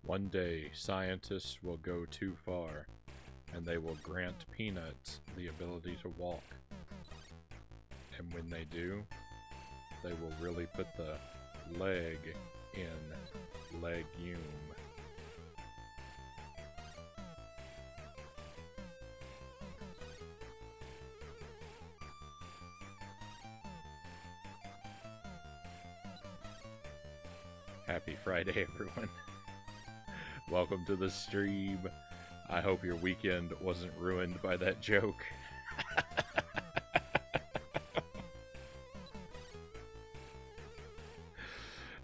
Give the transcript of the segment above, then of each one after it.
One day, scientists will go too far, and they will grant peanuts the ability to walk. And when they do, they will really put the leg in legume. Happy Friday, everyone. Welcome to the stream. I hope your weekend wasn't ruined by that joke.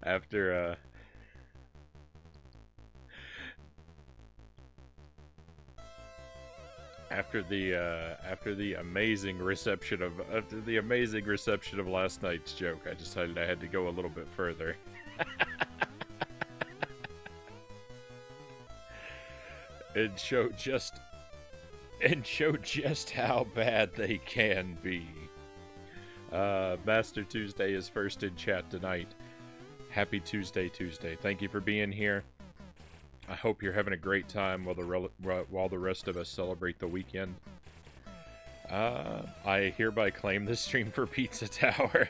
After the amazing reception of last night's joke, I decided I had to go a little bit further. and show just how bad they can be. Master Tuesday is first in chat tonight. Happy Tuesday. Thank you for being here. I hope you're having a great time while the rest of us celebrate the weekend. I hereby claim this stream for Pizza Tower.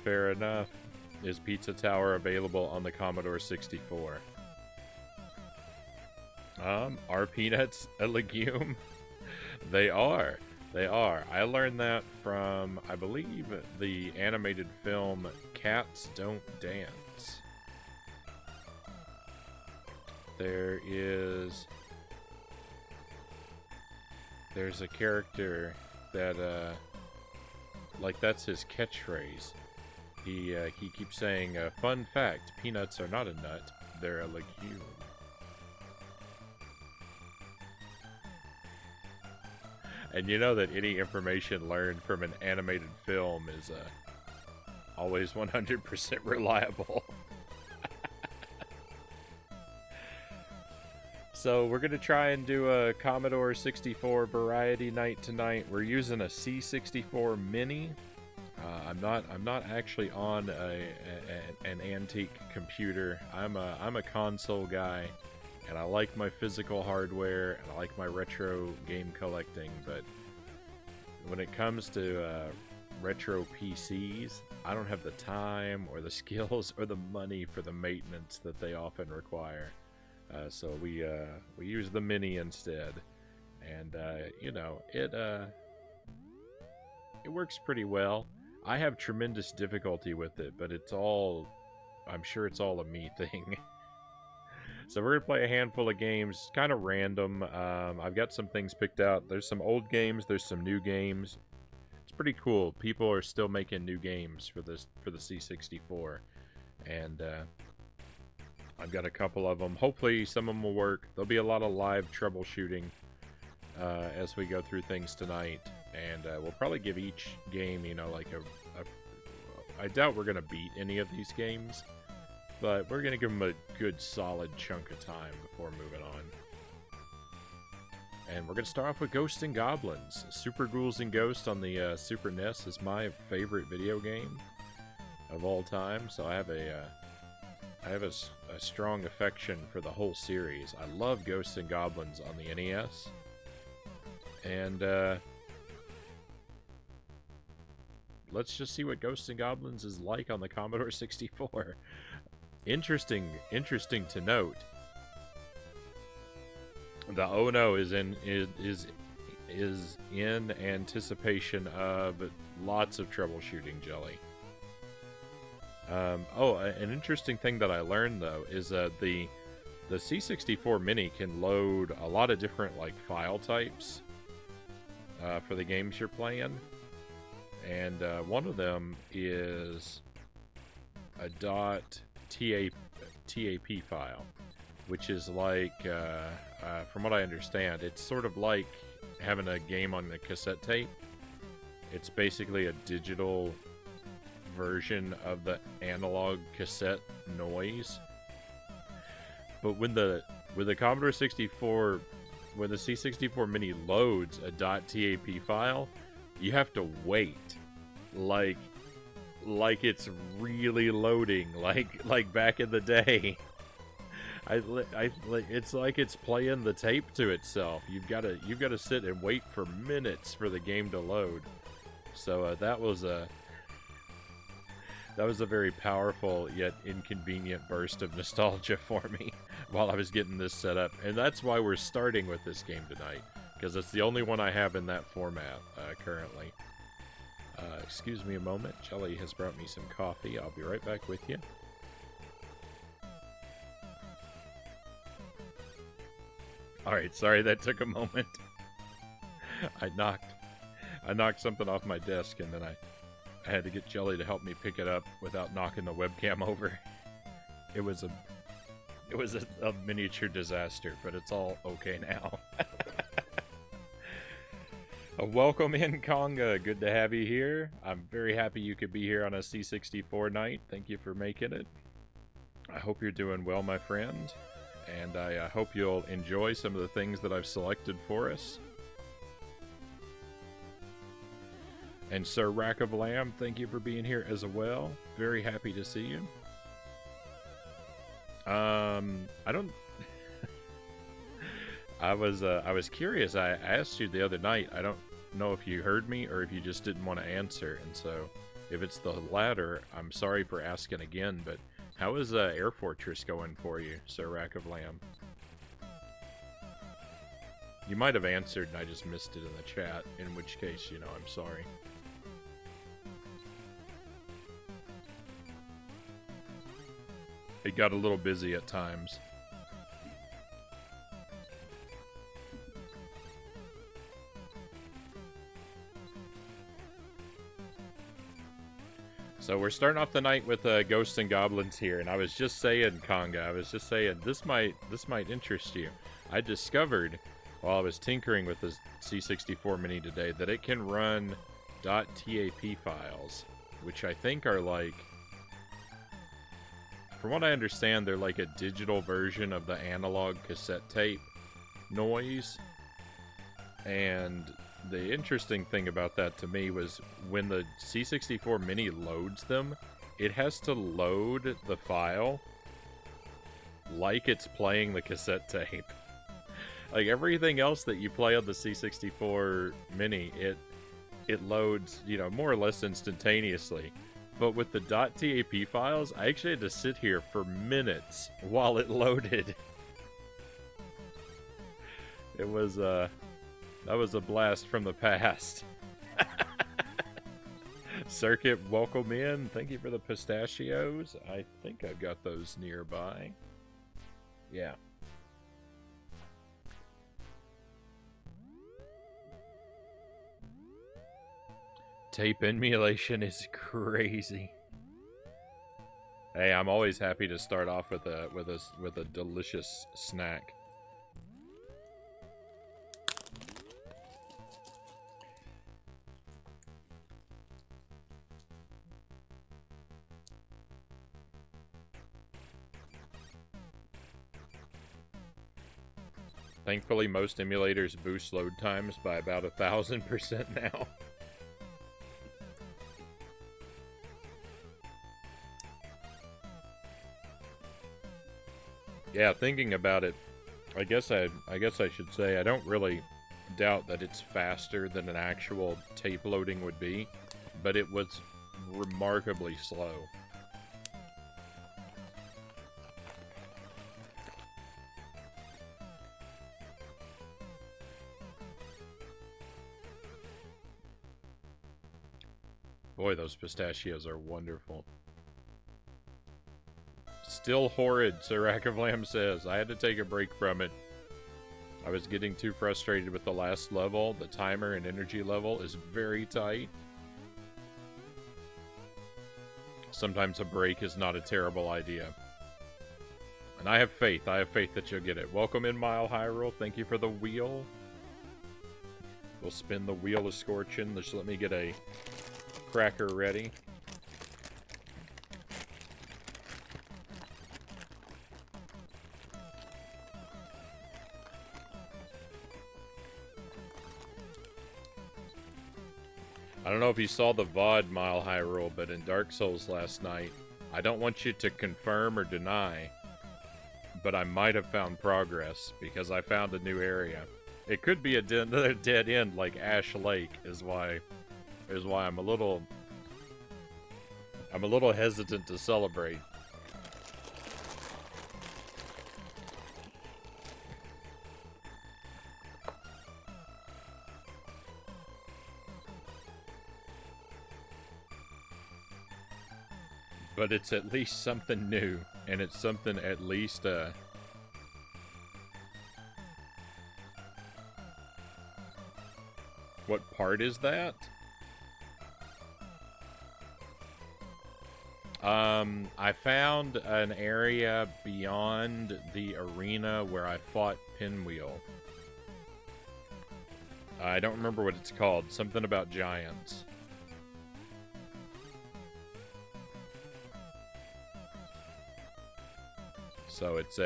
Fair enough. Is Pizza Tower available on the Commodore 64? Are peanuts a legume? They are. I learned that from, I believe, the animated film Cats Don't Dance. There's a character that, like, that's his catchphrase. He keeps saying, fun fact, peanuts are not a nut, they're a legume. And you know that any information learned from an animated film is always 100% reliable. So we're going to try and do a Commodore 64 variety night tonight. We're using a C64 Mini. I'm not actually on an antique computer. I'm a console guy. And I like my physical hardware, and I like my retro game collecting, but when it comes to retro PCs, I don't have the time or the skills or the money for the maintenance that they often require. So we use the Mini instead, and you know, it works pretty well. I have tremendous difficulty with it, but I'm sure it's all a me thing. So we're going to play a handful of games, kind of random. I've got some things picked out. There's some old games, there's some new games. It's pretty cool. People are still making new games for the C64. And I've got a couple of them. Hopefully some of them will work. There'll be a lot of live troubleshooting as we go through things tonight. And we'll probably give each game, you know, like I doubt we're going to beat any of these games. But we're going to give them a good solid chunk of time before moving on. And we're going to start off with Ghosts and Goblins. Super Ghouls and Ghosts on the Super NES is my favorite video game of all time. So I have a strong affection for the whole series. I love Ghosts and Goblins on the NES. And let's just see what Ghosts and Goblins is like on the Commodore 64. Interesting to note. The Oh No is in anticipation of lots of troubleshooting, Jelly. An interesting thing that I learned though is that the C64 Mini can load a lot of different like file types for the games you're playing, and one of them is a .tap file, which is like, from what I understand, it's sort of like having a game on the cassette tape. It's basically a digital version of the analog cassette noise. But when the Commodore 64, when the C64 Mini loads a .tap file, you have to wait like like it's really loading, like back in the day. It's like it's playing the tape to itself. You've got to sit and wait for minutes for the game to load. So that was a very powerful yet inconvenient burst of nostalgia for me while I was getting this set up, and that's why we're starting with this game tonight, because it's the only one I have in that format currently. Excuse me a moment. Jelly has brought me some coffee. I'll be right back with you. Alright, sorry that took a moment. I knocked something off my desk, and then I had to get Jelly to help me pick it up without knocking the webcam over. It was a miniature disaster, but it's all okay now. Welcome in, Conga. Good to have you here. I'm very happy you could be here on a C64 night. Thank you for making it. I hope you're doing well, my friend. And I hope you'll enjoy some of the things that I've selected for us. And Sir Rack of Lamb, thank you for being here as well. Very happy to see you. I don't... I was curious. I asked you the other night. I don't know if you heard me or if you just didn't want to answer. And so, if it's the latter, I'm sorry for asking again. But how is Air Fortress going for you, Sir Rack of Lamb? You might have answered and I just missed it in the chat. In which case, you know, I'm sorry. It got a little busy at times. So we're starting off the night with Ghosts and Goblins here, and I was just saying, Conga, I was just saying this might interest you. I discovered while I was tinkering with the C64 Mini today that it can run .tap files, which I think are like, from what I understand, they're like a digital version of the analog cassette tape noise. And the interesting thing about that to me was when the C64 Mini loads them, it has to load the file like it's playing the cassette tape. Like everything else that you play on the C64 Mini, it loads, you know, more or less instantaneously. But with the .tap files, I actually had to sit here for minutes while it loaded. It was, that was a blast from the past. Circuit, welcome in. Thank you for the pistachios. I think I've got those nearby. Yeah. Tape emulation is crazy. Hey, I'm always happy to start off with a delicious snack. Thankfully, most emulators boost load times by about 1,000% now. Yeah, thinking about it, I guess I should say I don't really doubt that it's faster than an actual tape loading would be, but it was remarkably slow. Boy, those pistachios are wonderful. Still horrid, Sir Rack of Lamb says. I had to take a break from it. I was getting too frustrated with the last level. The timer and energy level is very tight. Sometimes a break is not a terrible idea. And I have faith. I have faith that you'll get it. Welcome in, Mile Hyrule. Thank you for the wheel. We'll spin the wheel of Scorchin. Just let me get a cracker ready. I don't know if you saw the VOD Mile High Rule, but in Dark Souls last night, I don't want you to confirm or deny, but I might have found progress because I found a new area. It could be another dead end like Ash Lake is why I'm a little hesitant to celebrate. But it's at least something new, and it's something at least, what part is that? I found an area beyond the arena where I fought Pinwheel. I don't remember what it's called. Something about giants. So it's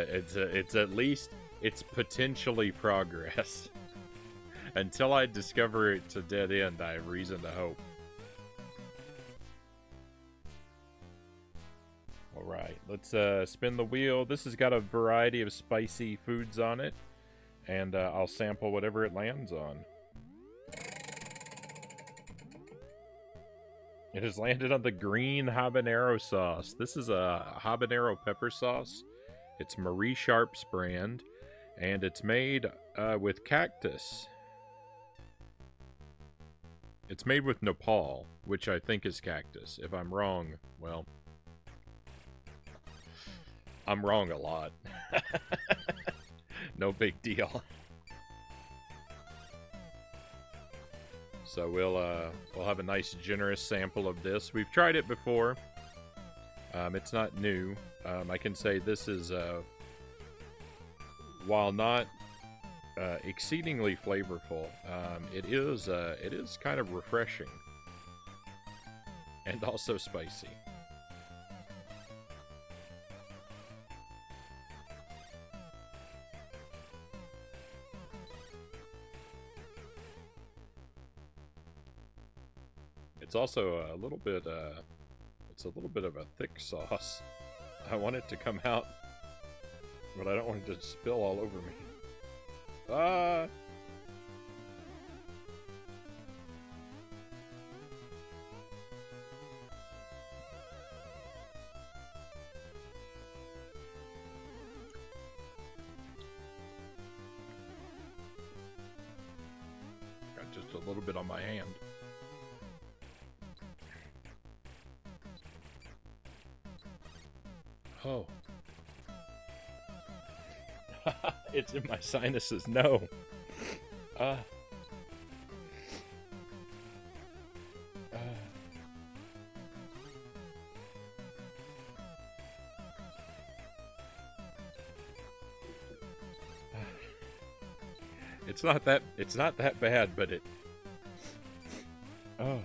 at least it's potentially progress. Until I discover it's a dead end, I have reason to hope. Alright, let's spin the wheel. This has got a variety of spicy foods on it, and I'll sample whatever it lands on. It has landed on the green habanero sauce. This is a habanero pepper sauce. It's Marie Sharp's brand, and it's made with cactus. It's made with nopal, which I think is cactus. If I'm wrong, well, I'm wrong a lot. No big deal. So we'll have a nice generous sample of this. We've tried it before. It's not new. I can say this is, while not exceedingly flavorful, it is kind of refreshing and also spicy. It's also a little bit, it's a little bit of a thick sauce. I want it to come out, but I don't want it to spill all over me. Ah! Got just a little bit on my hand. Oh. It's in my sinuses. No. It's not that bad, but it. Oh.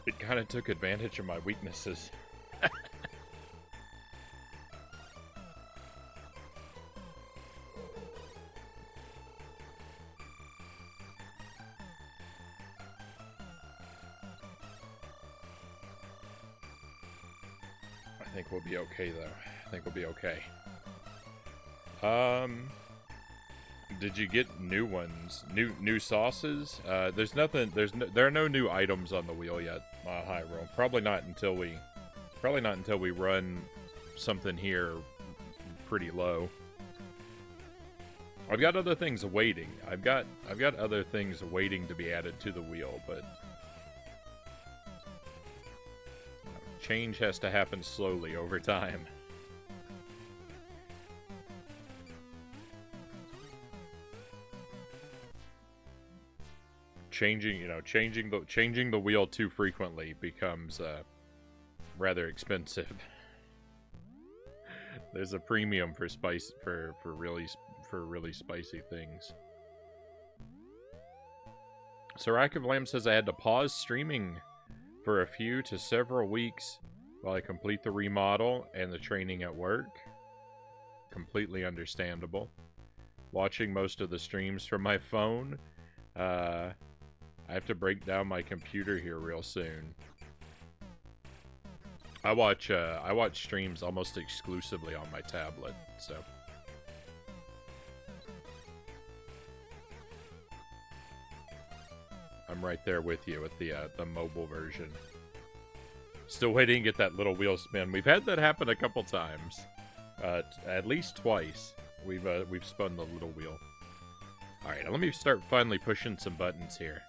It kind of took advantage of my weaknesses. I think we'll be okay, though. I think we'll be okay. Did you get new ones? New sauces? There are no new items on the wheel yet. High roll. Probably not until we run something here pretty low. I've got other things waiting. I've got other things waiting to be added to the wheel, but change has to happen slowly over time. Changing the wheel too frequently becomes rather expensive. There's a premium for spice for really spicy things. Sirac of Lamb says I had to pause streaming for a few to several weeks while I complete the remodel and the training at work. Completely understandable. watching most of the streams from my phone. I have to break down my computer here real soon. I watch streams almost exclusively on my tablet, so. I'm right there with you with the mobile version. Still waiting to get that little wheel spin. We've had that happen a couple times. At least twice. We've spun the little wheel. Alright, let me start finally pushing some buttons here.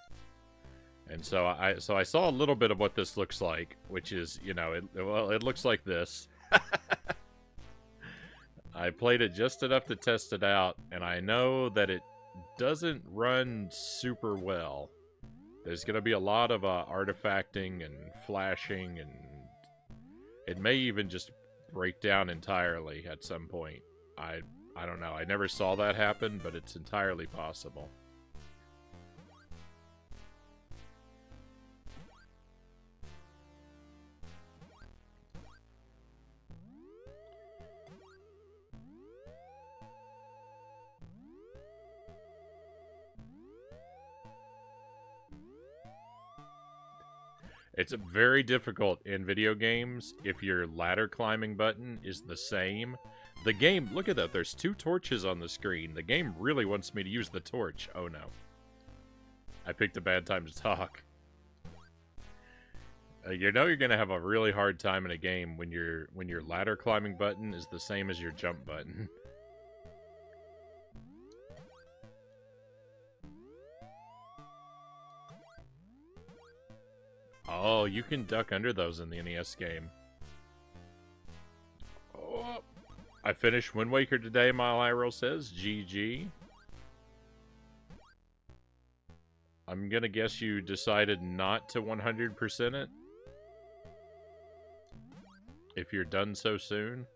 And so I saw a little bit of what this looks like, which is, you know, it looks like this. I played it just enough to test it out, and I know that it doesn't run super well. There's going to be a lot of artifacting and flashing, and it may even just break down entirely at some point. I don't know. I never saw that happen, but it's entirely possible. It's very difficult in video games if your ladder climbing button is the same. The game, look at that, there's 2 torches on the screen. The game really wants me to use the torch. Oh no. I picked a bad time to talk. You know you're going to have a really hard time in a game when your ladder climbing button is the same as your jump button. Oh, you can duck under those in the NES game. Oh, I finished Wind Waker today, Mile High Roll says. GG. I'm gonna guess you decided not to 100% it? If you're done so soon?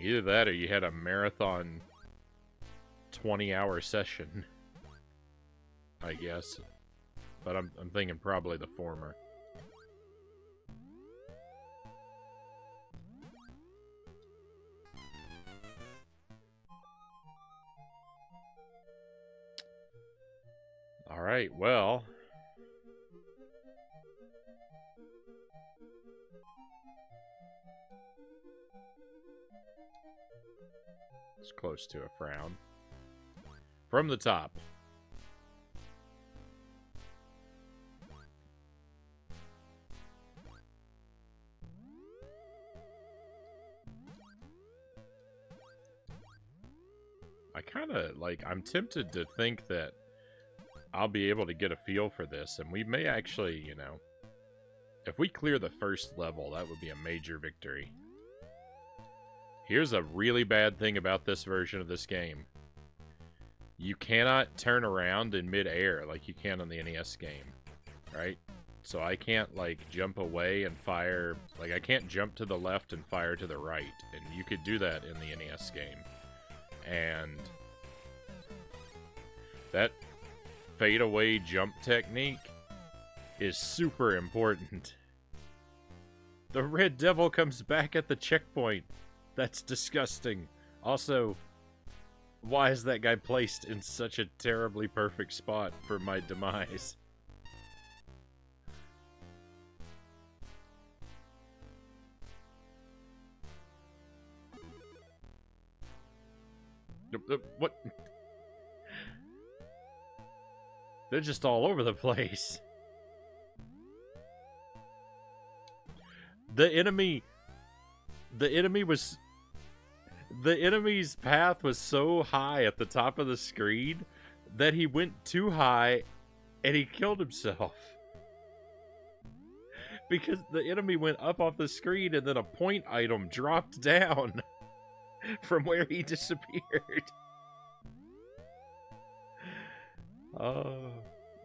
Either that or you had a marathon 20-hour session. I guess. But I'm thinking probably the former. All right, well. It's close to a frown. From the top. I kind of, like, I'm tempted to think that I'll be able to get a feel for this, and we may actually, you know, if we clear the first level, that would be a major victory. Here's a really bad thing about this version of this game. You cannot turn around in mid-air like you can on the NES game, right? So I can't, like, jump away and fire, like, I can't jump to the left and fire to the right, and you could do that in the NES game. And that fade-away jump technique is super important. The Red Devil comes back at the checkpoint. That's disgusting. Also, why is that guy placed in such a terribly perfect spot for my demise? What? They're just all over the place. The enemy's path was so high at the top of the screen that he went too high and he killed himself. Because the enemy went up off the screen and then a point item dropped down from where he disappeared.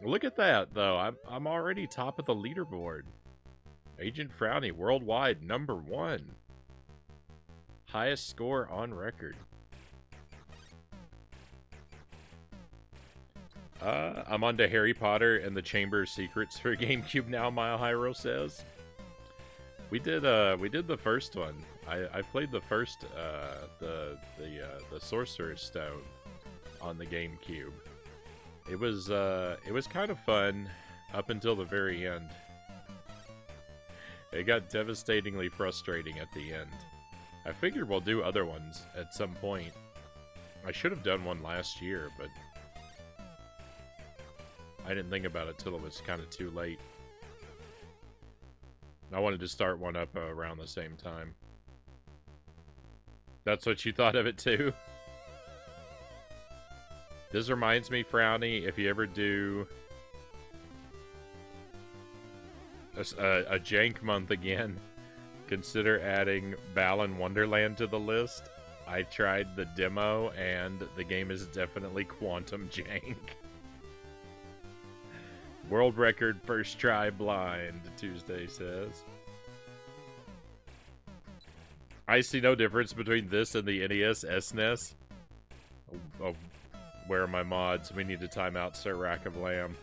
Look at that, though. I'm already top of the leaderboard. Agent Frownie, worldwide, #1. Highest score on record. I'm on to Harry Potter and the Chamber of Secrets for GameCube now, Mile High Roll says. We did the first one. I played the first the Sorcerer's Stone on the GameCube. It was kind of fun up until the very end. It got devastatingly frustrating at the end. I figured we'll do other ones at some point. I should have done one last year, but I didn't think about it till it was kind of too late. I wanted to start one up around the same time. That's what you thought of it too? This reminds me, Frownie, if you ever do a jank month again, consider adding Balan Wonderland to the list. I tried the demo, and the game is definitely quantum jank. World record first try blind, Tuesday says. I see no difference between this and the NES SNES. Oh, where are my mods? We need to time out Sir Rack of Lamb.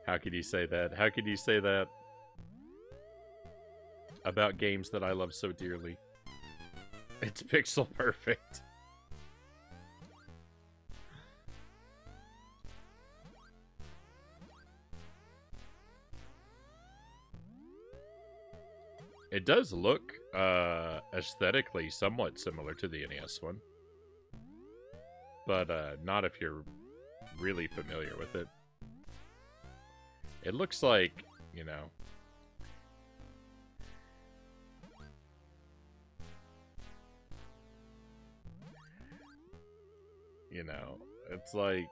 How could you say that? How could you say that about games that I love so dearly? It's pixel perfect. It does look aesthetically somewhat similar to the NES one, but not if you're really familiar with it. It looks like, you know, it's like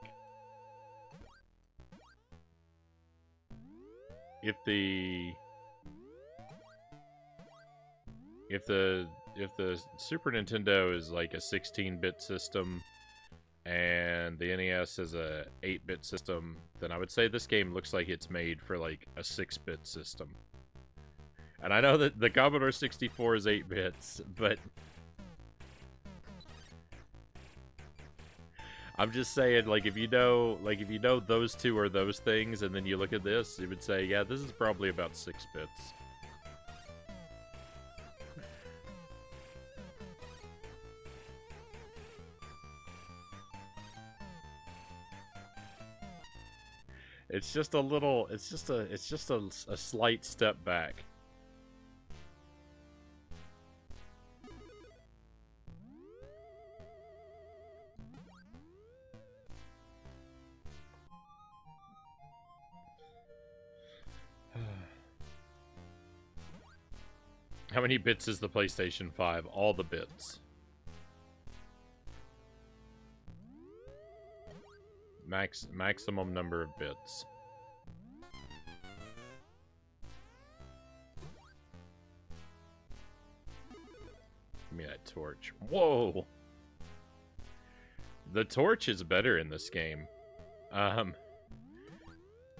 if the Super Nintendo is like a 16-bit system and the NES is a 8-bit system, then I would say this game looks like it's made for like a 6-bit system. And I know that the Commodore 64 is 8 bits, but I'm just saying, like, if you know those two are those things, and then you look at this, you would say, yeah, this is probably about 6 bits. It's just a little, it's just a slight step back. How many bits is the PlayStation 5? All the bits. Maximum number of bits. Give me that torch. Whoa! The torch is better in this game.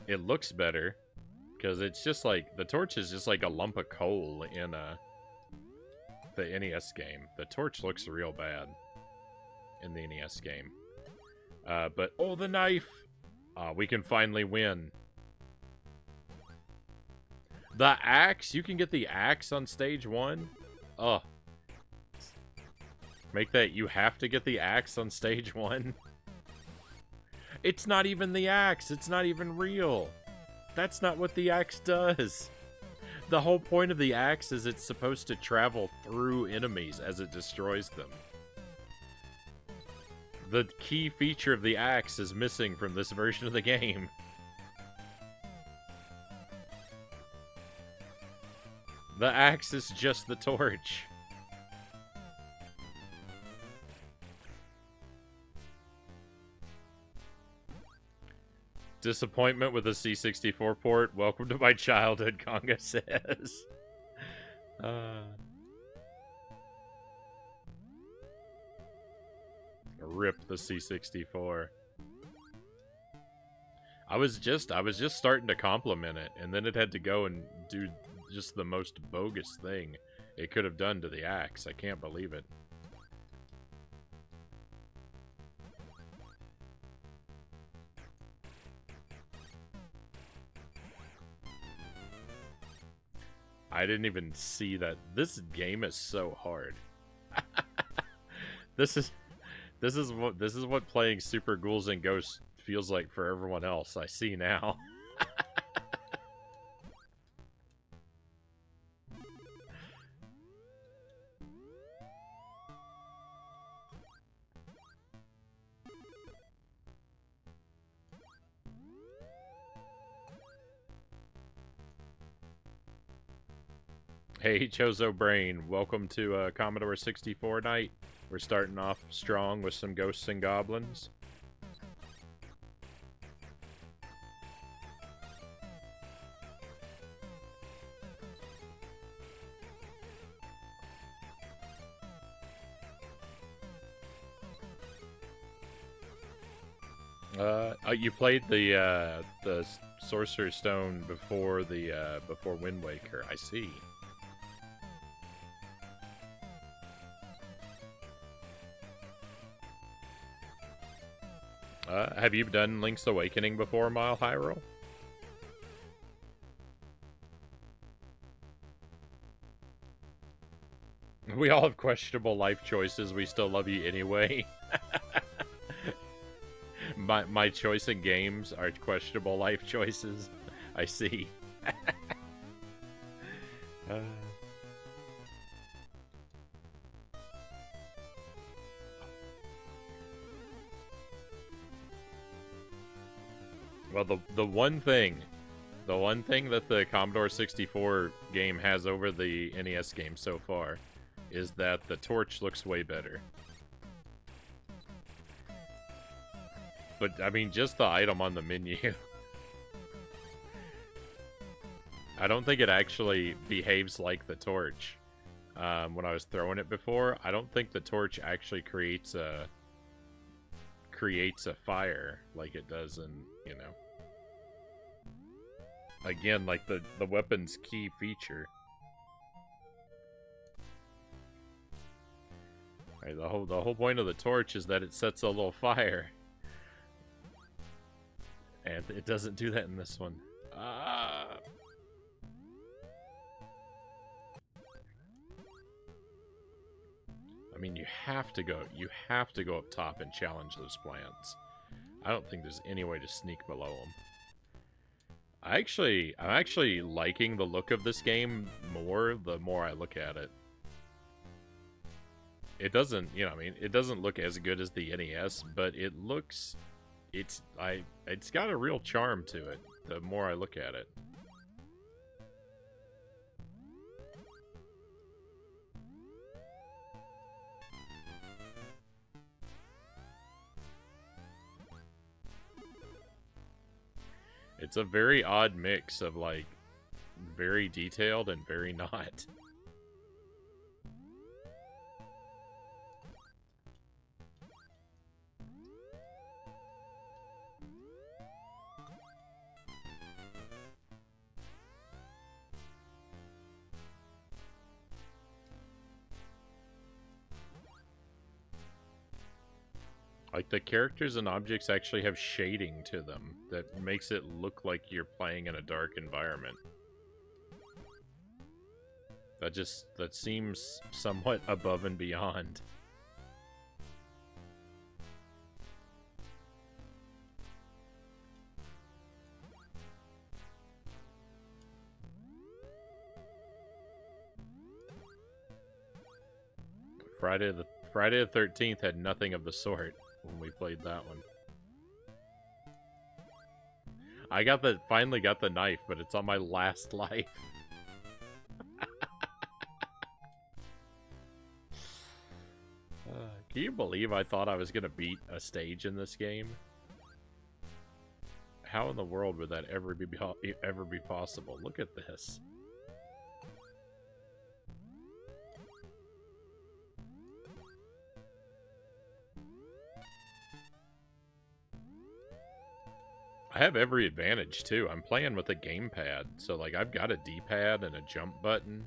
It looks better. Because it's just like, the torch is just like a lump of coal in the NES game. The torch looks real bad in the NES game. But, oh, the knife! We can finally win. The axe? You can get the axe on stage 1? Oh. Make that, you have to get the axe on stage 1? It's not even the axe. It's not even real. That's not what the axe does. The whole point of the axe is it's supposed to travel through enemies as it destroys them. The key feature of the axe is missing from this version of the game. The axe is just the torch. Disappointment with a C64 port. Welcome to my childhood, Conga says. Rip the C64. I was just starting to compliment it, and then it had to go and do just the most bogus thing it could have done to the axe. I can't believe it. I didn't even see that. This game is so hard. This is what playing Super Ghouls and Ghosts feels like for everyone else. I see now. Hey, Chozo Brain, welcome to Commodore 64 night. We're starting off strong with some Ghosts and Goblins. You played the Sorcerer's Stone before before Wind Waker. I see. Have you done Link's Awakening before, Mile Hyrule? We all have questionable life choices. We still love you anyway. My choice in games are questionable life choices. I see. Well, the one thing that the Commodore 64 game has over the NES game so far is that the torch looks way better. But, I mean, just the item on the menu. I don't think it actually behaves like the torch. When I was throwing it before, I don't think the torch actually creates a fire like it does in, you know. Again, like the weapon's key feature. Right, the whole point of the torch is that it sets a little fire. And it doesn't do that in this one. I mean, you have to go up top and challenge those plants. I don't think there's any way to sneak below them. I'm actually liking the look of this game more the more I look at it. It doesn't, you know, I mean, it doesn't look as good as the NES, but it looks, it's got a real charm to it the more I look at it. It's a very odd mix of, like, very detailed and very not. Like, the characters and objects actually have shading to them that makes it look like you're playing in a dark environment. That seems somewhat above and beyond. Friday the 13th had nothing of the sort when we played that one. I finally got the knife, but it's on my last life. Can you believe I thought I was gonna beat a stage in this game? How in the world would that ever be possible? Look at this. I have every advantage, too. I'm playing with a gamepad, so, like, I've got a D-pad and a jump button.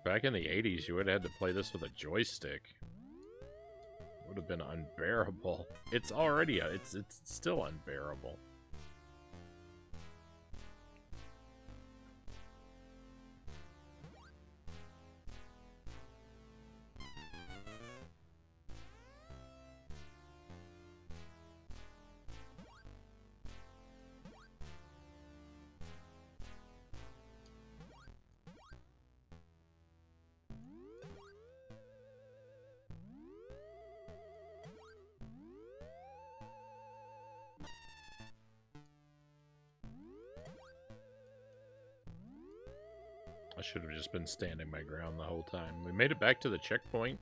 back in the 80s, you would have had to play this with a joystick. Would have been unbearable. It's already, it's still unbearable. I should have just been standing my ground the whole time. We made it back to the checkpoint.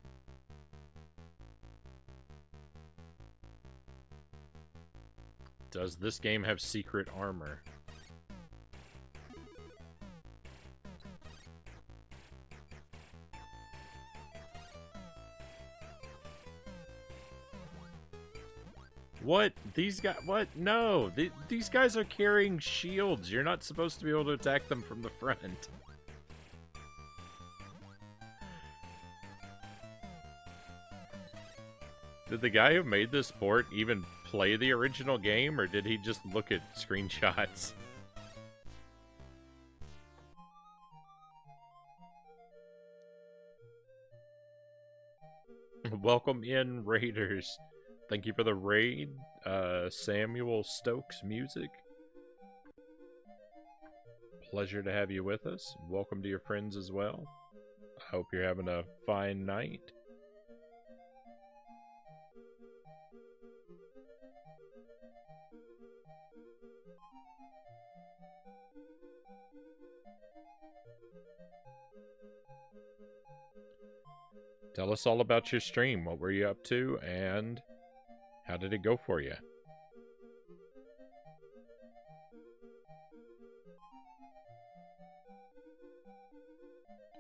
Does this game have secret armor? What? These guys... What? No! These guys are carrying shields. You're not supposed to be able to attack them from the front. Did the guy who made this port even play the original game, or did he just look at screenshots? Welcome in, Raiders. Thank you for the raid, Samuel Stokes Music. Pleasure to have you with us. Welcome to your friends as well. I hope you're having a fine night. Tell us all about your stream. What were you up to, and how did it go for you?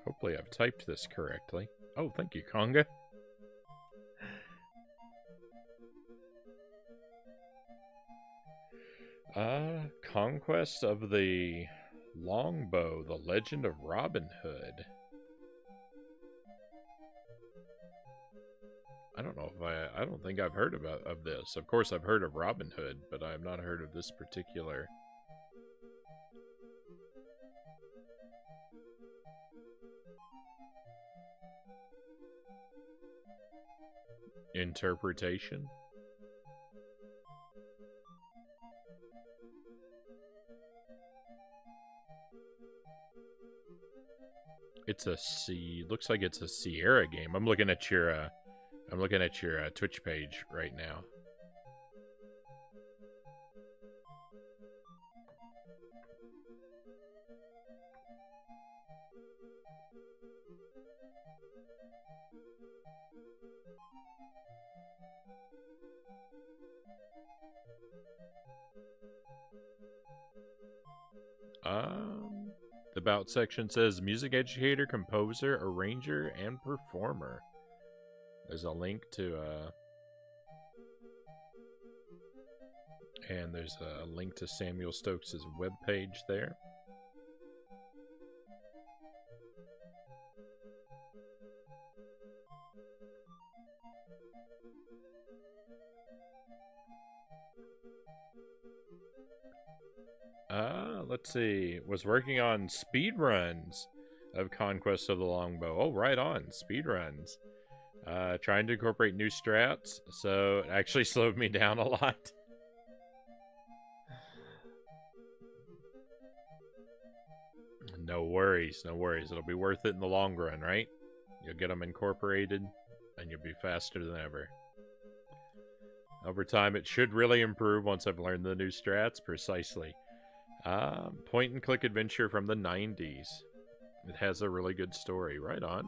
Hopefully I've typed this correctly. Oh, thank you, Conga. Conquest of the Longbow, The Legend of Robin Hood. I don't know if I don't think I've heard of this. Of course I've heard of Robin Hood, but I've not heard of this particular interpretation. It's a looks like it's a Sierra game. I'm looking at your Twitch page right now. The About section says music educator, composer, arranger, and performer. There's a link to and there's a link to Samuel Stokes' webpage there. Let's see. Was working on speedruns of Conquest of the Longbow. Oh, right on. Speedruns. Trying to incorporate new strats, so it actually slowed me down a lot. No worries, no worries. It'll be worth it in the long run, right? You'll get them incorporated, and you'll be faster than ever. Over time, it should really improve once I've learned the new strats. Precisely. Point-and-click adventure from the 90s. It has a really good story. Right on.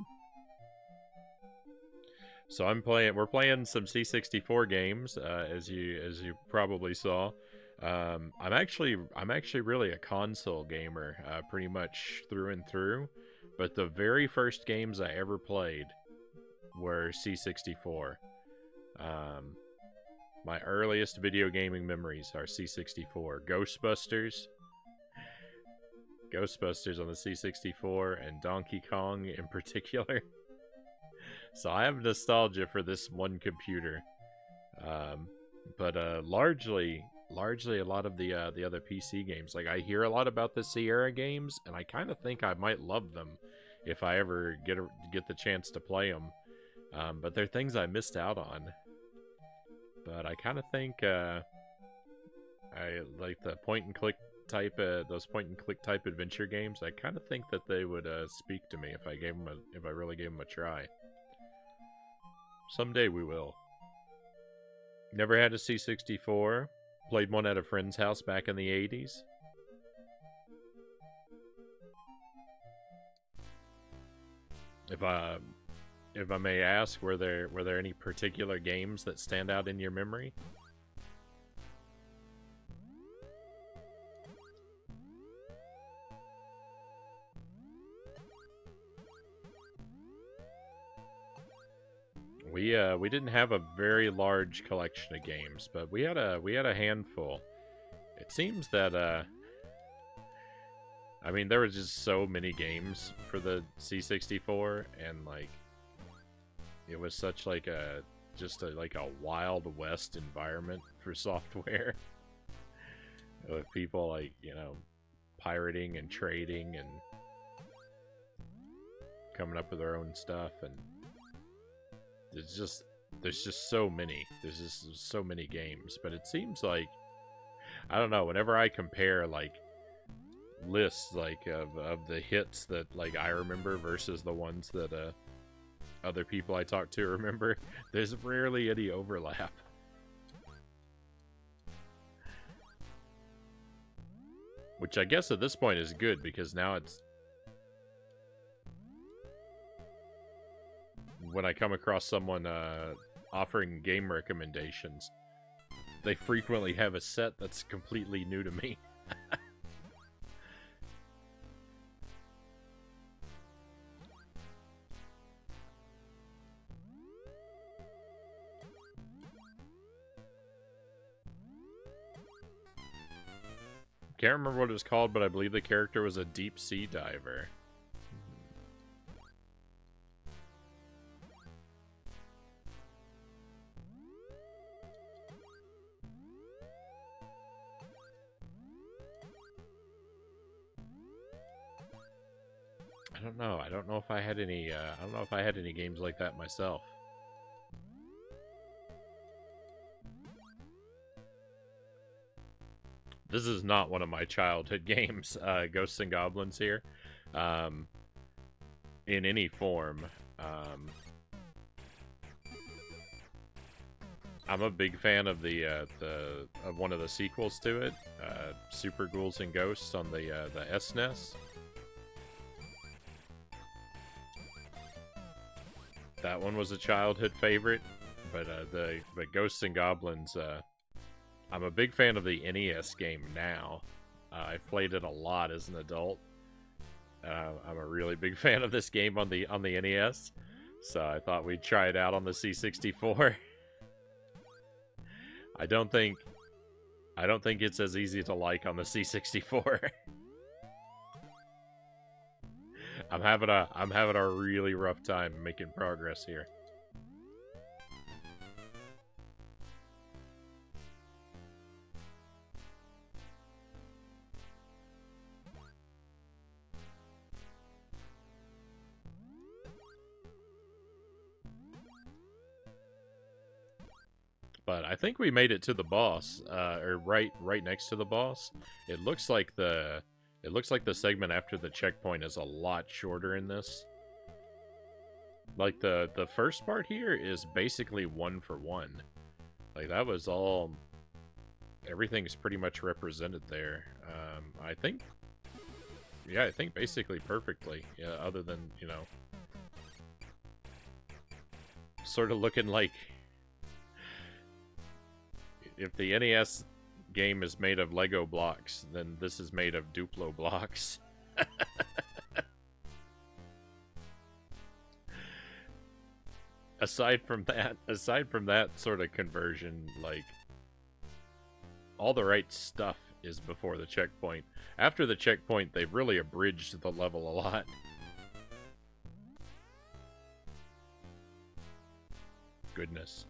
So we're playing some C64 games, as you probably saw. I'm actually really a console gamer, pretty much through and through. But the very first games I ever played were C64. My earliest video gaming memories are C64. Ghostbusters. Ghostbusters on the C64 and Donkey Kong in particular. So I have nostalgia for this one computer. But largely a lot of the other PC games. Like, I hear a lot about the Sierra games, and I kind of think I might love them if I ever get the chance to play them. But they're things I missed out on. But I kind of think I like the point and click type those point and click type adventure games. I kind of think that they would speak to me if I really gave them a try. Someday we will. Never had a C64. Played one at a friend's house back in the 80s. If I may ask, were there any particular games that stand out in your memory? We didn't have a very large collection of games, but we had a handful. It seems that I mean, there were just so many games for the C64, and like it was such like a Wild West environment for software. With people like, you know, pirating and trading and coming up with their own stuff, and there's just so many. There's just so many games. But it seems like, I don't know, whenever I compare like lists like of the hits that like I remember versus the ones that other people I talk to remember, there's rarely any overlap. Which I guess at this point is good, because now it's, when I come across someone offering game recommendations, they frequently have a set that's completely new to me. Can't remember what it was called, but I believe the character was a deep sea diver. I don't know. I don't know if I had any. I don't know if I had any games like that myself. This is not one of my childhood games. Ghosts and Goblins here, in any form. I'm a big fan of of one of the sequels to it, Super Ghouls and Ghosts on the SNES. That one was a childhood favorite, but the Ghosts and Goblins, I'm a big fan of the NES game now. I've played it a lot as an adult. I'm a really big fan of this game on the NES, so I thought we'd try it out on the C64. I don't think it's as easy to like on the C64. I'm having a really rough time making progress here. But I think we made it to the boss, or right next to the boss. It looks like the segment after the checkpoint is a lot shorter in this. Like the first part here is basically 1 for 1. Like that was all. Everything is pretty much represented there. I think basically perfectly. Yeah, other than, you know, sort of looking like, if the NES game is made of Lego blocks, then this is made of Duplo blocks. Aside from that sort of conversion, like, all the right stuff is before the checkpoint. After the checkpoint, they've really abridged the level a lot. Goodness.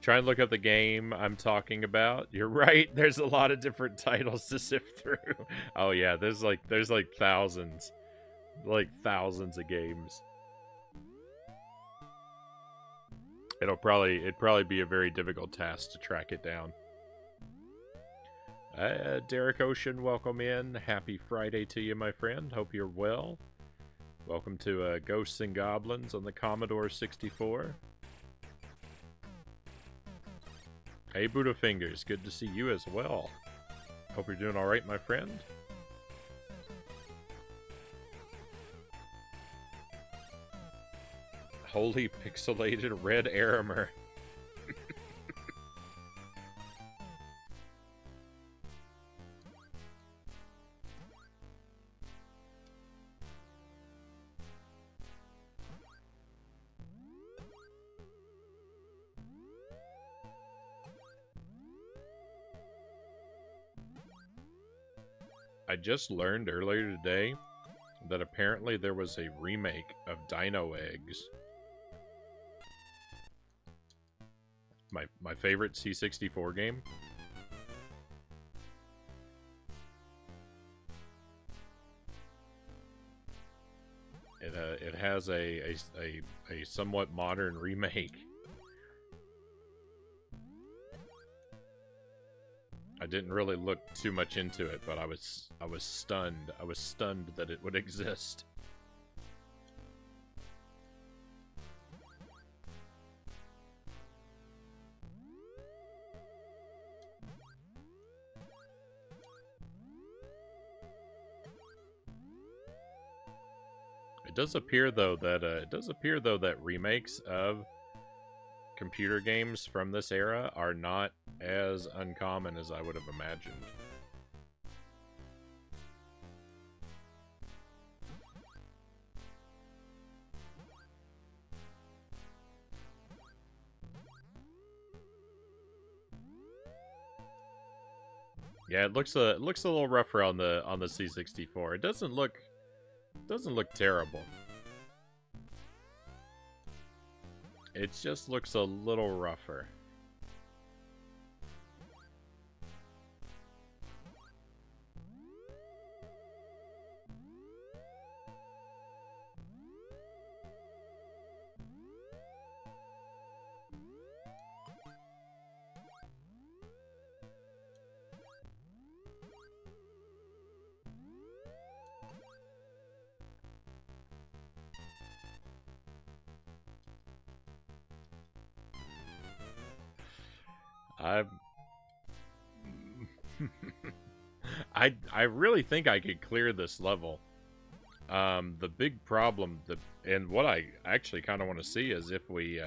Try and look up the game I'm talking about. You're right. There's a lot of different titles to sift through. Oh yeah, there's like thousands, of games. It'd probably be a very difficult task to track it down. Derek Ocean, welcome in. Happy Friday to you, my friend. Hope you're well. Welcome to Ghosts and Goblins on the Commodore 64. Hey, Buddha Fingers, good to see you as well. Hope you're doing alright, my friend. Holy pixelated red Aramer. I just learned earlier today that apparently there was a remake of Dino Eggs. My favorite C64 game. It has a somewhat modern remake. I didn't really look too much into it, but I was stunned. I was stunned that it would exist. It does appear though that remakes of computer games from this era are not as uncommon as I would have imagined. Yeah, it looks a little rougher on the C64. It doesn't look terrible. It just looks a little rougher. I really think I could clear this level. The big problem, and what I actually kind of want to see is if we,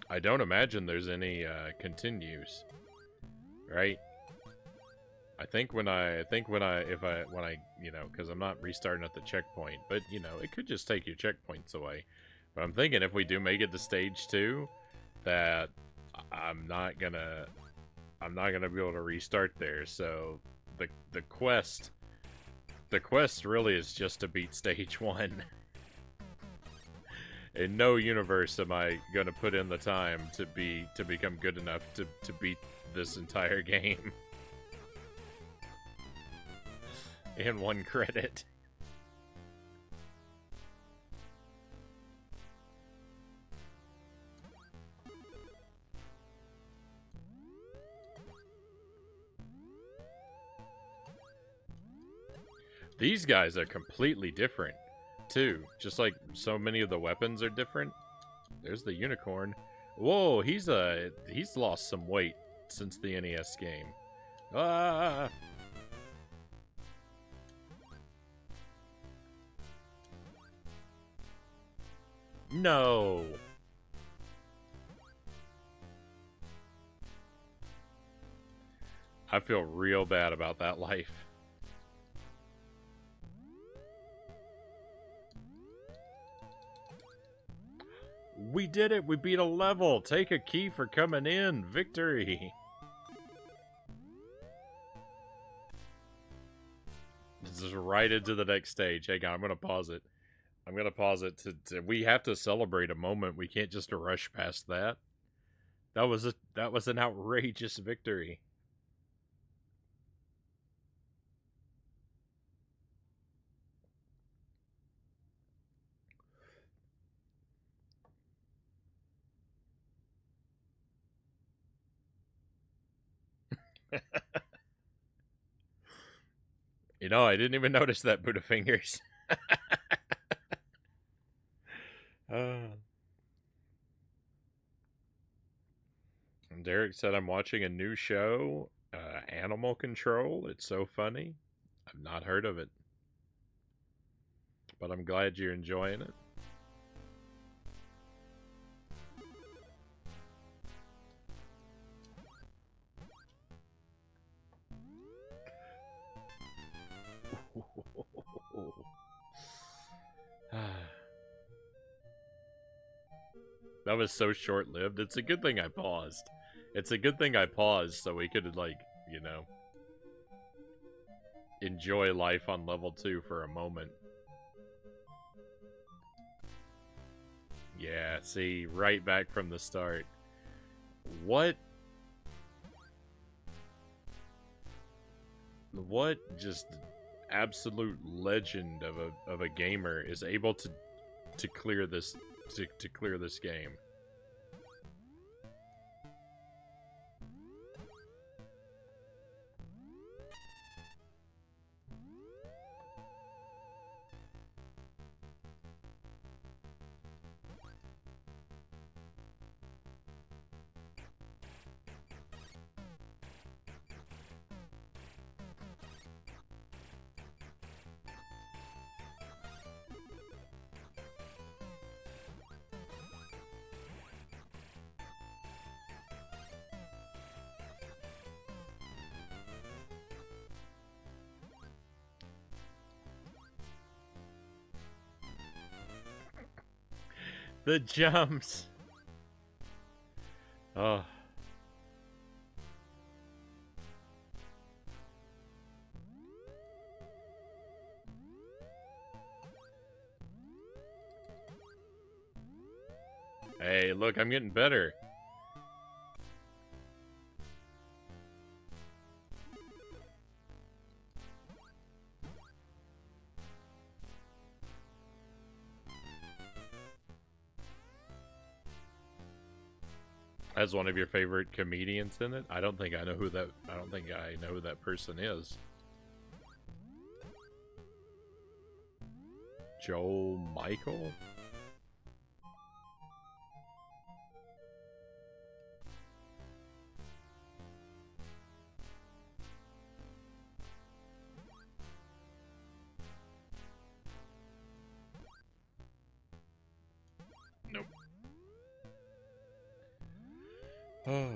I don't imagine there's any continues, right? If I, you know, because I'm not restarting at the checkpoint, but you know, it could just take your checkpoints away. But I'm thinking if we do make it to stage 2, that I'm not gonna be able to restart there. So the quest really is just to beat stage 1. In no universe am I gonna put in the time to become good enough to beat this entire game. In 1 credit. These guys are completely different, too. Just like so many of the weapons are different. There's the unicorn. Whoa, he's lost some weight since the NES game. Ah! No! I feel real bad about that life. We did it! We beat a level! Take a key for coming in! Victory! This is right into the next stage. Hang on, I'm gonna pause it. I'm gonna pause it we have to celebrate a moment. We can't just rush past that. That was an outrageous victory. You know, I didn't even notice that, Buddha Fingers. Derek said, I'm watching a new show, Animal Control. It's so funny. I've not heard of it, but I'm glad you're enjoying it. That was so short-lived. It's a good thing I paused. It's a good thing I paused so we could, like, you know, enjoy life on level 2 for a moment. Yeah, see, right back from the start. What just absolute legend of a gamer is able to clear this to clear this game? The jumps. Oh. Hey, look, I'm getting better. As one of your favorite comedians in it? I don't think I know who that person is. Joel Michael? Nope. Oh.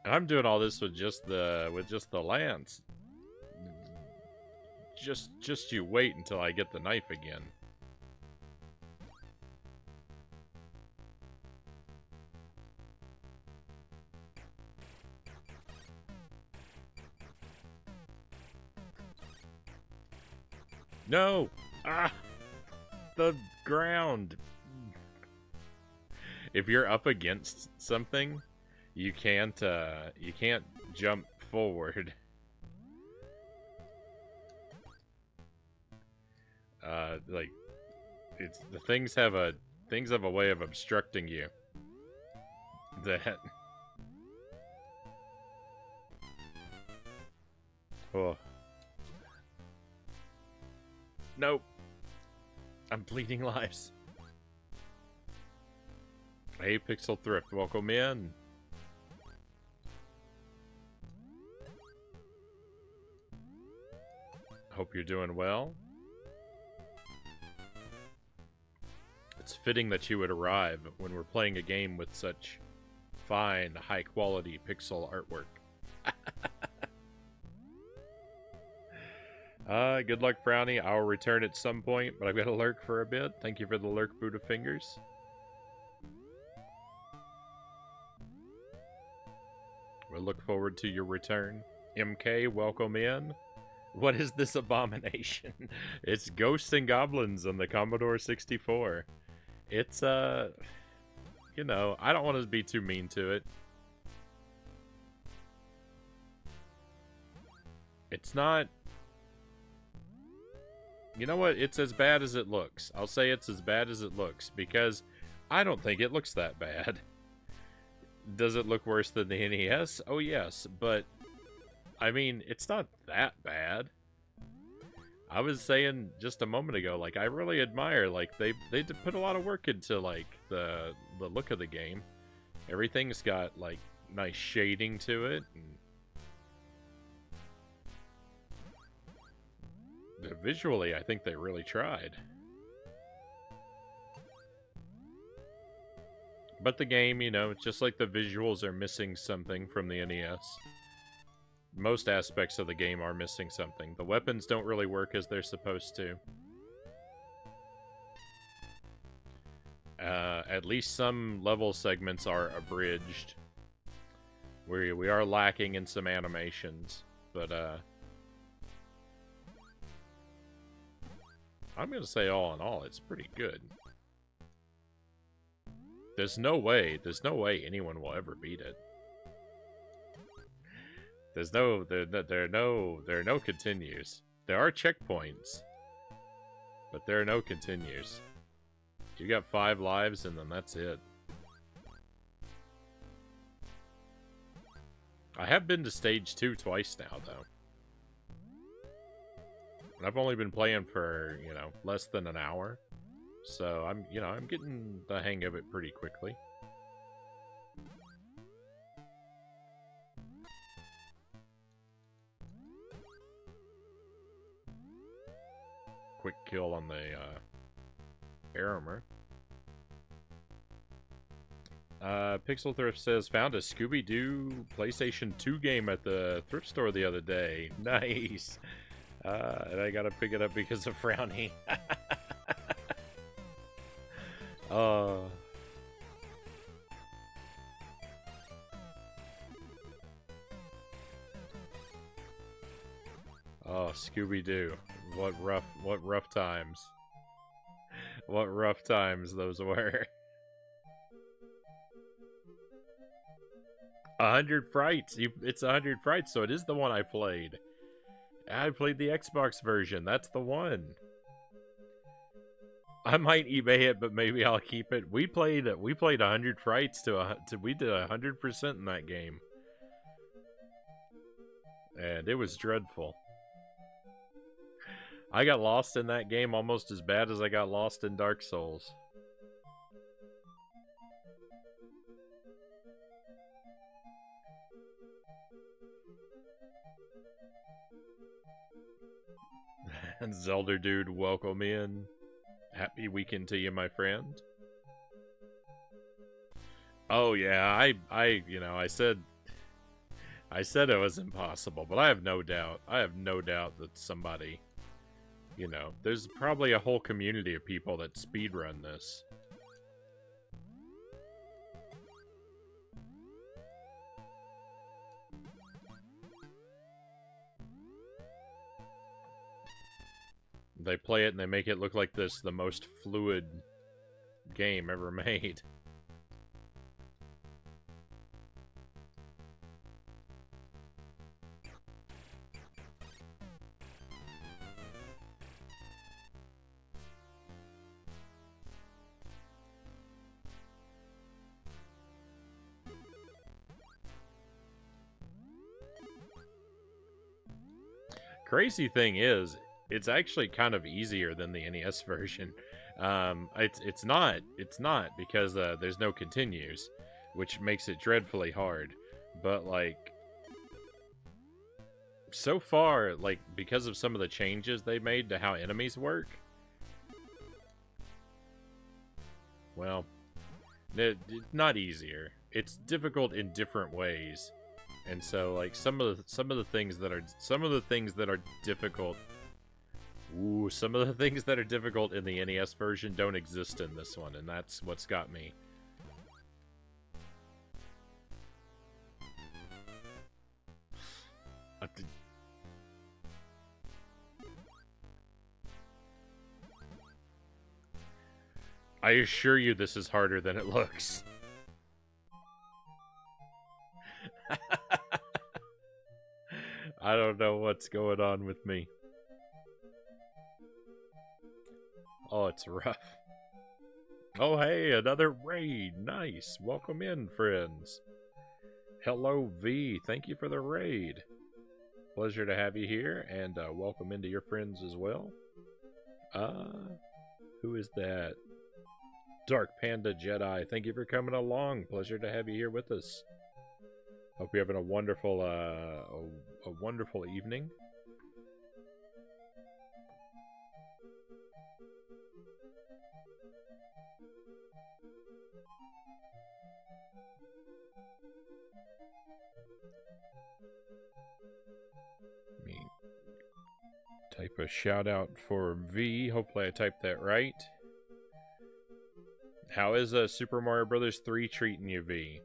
I'm doing all this with just the lance. Just you wait until I get the knife again. No! Ah! The ground! If you're up against something, you can't jump forward. Like, it's the things have a way of obstructing you. That. Oh. Nope. I'm bleeding lives. Hey, Pixel Thrift, welcome in. Hope you're doing well. It's fitting that you would arrive when we're playing a game with such fine, high-quality pixel artwork. Good luck, Frownie. I'll return at some point, but I've got to lurk for a bit. Thank you for the lurk, Buddha Fingers. We'll look forward to your return. MK, welcome in. What is this abomination? It's Ghosts and Goblins on the Commodore 64. It's, you know, I don't want to be too mean to it. It's not... You know what? It's as bad as it looks. I'll say it's as bad as it looks, because I don't think it looks that bad. Does it look worse than the NES? Oh, yes, but... I mean, it's not that bad. I was saying just a moment ago, like, I really admire, like, they put a lot of work into, like, the look of the game. Everything's got, like, nice shading to it. And visually, I think they really tried. But the game, you know, just like the visuals are missing something from the NES. Most aspects of the game are missing something. The weapons don't really work as they're supposed to. At least some level segments are abridged. We are lacking in some animations, but I'm gonna say all in all, it's pretty good. There's no way anyone will ever beat it. There are no continues. There are checkpoints, but there are no continues. You got 5 lives, and then that's it. I have been to stage 2 twice now, though. And I've only been playing for, you know, less than an hour. So I'm getting the hang of it pretty quickly. Quick kill on the Aramer. Pixel Thrift says, found a Scooby-Doo PlayStation 2 game at the thrift store the other day. Nice. And I gotta pick it up because of Frownie. Oh, Scooby-Doo. What rough times. What rough times those were. 100 Frights. It's 100 Frights, so it is the one I played. I played the Xbox version. That's the one. I might eBay it, but maybe I'll keep it. We played 100 Frights we did 100% in that game. And it was dreadful. I got lost in that game almost as bad as I got lost in Dark Souls. And Zelda Dude, welcome in. Happy weekend to you, my friend. Oh yeah, I said it was impossible, but I have no doubt. I have no doubt that somebody, you know, there's probably a whole community of people that speedrun this. They play it and they make it look like this, the most fluid game ever made. Crazy thing is, it's actually kind of easier than the NES version. It's not because there's no continues, which makes it dreadfully hard. But like, so far, like, because of some of the changes they made to how enemies work, well, not easier. It's difficult in different ways. And so, like, some of the things that are difficult Ooh, some of the things that are difficult in the NES version don't exist in this one, and that's what's got me. I assure you this is harder than it looks. I don't know what's going on with me. Oh, it's rough. Oh, hey, another raid. Nice. Welcome in, friends. Hello, V. Thank you for the raid. Pleasure to have you here, and welcome into your friends as well. Who is that? Dark Panda Jedi. Thank you for coming along. Pleasure to have you here with us. Hope you're having a wonderful, a wonderful evening. Let me type a shout out for V. Hopefully I typed that right. How is Super Mario Brothers 3 treating you, V?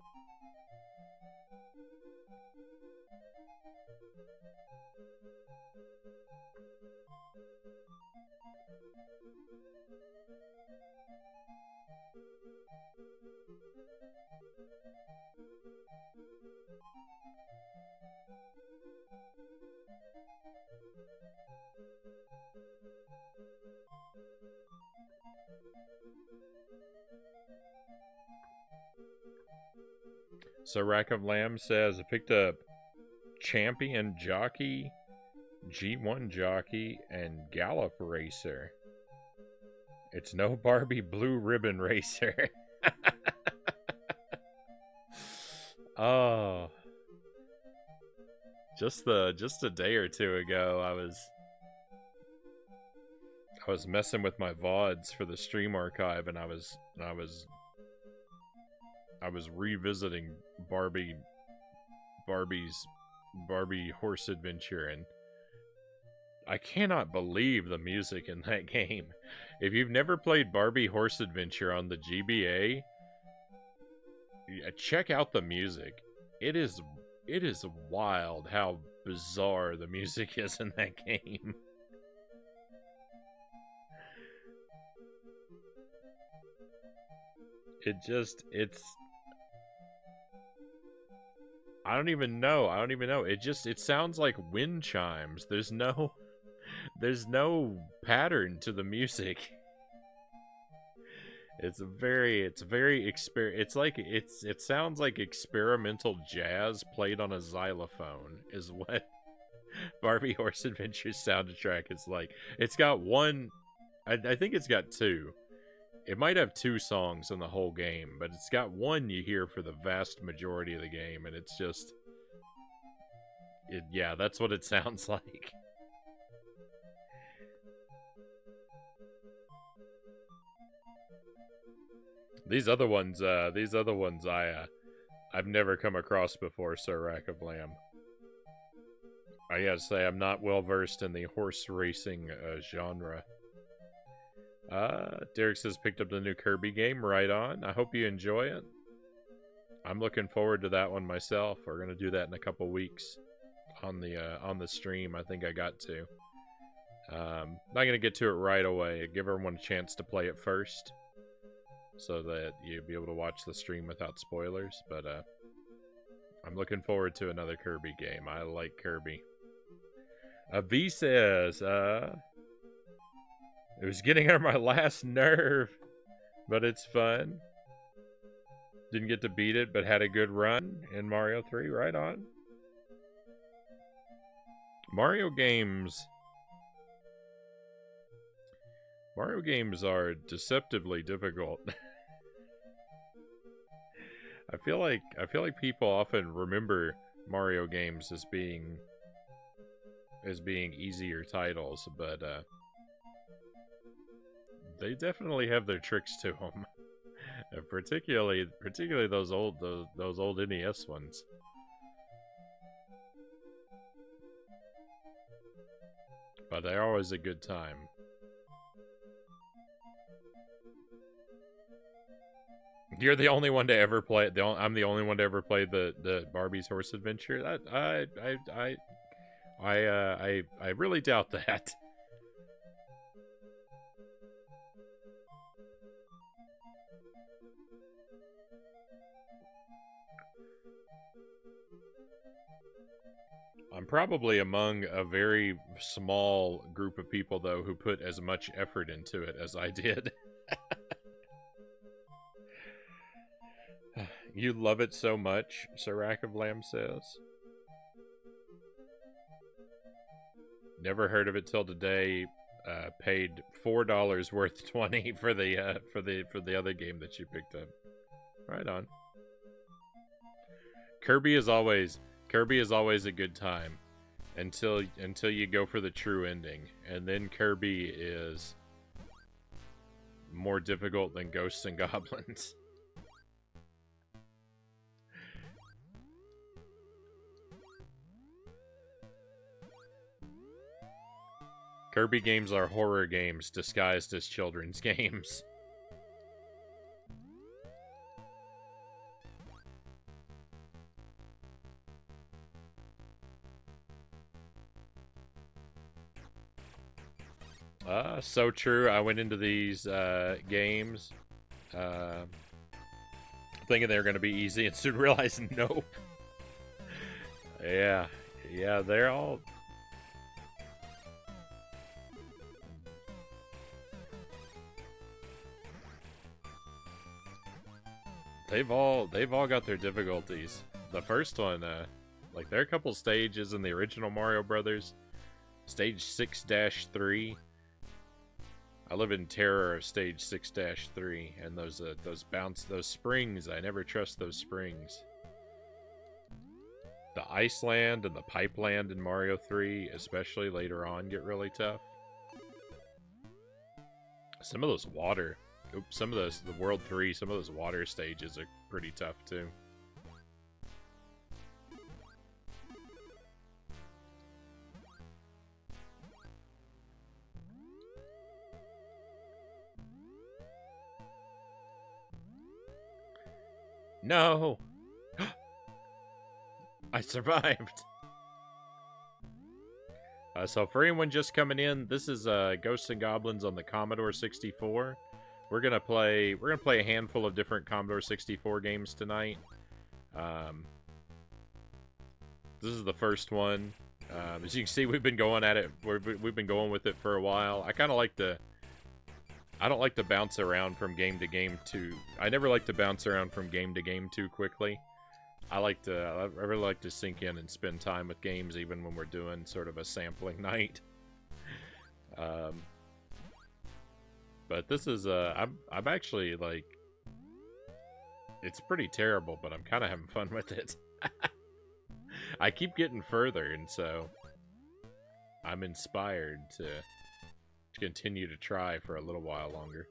So Rack of Lamb says, I picked up Champion Jockey, G1 Jockey, and Gallop Racer. It's no Barbie Blue Ribbon Racer. Oh. Just a day or two ago, I was messing with my VODs for the stream archive, and I was revisiting Barbie Horse Adventure, and I cannot believe the music in that game. If you've never played Barbie Horse Adventure on the GBA, check out the music. It is wild how bizarre the music is in that game. It's I don't even know. It sounds like wind chimes. There's no pattern to the music. It sounds like experimental jazz played on a xylophone is what Barbie Horse Adventure soundtrack is like. It's got one, I think it's got two. It might have two songs in the whole game, but it's got one you hear for the vast majority of the game, and it's just... yeah, that's what it sounds like. These other ones I've never come across before, Sir Rack of Lamb. I gotta say, I'm not well versed in the horse racing genre. Derek says picked up the new Kirby game. Right on. I hope you enjoy it. I'm looking forward to that one myself. We're gonna do that in a couple weeks on the stream. I think I got to. Not gonna get to it right away. Give everyone a chance to play it first, so that you'll be able to watch the stream without spoilers. But I'm looking forward to another Kirby game. I like Kirby. V says, it was getting on my last nerve, but it's fun. Didn't get to beat it, but had a good run in Mario 3. Right on. Mario games are deceptively difficult. I feel like people often remember Mario games as being easier titles, but they definitely have their tricks to them. particularly those old NES ones. but they're always a good time. You're the only one to ever play. I'm the only one to ever play the Barbie's Horse Adventure. I really doubt that. I'm probably among a very small group of people, though, who put as much effort into it as I did. You love it so much, Sir Rack of Lamb says. Never heard of it till today. Paid $4 worth 20 for the other game that you picked up. Right on. Kirby is always a good time until you go for the true ending, and then Kirby is more difficult than Ghosts and Goblins. Kirby games are horror games disguised as children's games. So true. I went into these games thinking they were going to be easy and soon realized nope. Yeah, they're all... They've all got their difficulties. The first one, like there are a couple stages in the original Mario Brothers. Stage 6-3. I live in terror of stage 6-3, and those springs. I never trust those springs. The Iceland and the Pipeland in Mario 3, especially later on, get really tough. Some of those water. Some of those, the World 3, some of those water stages are pretty tough too. No! I survived! So for anyone just coming in, this is Ghosts and Goblins on the Commodore 64. We're gonna play a handful of different Commodore 64 games tonight. This is the first one. As you can see, we've been going at it. We've been going with it for a while. I kind of like to. I don't like to bounce around from game to game too. I never like to bounce around from game to game too quickly. I really like to sink in and spend time with games, even when we're doing sort of a sampling night. But this is I'm actually like, it's pretty terrible, but I'm kind of having fun with it. I keep getting further, and so I'm inspired to continue to try for a little while longer.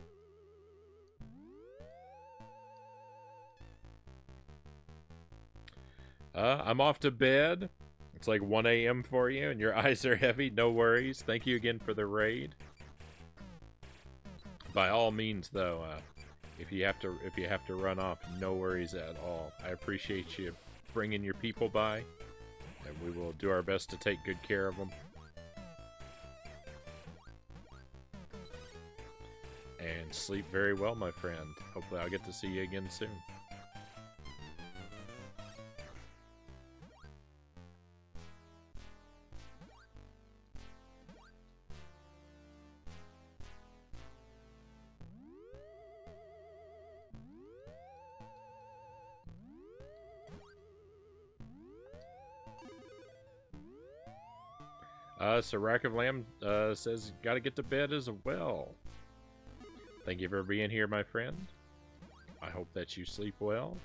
I'm off to bed. It's like 1 a.m. for you, and your eyes are heavy. No worries. Thank you again for the raid. By all means, though, if you have to run off, no worries at all. I appreciate you bringing your people by, and we will do our best to take good care of them. And sleep very well, my friend. Hopefully I'll get to see you again soon. So Rack of Lamb says, gotta get to bed as well. Thank you for being here, my friend. I hope that you sleep well.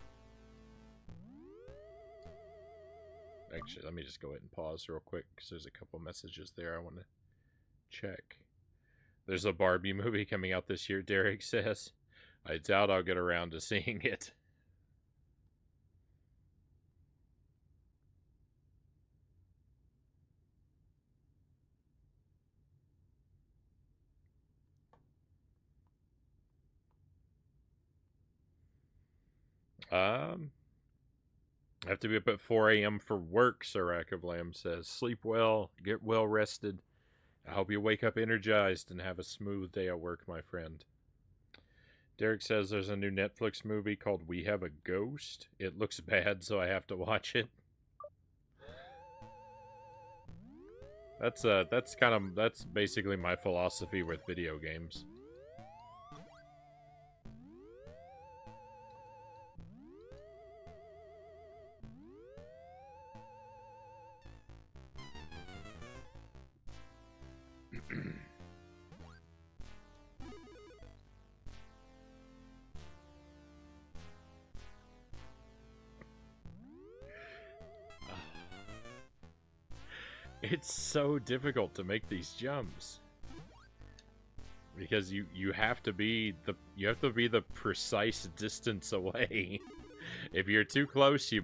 Actually, let me just go ahead and pause real quick, because there's a couple messages there I want to check. There's a Barbie movie coming out this year, Derek says. I doubt I'll get around to seeing it. I have to be up at 4 a.m. for work, Sirac of Lamb says. Sleep well, get well rested. I hope you wake up energized and have a smooth day at work, my friend. Derek says there's a new Netflix movie called We Have a Ghost. It looks bad, so I have to watch it. That's basically my philosophy with video games. It's so difficult to make these jumps because you have to be the precise distance away. If you're too close, you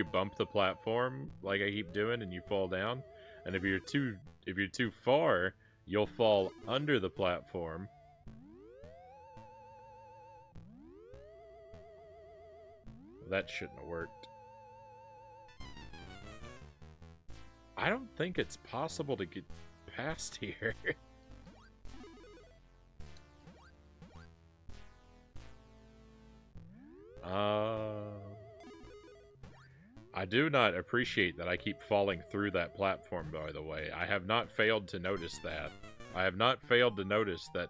bump the platform like I keep doing, and you fall down. And if you're too far, you'll fall under the platform. That shouldn't have worked. I don't think it's possible to get past here. I do not appreciate that I keep falling through that platform, by the way. I have not failed to notice that. I have not failed to notice that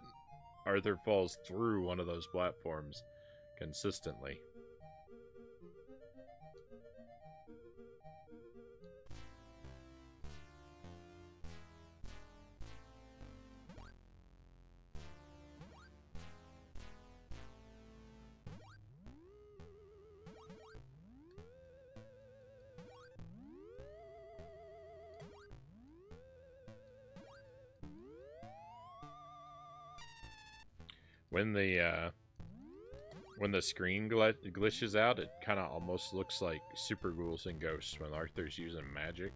Arthur falls through one of those platforms consistently. When the screen glitches out, it kind of almost looks like Super Ghouls and Ghosts when Arthur's using magic.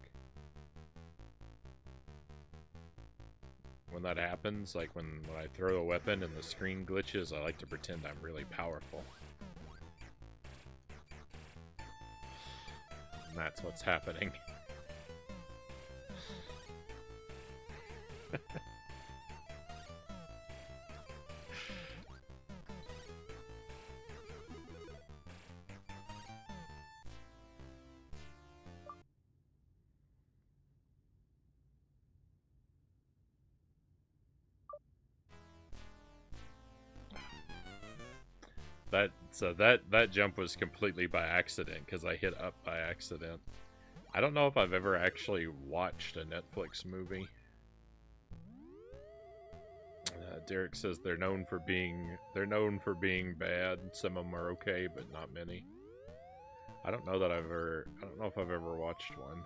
When that happens, like when I throw a weapon and the screen glitches, I like to pretend I'm really powerful. And that's what's happening. That jump was completely by accident because I hit up by accident. I don't know if I've ever actually watched a Netflix movie. Derek says they're known for being bad. Some of them are okay, but not many. I don't know if I've ever watched one.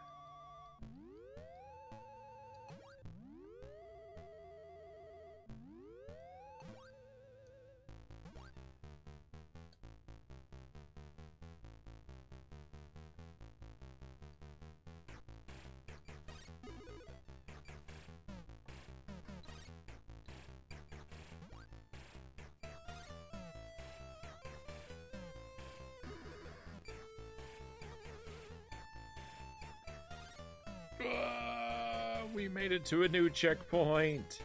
We made it to a new checkpoint.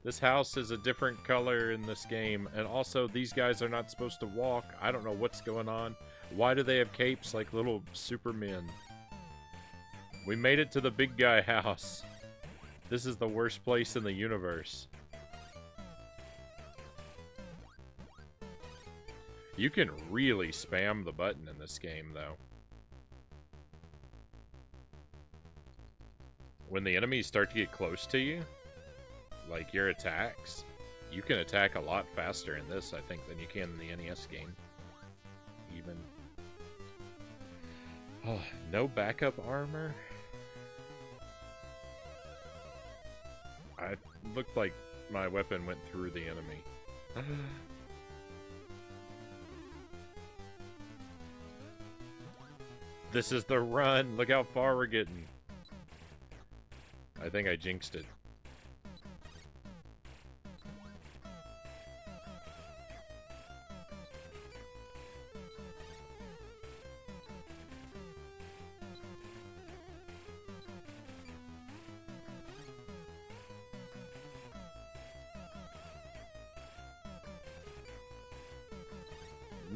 This house is a different color in this game, and also these guys are not supposed to walk. I don't know what's going on. Why do they have capes like little supermen? We made it to the big guy house. This is the worst place in the universe. You can really spam the button in this game, though. When the enemies start to get close to you, like your attacks, you can attack a lot faster in this, I think, than you can in the NES game. Even. Oh, no backup armor? I looked like my weapon went through the enemy. This is the run! Look how far we're getting. I think I jinxed it.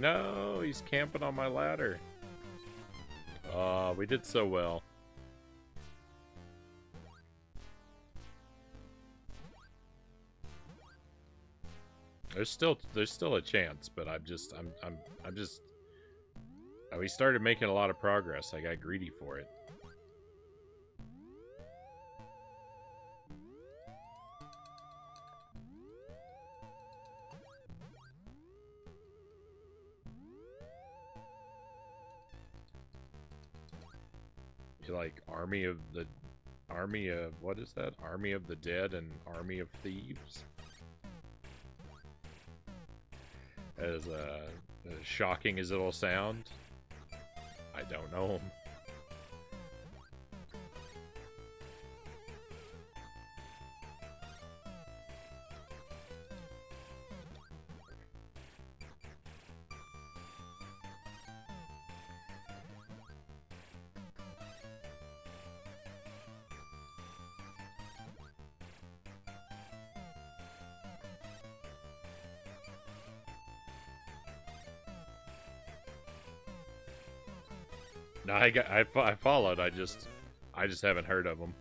No, he's camping on my ladder. We did so well. There's still a chance, but I'm just we started making a lot of progress. I got greedy for it. You like Army of what is that? Army of the Dead and Army of Thieves? As shocking as it'll sound, I don't know him. No, I followed. I just haven't heard of them.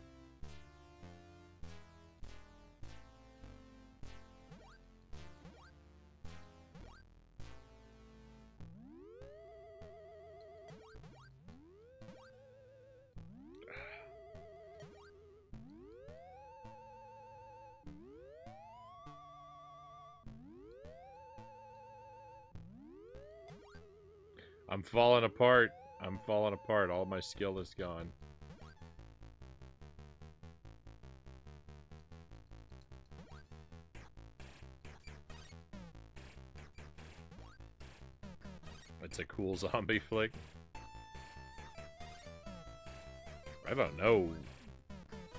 I'm falling apart. I'm falling apart. All my skill is gone. It's a cool zombie flick. I don't know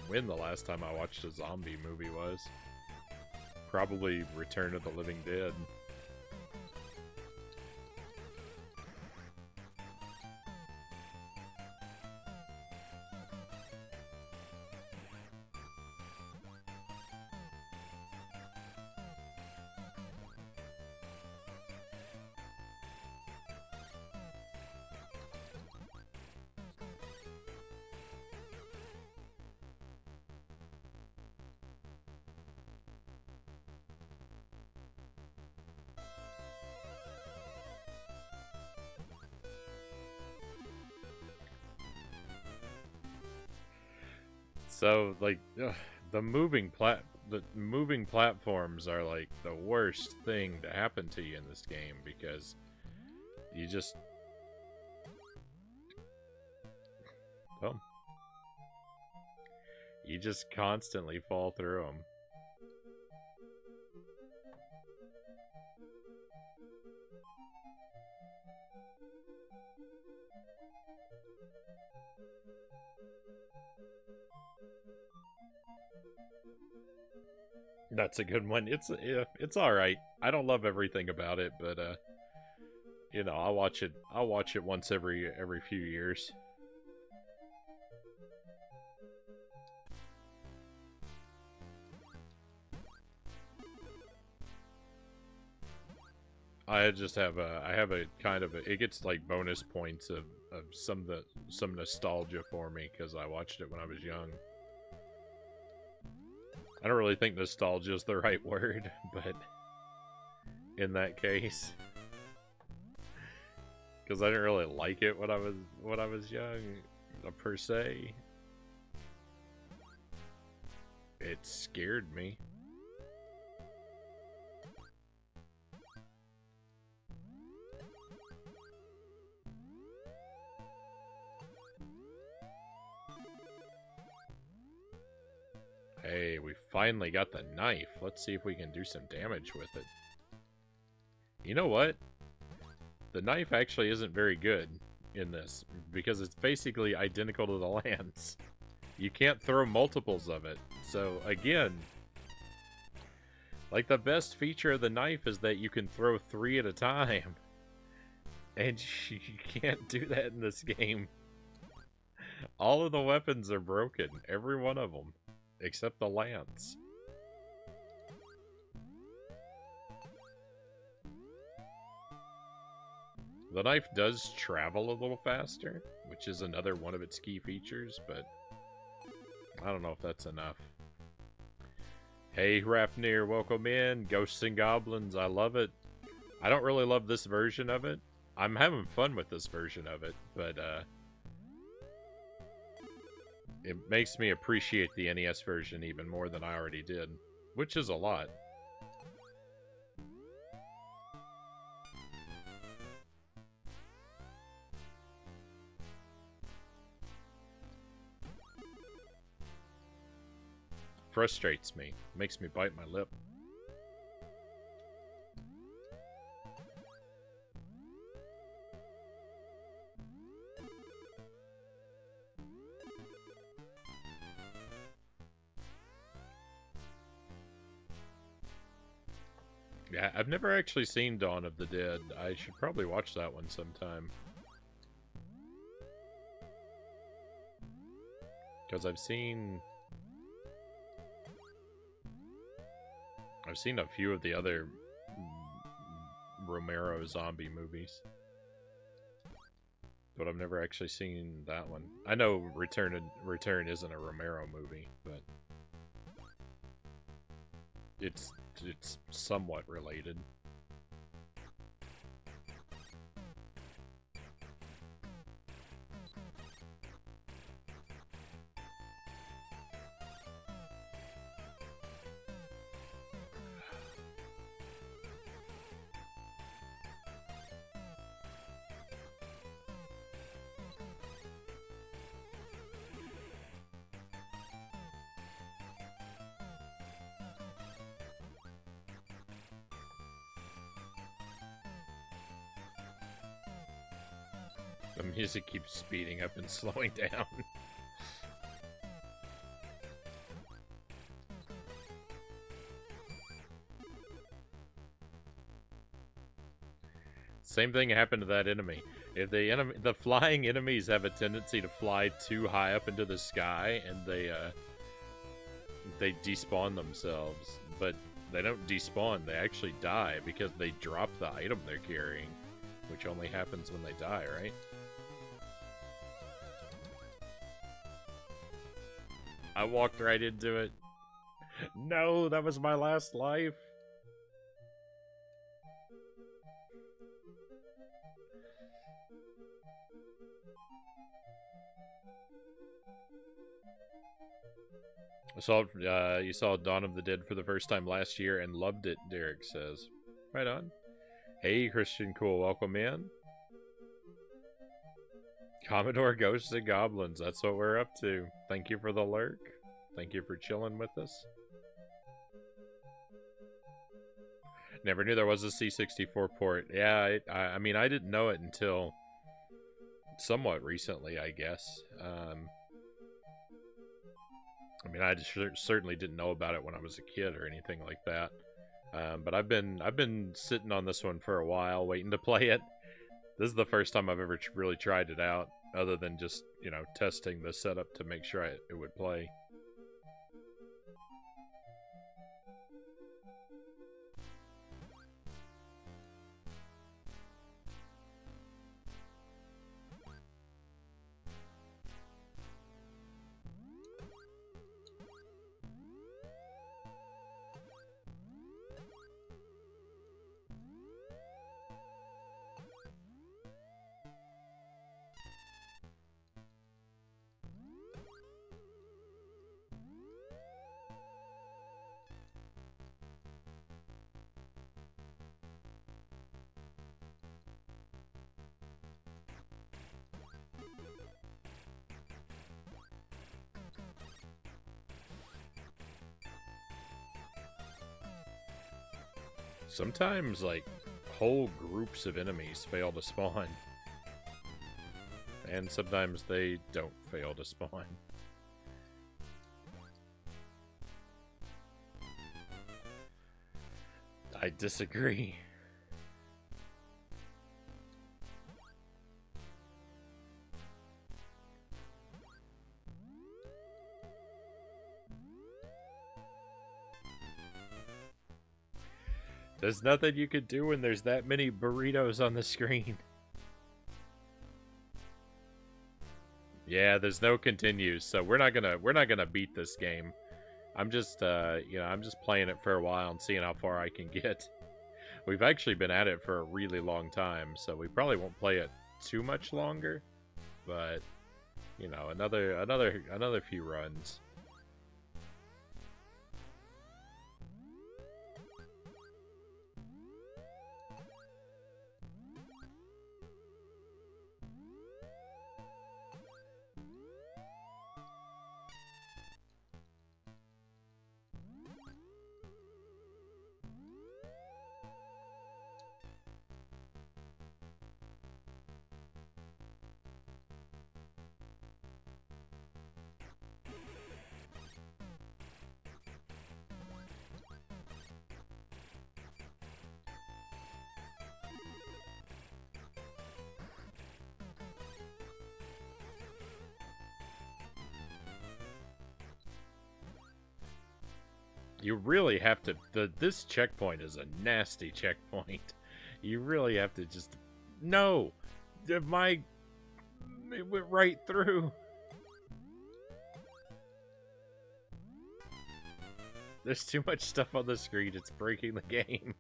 when the last time I watched a zombie movie was. Probably Return of the Living Dead. So, like, the moving platforms are like the worst thing to happen to you in this game because you just constantly fall through them. That's a good one. It's all right. I don't love everything about it, but you know, I'll watch it once every few years. I have a kind of it gets like bonus points of some nostalgia for me because I watched it when I was young. I don't really think nostalgia is the right word, but in that case, because I didn't really like it when I was young, per se. It scared me. Hey, we finally got the knife. Let's see if we can do some damage with it. You know what? The knife actually isn't very good in this, because it's basically identical to the lance. You can't throw multiples of it. So, again, like, the best feature of the knife is that you can throw 3 at a time. And you can't do that in this game. All of the weapons are broken. Every one of them. Except the lance. The knife does travel a little faster, which is another one of its key features, but I don't know if that's enough. Hey, Rapnir, welcome in. Ghosts and Goblins, I love it. I don't really love this version of it. I'm having fun with this version of it, but it makes me appreciate the NES version even more than I already did, which is a lot. Frustrates me. Makes me bite my lip. Yeah, I've never actually seen Dawn of the Dead. I should probably watch that one sometime. Because I've seen a few of the other Romero zombie movies. But I've never actually seen that one. I know Return isn't a Romero movie, but it's somewhat related. The music keeps speeding up and slowing down. Same thing happened to that enemy. If the flying enemies have a tendency to fly too high up into the sky, and they despawn themselves, but they don't despawn. They actually die because they drop the item they're carrying, which only happens when they die, right? I walked right into it. No, that was my last life. You saw Dawn of the Dead for the first time last year and loved it, Derek says. Right on. Hey, Christian Cool, welcome in. Commodore Ghosts and Goblins, that's what we're up to. Thank you for the lurk. Thank you for chilling with us. Never knew there was a C64 port. Yeah, I mean, I didn't know it until somewhat recently, I guess. I mean, I certainly didn't know about it when I was a kid or anything like that. But I've been sitting on this one for a while, waiting to play it. This is the first time I've ever really tried it out, other than just, you know, testing the setup to make sure it would play. Sometimes, like, whole groups of enemies fail to spawn. And sometimes they don't fail to spawn. I disagree. There's nothing you can do when there's that many burritos on the screen. Yeah, there's no continues, so we're not gonna beat this game. I'm just I'm just playing it for a while and seeing how far I can get. We've actually been at it for a really long time, so we probably won't play it too much longer. But another few runs. You really have to. This checkpoint is a nasty checkpoint. You really have to just. No! It went right through. There's too much stuff on the screen. It's breaking the game.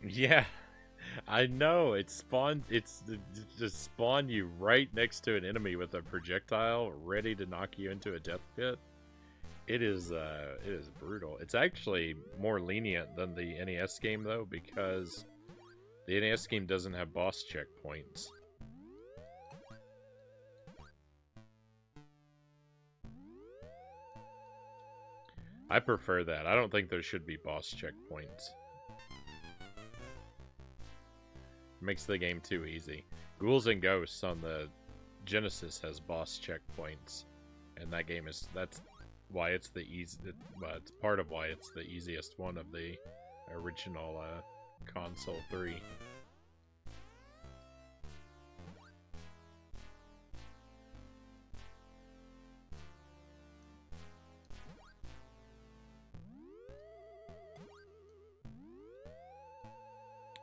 Yeah, I know. It's just spawn you right next to an enemy with a projectile ready to knock you into a death pit. It is brutal. It's actually more lenient than the NES game though, because the NES game doesn't have boss checkpoints. I prefer that. I don't think there should be boss checkpoints. Makes the game too easy. Ghouls and Ghosts on the Genesis has boss checkpoints, and that game that's why it's the well, it's part of why it's the easiest one of the original console 3.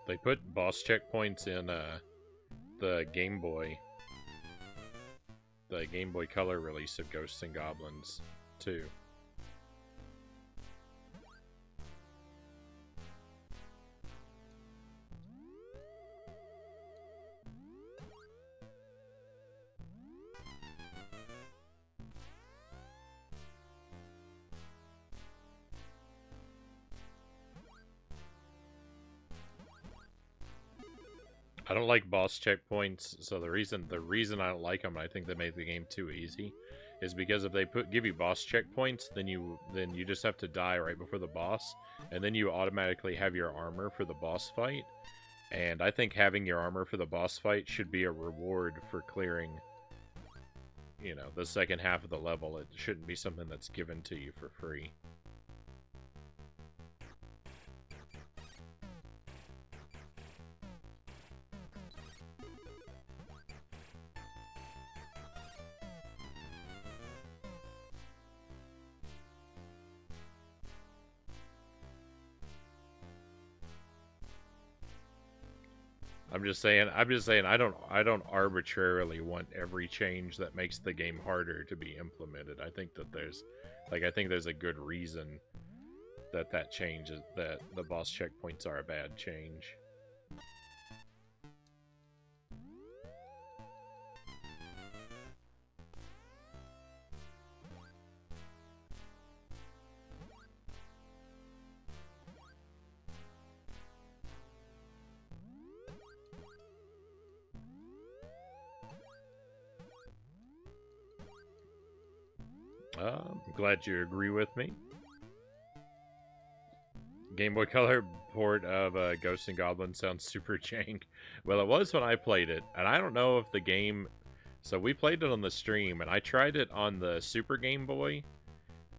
They put boss checkpoints in the Game Boy Color release of Ghosts and Goblins too. I don't like boss checkpoints, so the reason I don't like them, and I think they make the game too easy, is because if they give you boss checkpoints, then you just have to die right before the boss, and then you automatically have your armor for the boss fight. And I think having your armor for the boss fight should be a reward for clearing, the second half of the level. It shouldn't be something that's given to you for free. I'm just saying I don't arbitrarily want every change that makes the game harder to be implemented. I think that there's a good reason that change is that the boss checkpoints are a bad change. I'm glad you agree with me. Game Boy Color port of Ghosts and Goblins sounds super jank. Well, it was when I played it, and I don't know if the game... So we played it on the stream, and I tried it on the Super Game Boy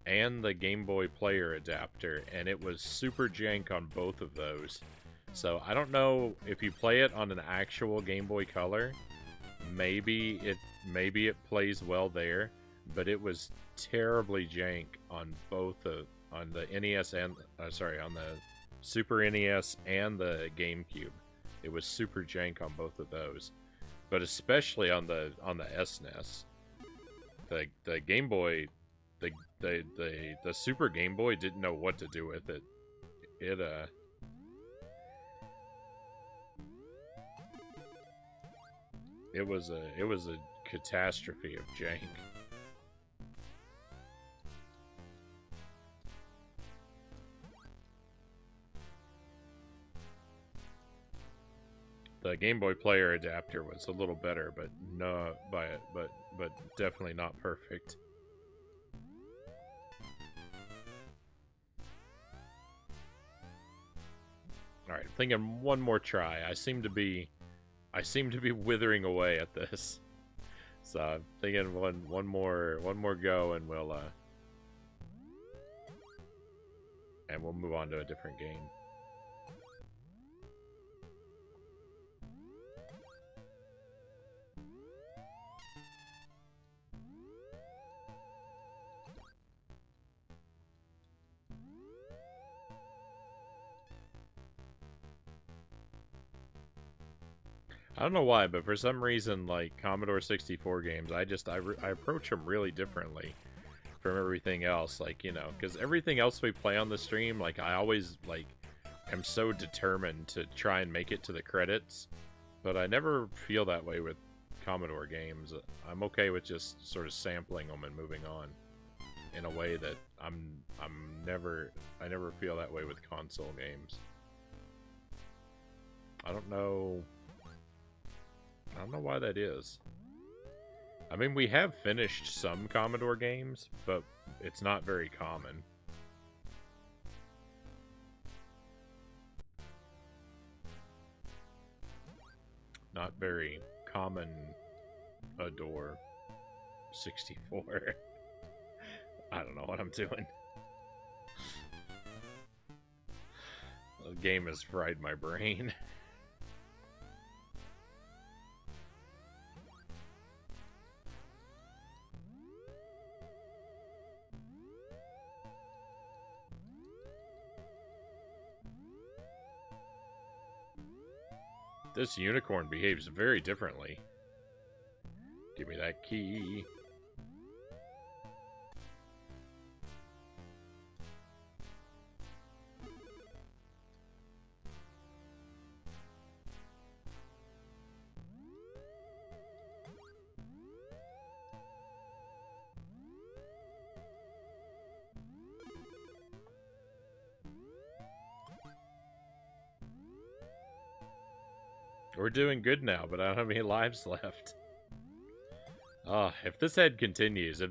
and the Game Boy Player adapter, and it was super jank on both of those. So I don't know if you play it on an actual Game Boy Color, maybe it plays well there, but it was terribly jank on both on the NES and on the Super NES and the GameCube. It was super jank on both of those, but especially on the SNES. The Game Boy, the Super Game Boy didn't know what to do with it. It was a catastrophe of jank. The Game Boy Player adapter was a little better, but but definitely not perfect. All right, thinking one more try. I seem to be withering away at this. So I'm thinking one more go, and we'll move on to a different game. I don't know why, but for some reason, like, Commodore 64 games, I approach them really differently from everything else. Like, you know, because everything else we play on the stream, like, I always, like, am so determined to try and make it to the credits, but I never feel that way with Commodore games. I'm okay with just sort of sampling them and moving on in a way that I never feel that way with console games. I don't know why that is. I mean, we have finished some Commodore games, but it's not very common. Not very common. Adore 64. I don't know what I'm doing. The game has fried my brain. This unicorn behaves very differently. Give me that key. We're doing good now, but I don't have any lives left. If this head continues,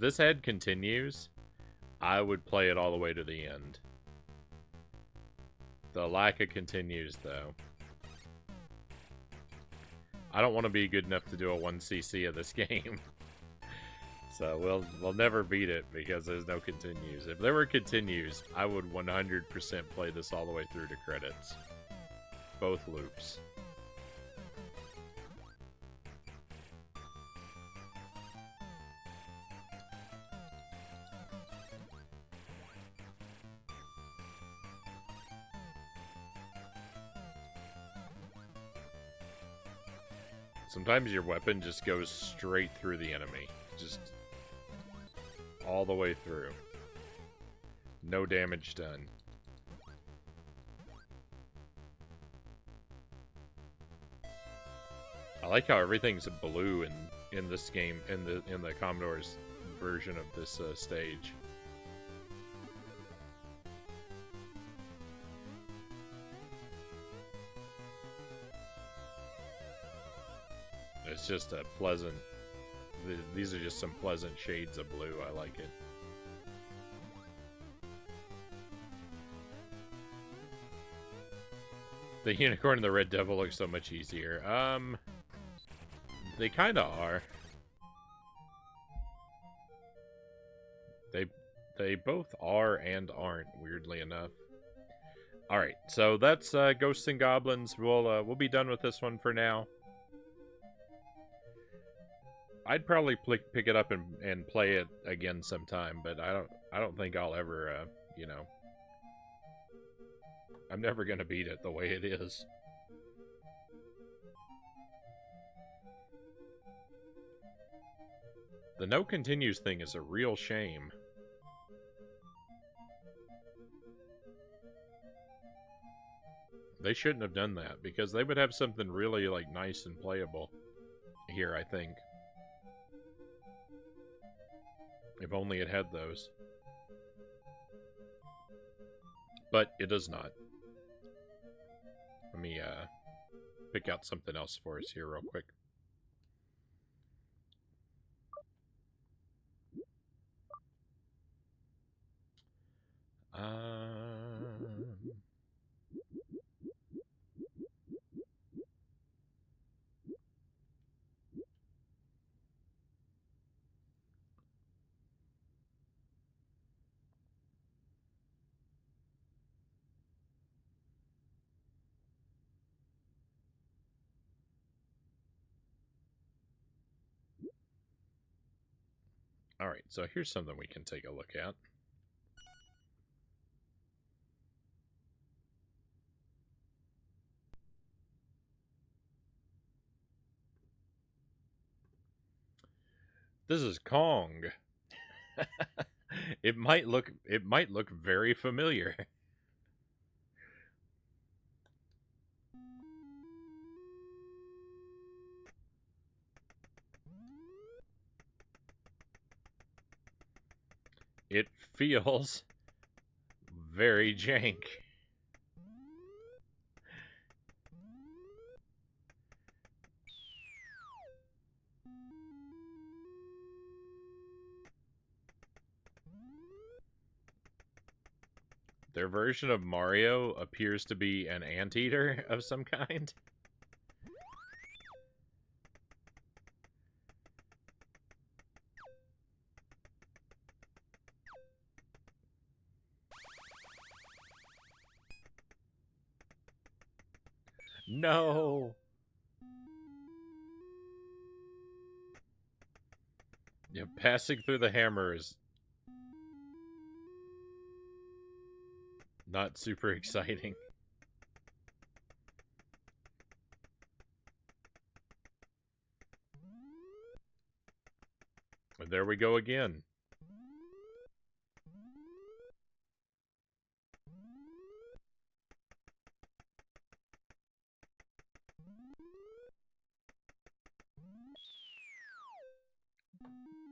I would play it all the way to the end. The lack of continues, though. I don't want to be good enough to do a 1cc of this game. So we'll never beat it because there's no continues. If there were continues, I would 100% play this all the way through to credits. Both loops. Sometimes your weapon just goes straight through the enemy. Just all the way through. No damage done. I like how everything's blue in this game, in the Commodore's version of this stage. It's just a pleasant... These are just some pleasant shades of blue. I like it. The unicorn and the red devil look so much easier. They kind of are. They both are and aren't, weirdly enough. All right, so that's Ghosts and Goblins. We'll be done with this one for now. I'd probably pick it up and play it again sometime, but I don't think I'll ever you know, I'm never gonna beat it the way it is. The no continues thing is a real shame. They shouldn't have done that, because they would have something really, like, nice and playable here, I think. If only it had those. But it does not. Let me, pick out something else for us here real quick. Alright, so here's something we can take a look at. This is Kong. It might look very familiar. It feels very jank. Their version of Mario appears to be an anteater of some kind. No! Yeah, passing through the hammer is not super exciting. And there we go again.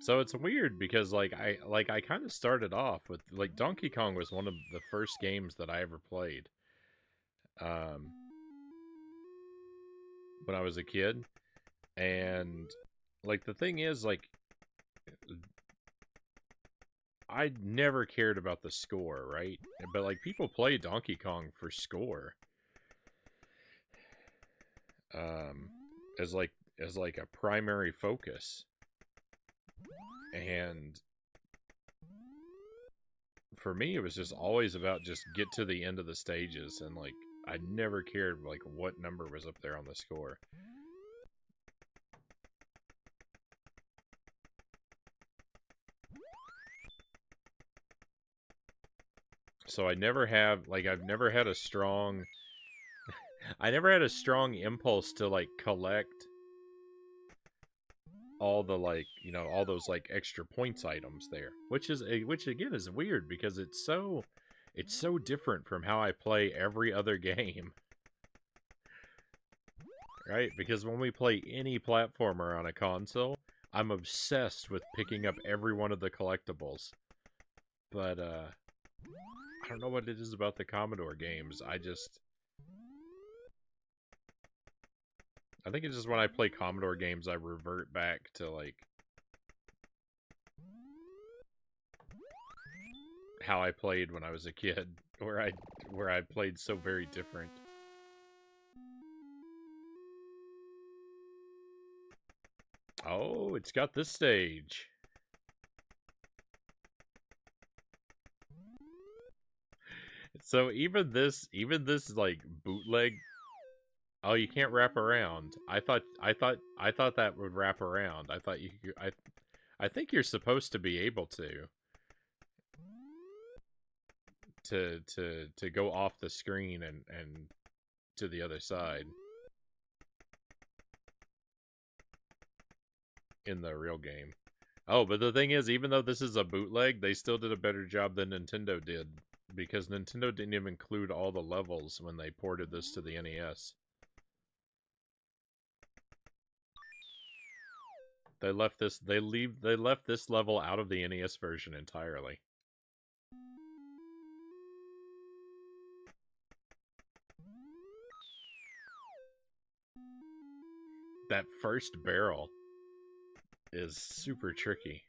So it's weird because I kind of started off with, like, Donkey Kong was one of the first games that I ever played when I was a kid. And like the thing is, like, I never cared about the score, right? But like people play Donkey Kong for score. As like a primary focus. And for me, it was just always about just get to the end of the stages, and like I never cared like what number was up there on the score. So I never have, like, I've never had a strong I never had a strong impulse to like collect all the, like, you know, all those like extra points items there, which again is weird because it's so different from how I play every other game. Right? Because when we play any platformer on a console, I'm obsessed with picking up every one of the collectibles. But I don't know what it is about the Commodore games. I think it's just when I play Commodore games, I revert back to, like, how I played when I was a kid, where I played so very different. Oh, it's got this stage. So even this like bootleg. Oh, you can't wrap around. I thought that would wrap around. I thought you could, I think you're supposed to be able to go off the screen and to the other side in the real game. Oh, but the thing is, even though this is a bootleg, they still did a better job than Nintendo did because Nintendo didn't even include all the levels when they ported this to the NES. They left this level out of the NES version entirely. That first barrel is super tricky.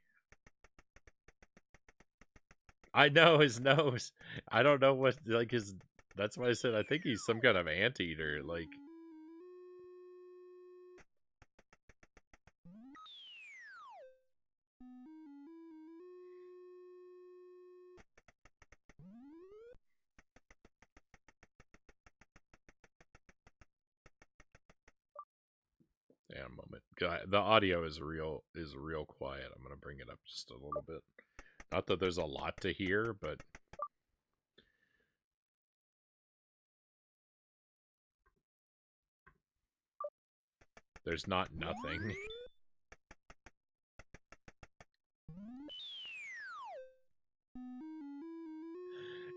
I know his nose. I don't know what like his. That's why I said I think he's some kind of anteater. Like, damn moment. The audio is real quiet. I'm gonna bring it up just a little bit. Not that there's a lot to hear, but there's not nothing.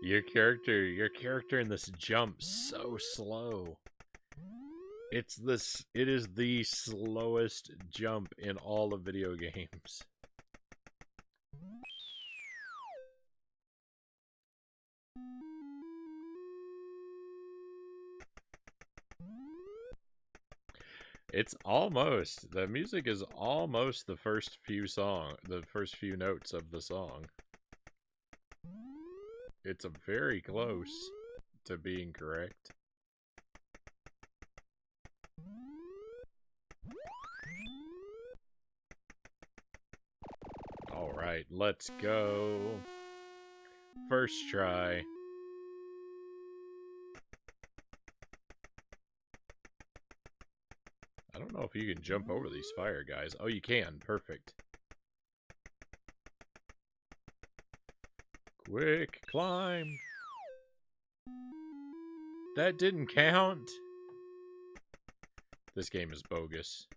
Your character in this jumps so slow. It is the slowest jump in all of video games. It's almost, the music is almost the first few notes of the song. It's a very close to being correct. All right, let's go. First try. I don't know if you can jump over these fire guys. Oh, you can. Perfect. Quick climb. That didn't count. This game is bogus.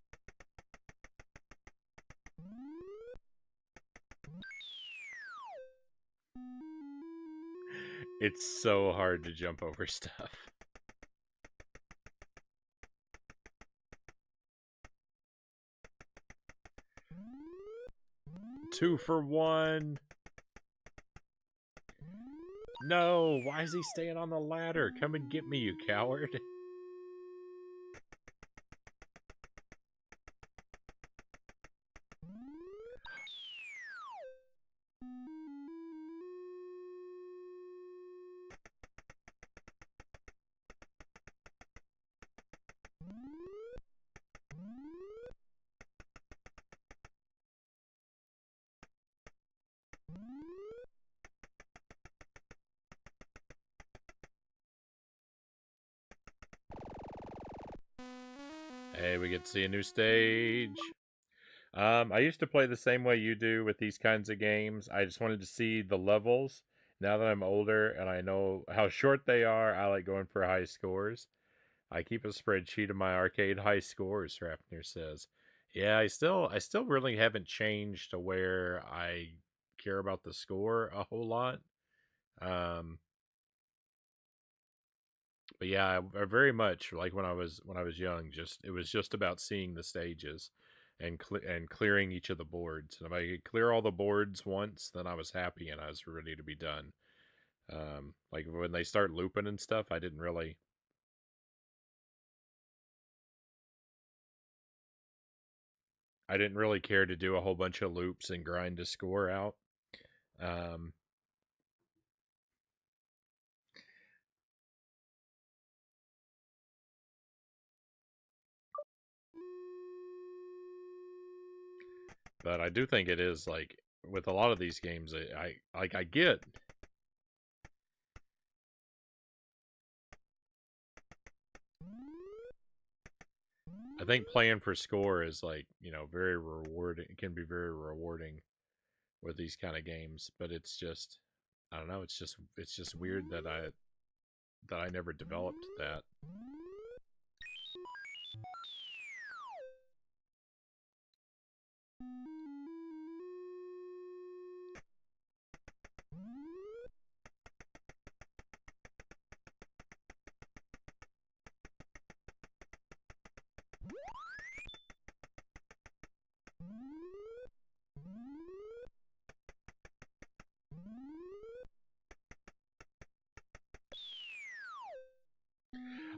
It's so hard to jump over stuff. Two for one. No, why is he staying on the ladder? Come and get me, you coward. Hey, we get to see a new stage. I used to play the same way you do with these kinds of games. I just wanted to see the levels. Now that I'm older and I know how short they are, I like going for high scores. I keep a spreadsheet of my arcade high scores, Rapner says. Yeah, I still really haven't changed to where I care about the score a whole lot. Um, but yeah, I very much like when I was young. Just it was just about seeing the stages and clearing each of the boards. And if I could clear all the boards once, then I was happy and I was ready to be done. Like when they start looping and stuff, I didn't really care to do a whole bunch of loops and grind a score out. Um, But I do think it is, like, with a lot of these games, I get. I think playing for score is, like, you know, very rewarding. It can be very rewarding with these kind of games, but it's just, I don't know, it's just weird that I never developed that.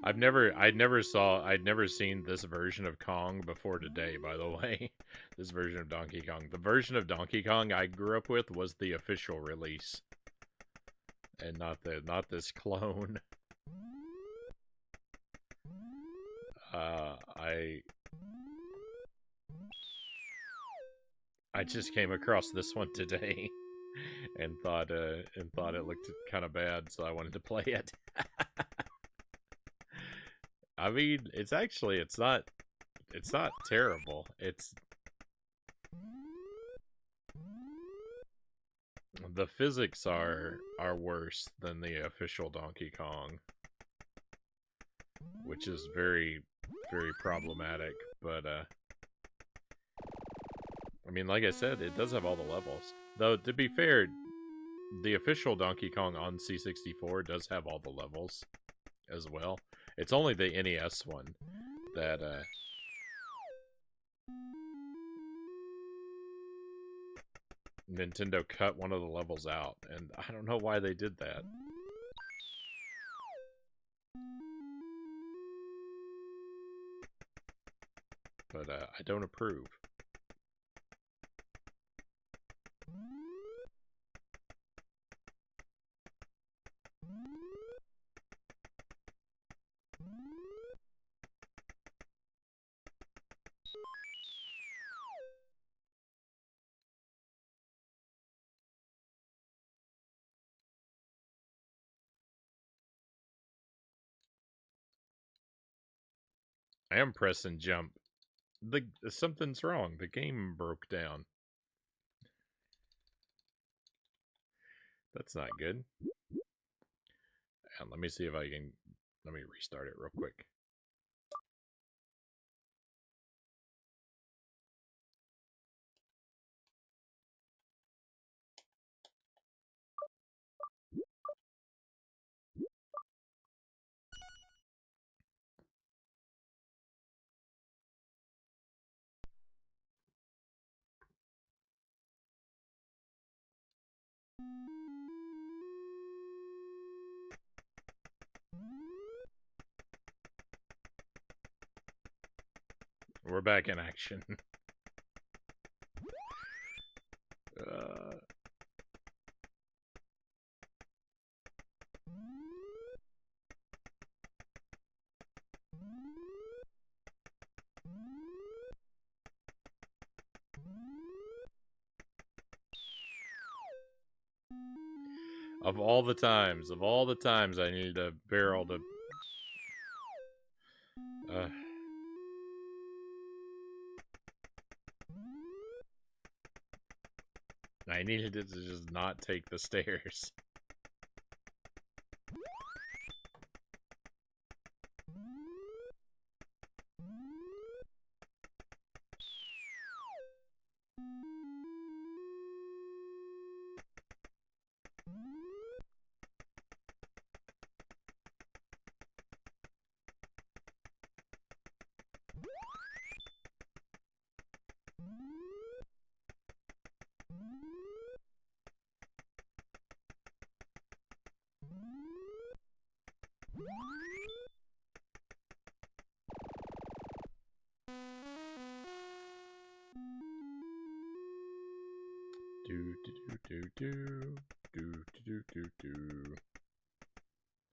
I'd never seen this version of Kong before today, by the way. This version of Donkey Kong. The version of Donkey Kong I grew up with was the official release. And not this clone. I just came across this one today and thought it looked kind of bad, so I wanted to play it. I mean, it's not terrible. It's the physics are worse than the official Donkey Kong, which is very problematic, but I mean, like I said, it does have all the levels. Though, to be fair, the official Donkey Kong on C64 does have all the levels as well. It's only the NES one that Nintendo cut one of the levels out, and I don't know why they did that. But I don't approve. I am pressing jump. Something's wrong. The game broke down. That's not good. And let me see if I can. Let me restart it real quick. We're back in action. Of all the times I needed a barrel to... I needed it to just not take the stairs.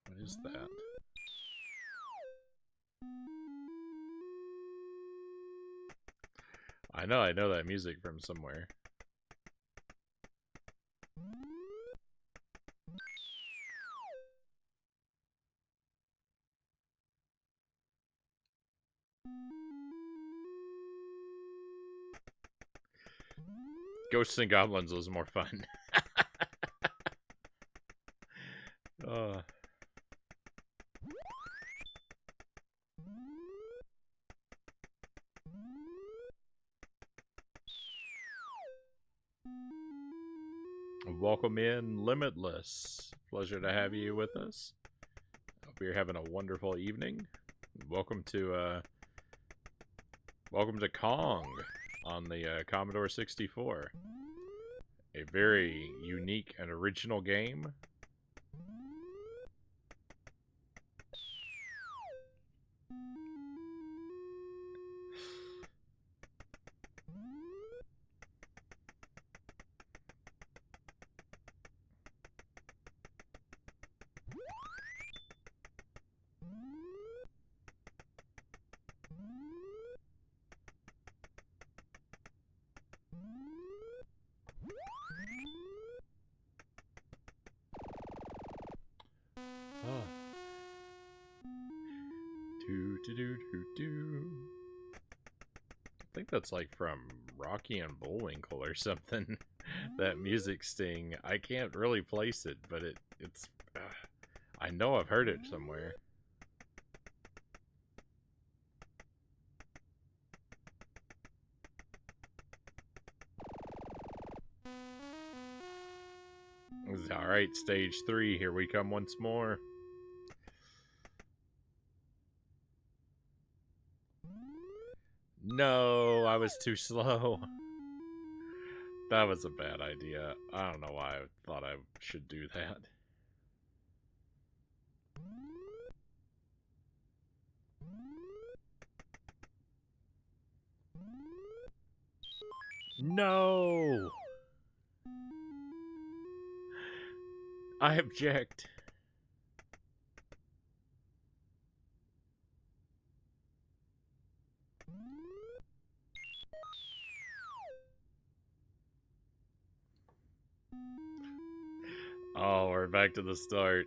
What is that? I know that music from somewhere. Ghosts and Goblins was more fun. uh. Welcome in, Limitless. Pleasure to have you with us. Hope you're having a wonderful evening. Welcome to Kong on the Commodore 64. A very unique and original game. I think that's like from Rocky and Bullwinkle or something. That music sting. I can't really place it, but it's. I know I've heard it somewhere. Alright, stage 3. Here we come once more. No, I was too slow. That was a bad idea. I don't know why I thought I should do that. No! I object. Oh, we're back to the start.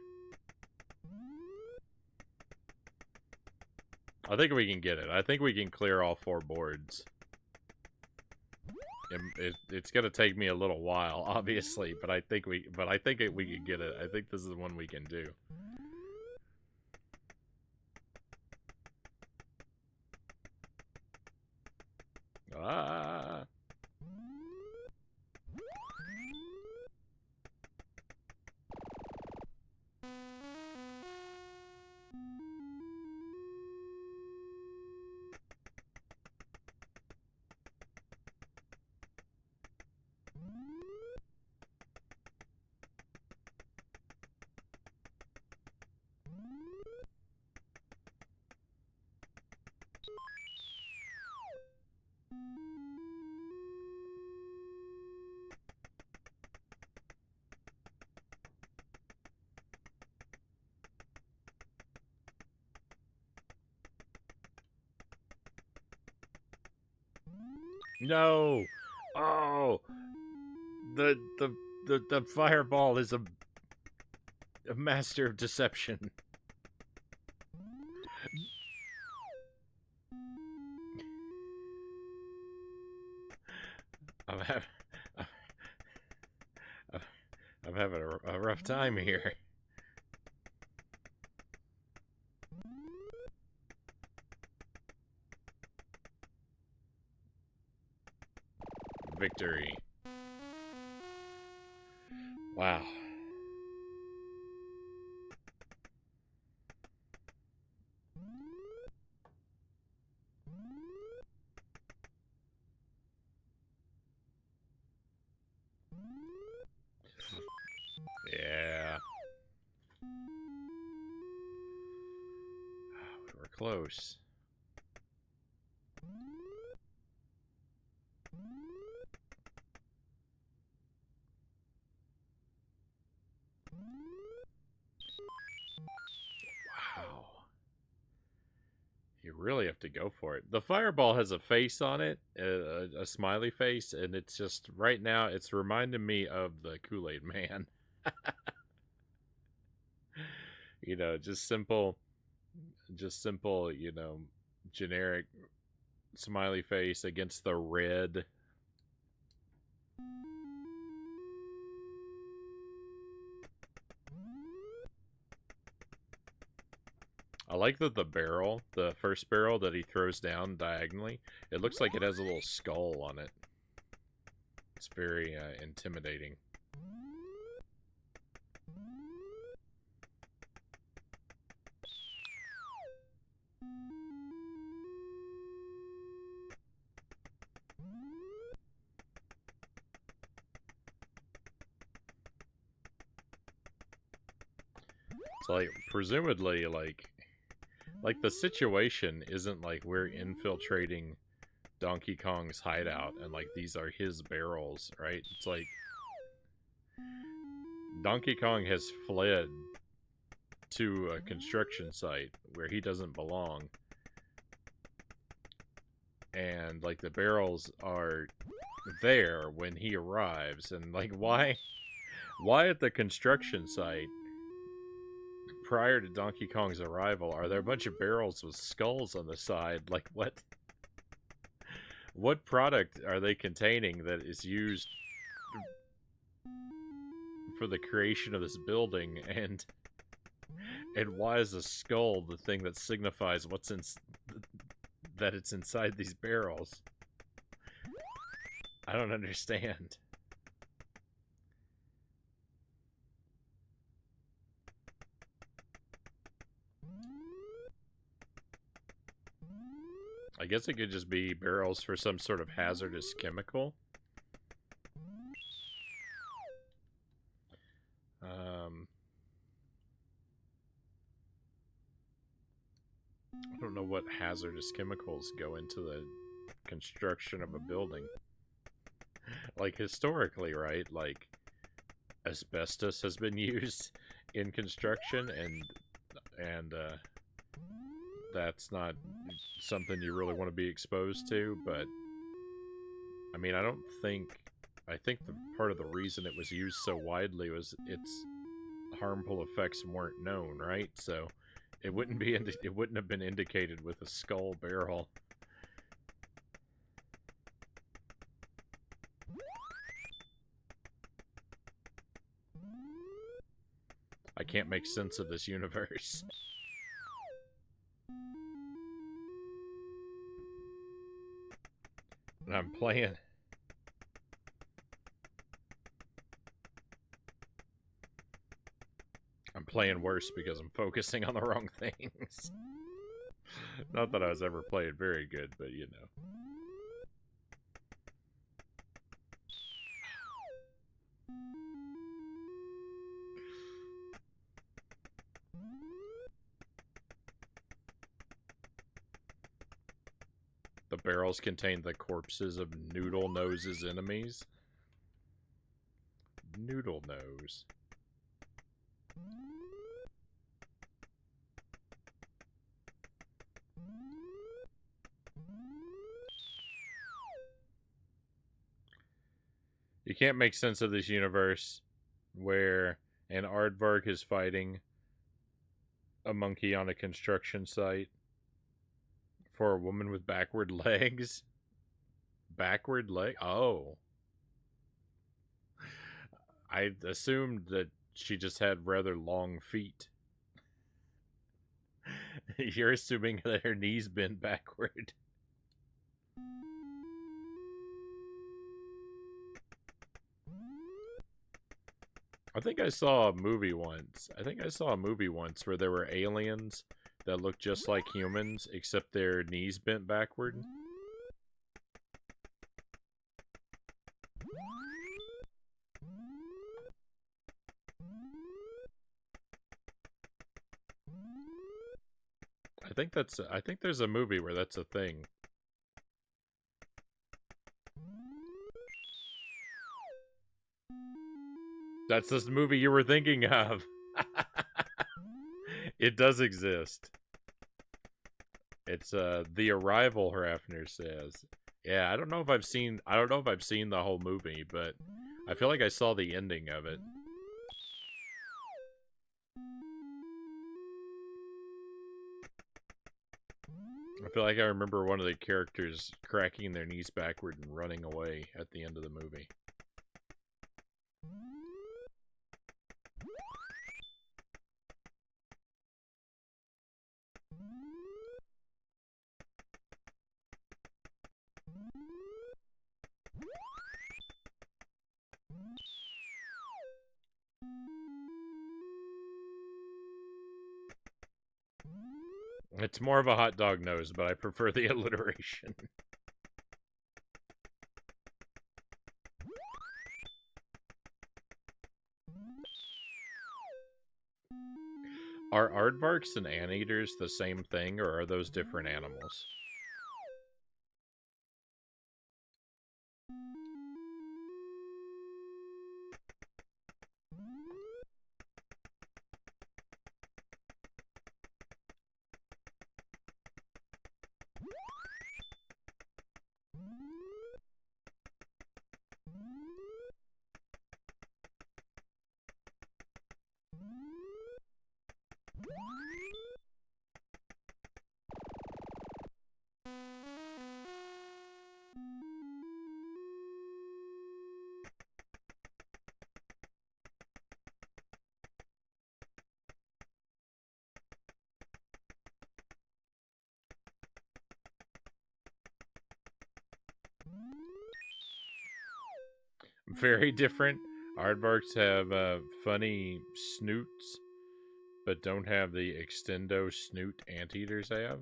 I think we can get it. I think we can clear all 4 boards. It's gonna take me a little while, obviously, but I think we can get it. I think this is the one we can do. Ah. No! Oh! The fireball is a master of deception. I'm having a rough time here. Victory. Wow. Yeah. We were close. Wow. You really have to go for it. The fireball has a face on it, a smiley face, and it's just, right now, it's reminding me of the Kool-Aid Man. You know, just simple, you know, generic smiley face against the red. I like that the barrel, the first barrel that he throws down diagonally, it looks like it has a little skull on it. It's very intimidating. So, like, presumably, like the situation isn't like we're infiltrating Donkey Kong's hideout and like these are his barrels, right? It's like Donkey Kong has fled to a construction site where he doesn't belong. And like the barrels are there when he arrives, and like why at the construction site prior to Donkey Kong's arrival are there a bunch of barrels with skulls on the side? Like what product are they containing that is used for the creation of this building, and why is a skull the thing that signifies what's in that it's inside these barrels? I don't understand. I guess it could just be barrels for some sort of hazardous chemical. I don't know what hazardous chemicals go into the construction of a building. Like, historically, right? Like, asbestos has been used in construction, and that's not something you really want to be exposed to, but I mean, I think the part of the reason it was used so widely was its harmful effects weren't known, right? So it wouldn't have been indicated with a skull barrel. I can't make sense of this universe. And I'm playing worse because I'm focusing on the wrong things. Not that I was ever playing very good, but you know. The barrels contain the corpses of Noodle Nose's enemies. Noodle Nose. You can't make sense of this universe where an aardvark is fighting a monkey on a construction site for a woman with backward legs. Backward leg? Oh. I assumed that she just had rather long feet. You're assuming that her knees bend backward. I think I saw a movie once. Where there were aliens that looked just like humans, except their knees bent backward. I think there's a movie where that's a thing. That's this movie you were thinking of. It does exist. It's The Arrival, Hrafner says. Yeah, I don't know if I've seen the whole movie, but I feel like I saw the ending of it. I feel like I remember one of the characters cracking their knees backward and running away at the end of the movie. It's more of a hot dog nose, but I prefer the alliteration. Are aardvarks and anteaters the same thing, or are those different animals? Very different. Aardvarks have funny snoots, but don't have the extendo snoot anteaters have.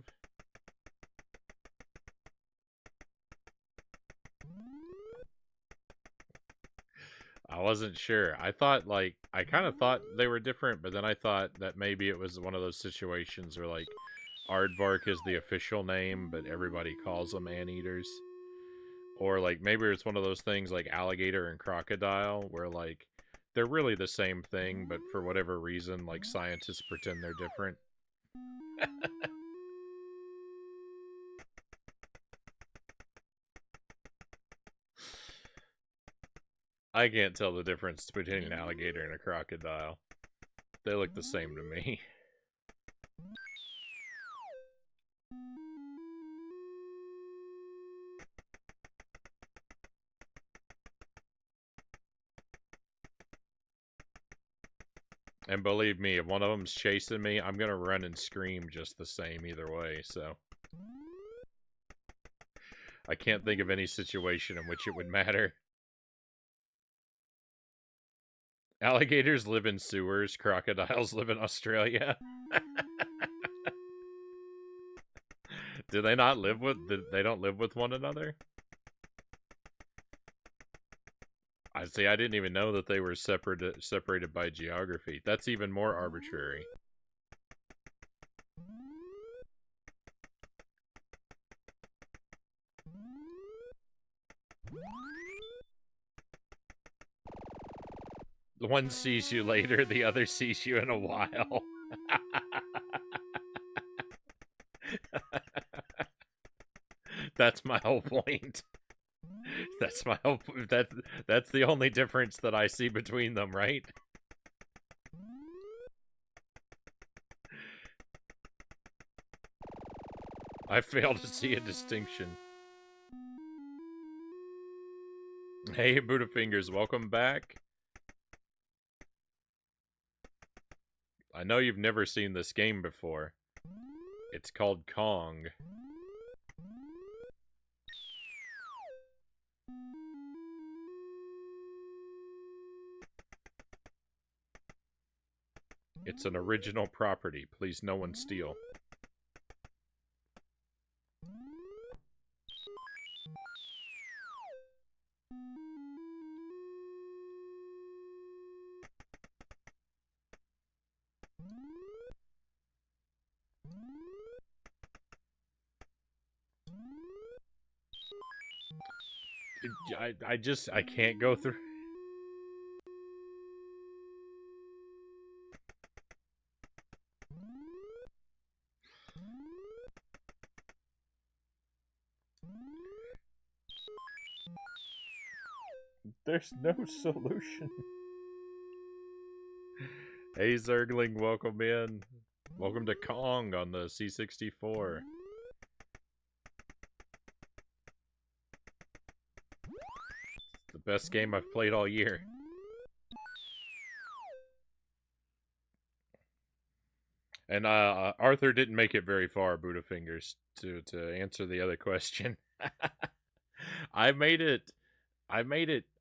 I wasn't sure. I kind of thought they were different, but then I thought that maybe it was one of those situations where, like, aardvark is the official name, but everybody calls them anteaters. Or, like, maybe it's one of those things like alligator and crocodile, where, like, they're really the same thing, but for whatever reason, like, scientists pretend they're different. I can't tell the difference between an alligator and a crocodile. They look the same to me. And believe me, if one of them's chasing me, I'm gonna run and scream just the same either way, so... I can't think of any situation in which it would matter. Alligators live in sewers, crocodiles live in Australia. Do they not live with... They don't live with one another? I see, I didn't even know that they were separated by geography. That's even more arbitrary. One sees you later, the other sees you in a while. That's my whole point. That's my whole point. That's the only difference that I see between them, right? I fail to see a distinction. Hey, Budafingers, welcome back. I know you've never seen this game before. It's called Kong. It's an original property. Please no one steal. I can't go through. There's no solution. Hey Zergling, welcome in. Welcome to Kong on the C64. The best game I've played all year. And Arthur didn't make it very far, Budafingers, to answer the other question. I made it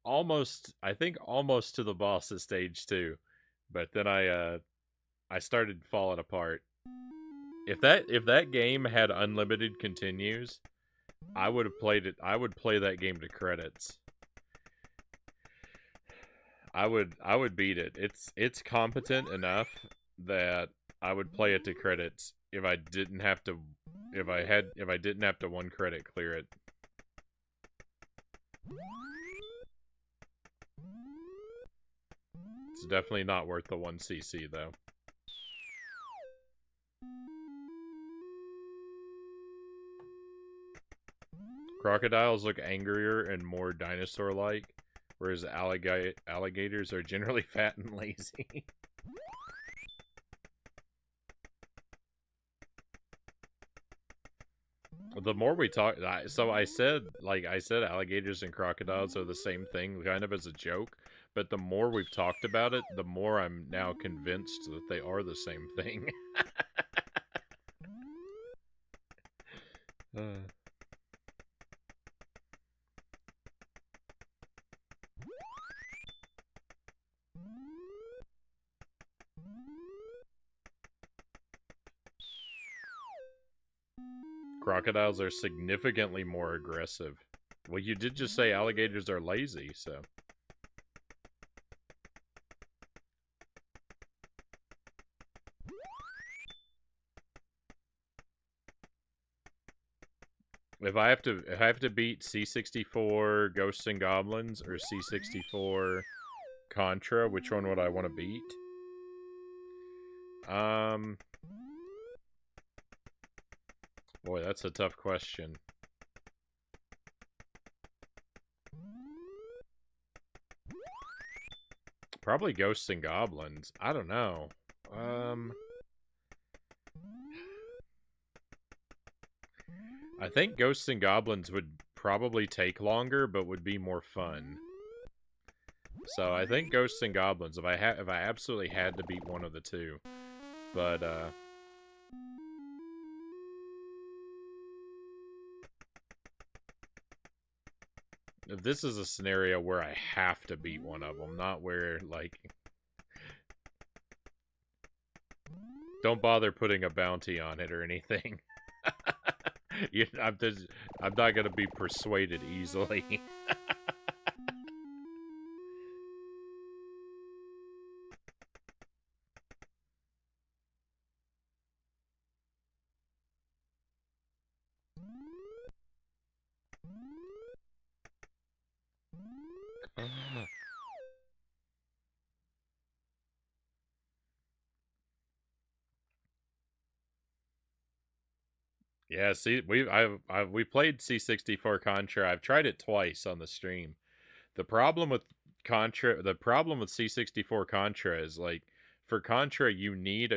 almost, I think almost to the boss at stage 2. But then I started falling apart. If that game had unlimited continues, I would have played it. I would play that game to credits. I would beat it. It's competent enough that I would play it to credits if I didn't have to one credit clear it. It's definitely not worth the 1 CC though. Crocodiles look angrier and more dinosaur-like, whereas alligators are generally fat and lazy. The more we talk, so I said alligators and crocodiles are the same thing, kind of as a joke, but the more we've talked about it, the more I'm now convinced that they are the same thing. Crocodiles are significantly more aggressive. Well, you did just say alligators are lazy, so... If I have to beat C64 Ghosts and Goblins or C64 Contra, which one would I want to beat? Boy, that's a tough question. Probably Ghosts and Goblins. I don't know. I think Ghosts and Goblins would probably take longer, but would be more fun. So I think Ghosts and Goblins, if I absolutely had to beat one of the two. But this is a scenario where I have to beat one of them, not where, like... Don't bother putting a bounty on it or anything. I'm not gonna be persuaded easily. Yeah, see, we played C64 Contra. I've tried it twice on the stream. The problem with C64 Contra is, like, for Contra you need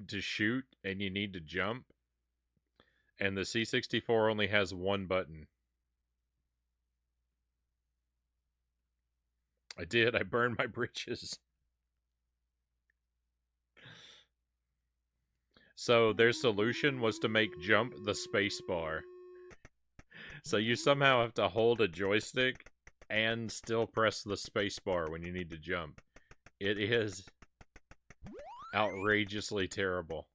to shoot and you need to jump, and the C64 only has one button. I burned my britches. So their solution was to make jump the spacebar. So you somehow have to hold a joystick and still press the spacebar when you need to jump. It is outrageously terrible.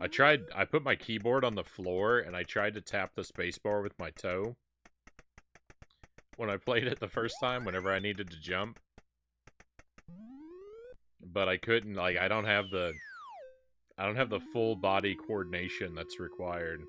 I put my keyboard on the floor and I tried to tap the spacebar with my toe when I played it the first time, whenever I needed to jump. But I couldn't, like, I don't have the full body coordination that's required.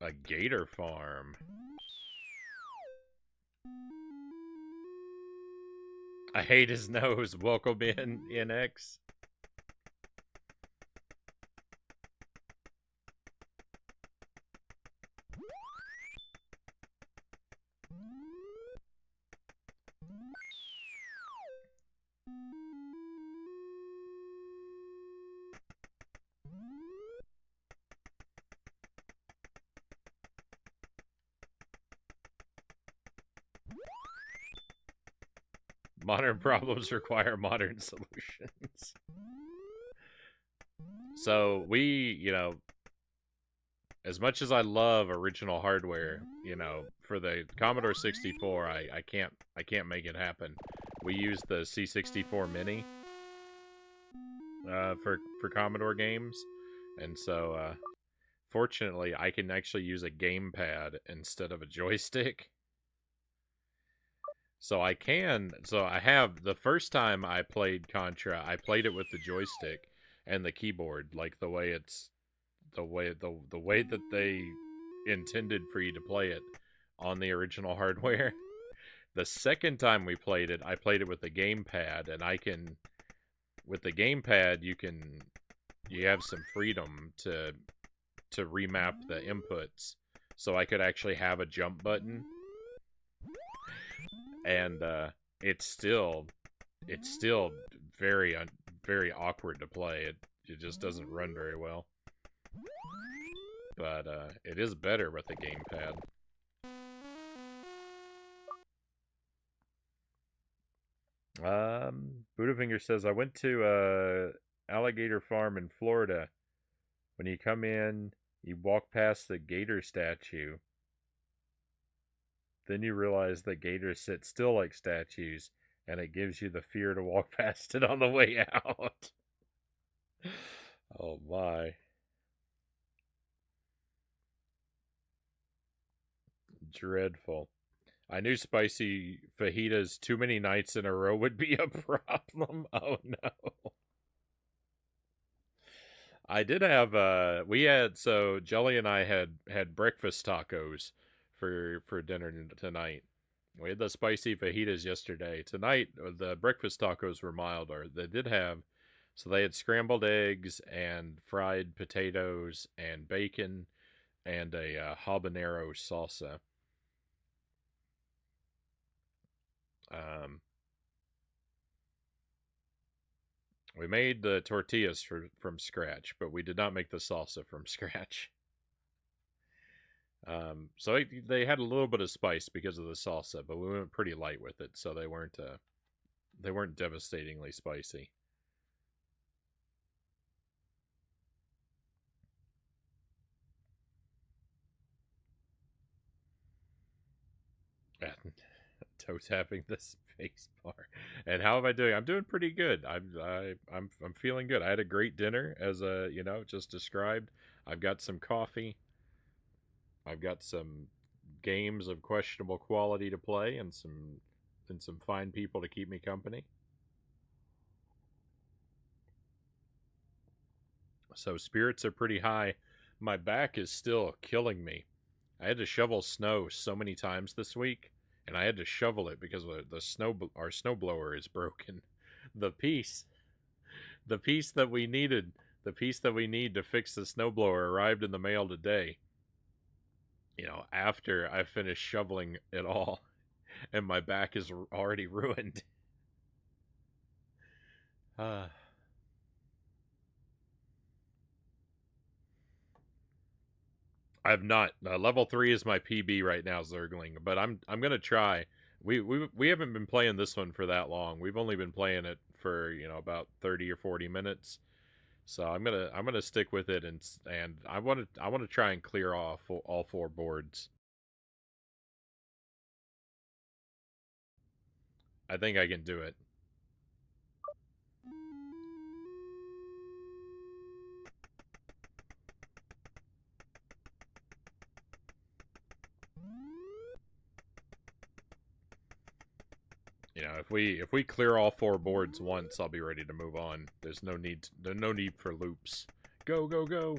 A gator farm. I hate his nose. Welcome in, NX. Modern problems require modern solutions. So we, you know, as much as I love original hardware, you know, for the Commodore 64, I can't make it happen. We use the C64 Mini for Commodore games, and so fortunately, I can actually use a gamepad instead of a joystick. So I have, the first time I played Contra, I played it with the joystick and the keyboard, like the way that they intended for you to play it on the original hardware. The second time we played it, I played it with the gamepad, and with the gamepad, you have some freedom to remap the inputs, so I could actually have a jump button. And it's still very very awkward to play. It just doesn't run very well. But it is better with the gamepad. Budafinger says, I went to alligator farm in Florida. When you come in, you walk past the gator statue. Then you realize that gators sit still like statues, and it gives you the fear to walk past it on the way out. Oh my. Dreadful. I knew spicy fajitas too many nights in a row would be a problem. Oh no. I did have so Jelly and I had breakfast tacos for dinner tonight. We had the spicy fajitas yesterday. Tonight the breakfast tacos were milder. They had scrambled eggs and fried potatoes and bacon and a habanero salsa. We made the tortillas from scratch, but we did not make the salsa from scratch. So they had a little bit of spice because of the salsa, but we went pretty light with it, so they weren't devastatingly spicy. Toe tapping the space bar. And how am I doing? I'm doing pretty good. I'm feeling good. I had a great dinner, as just described. I've got some coffee. I've got some games of questionable quality to play, and some fine people to keep me company. So spirits are pretty high. My back is still killing me. I had to shovel snow so many times this week, and I had to shovel it because our snowblower is broken. The piece that we needed, the piece that we need to fix the snowblower arrived in the mail today. You know, after I finished shoveling it all, and my back is already ruined. I've not. Level 3 is my PB right now, Zergling, but I'm gonna try. We haven't been playing this one for that long. We've only been playing it for about 30 or 40 minutes. So I'm gonna stick with it, and I want to try and clear off all 4 boards. I think I can do it. If we clear all 4 boards once, I'll be ready to move on. There's no need for loops. Go, go, go.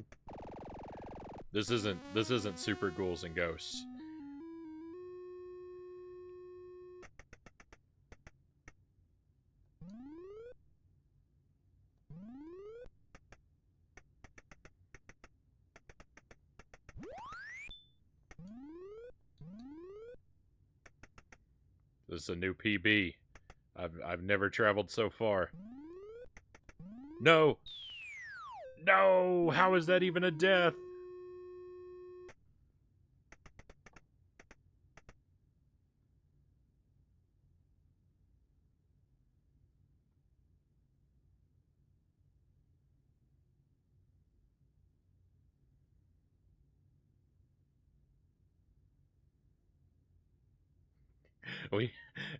This isn't Super Ghouls and Ghosts. This is a new PB. I've never traveled so far. No! No! How is that even a death?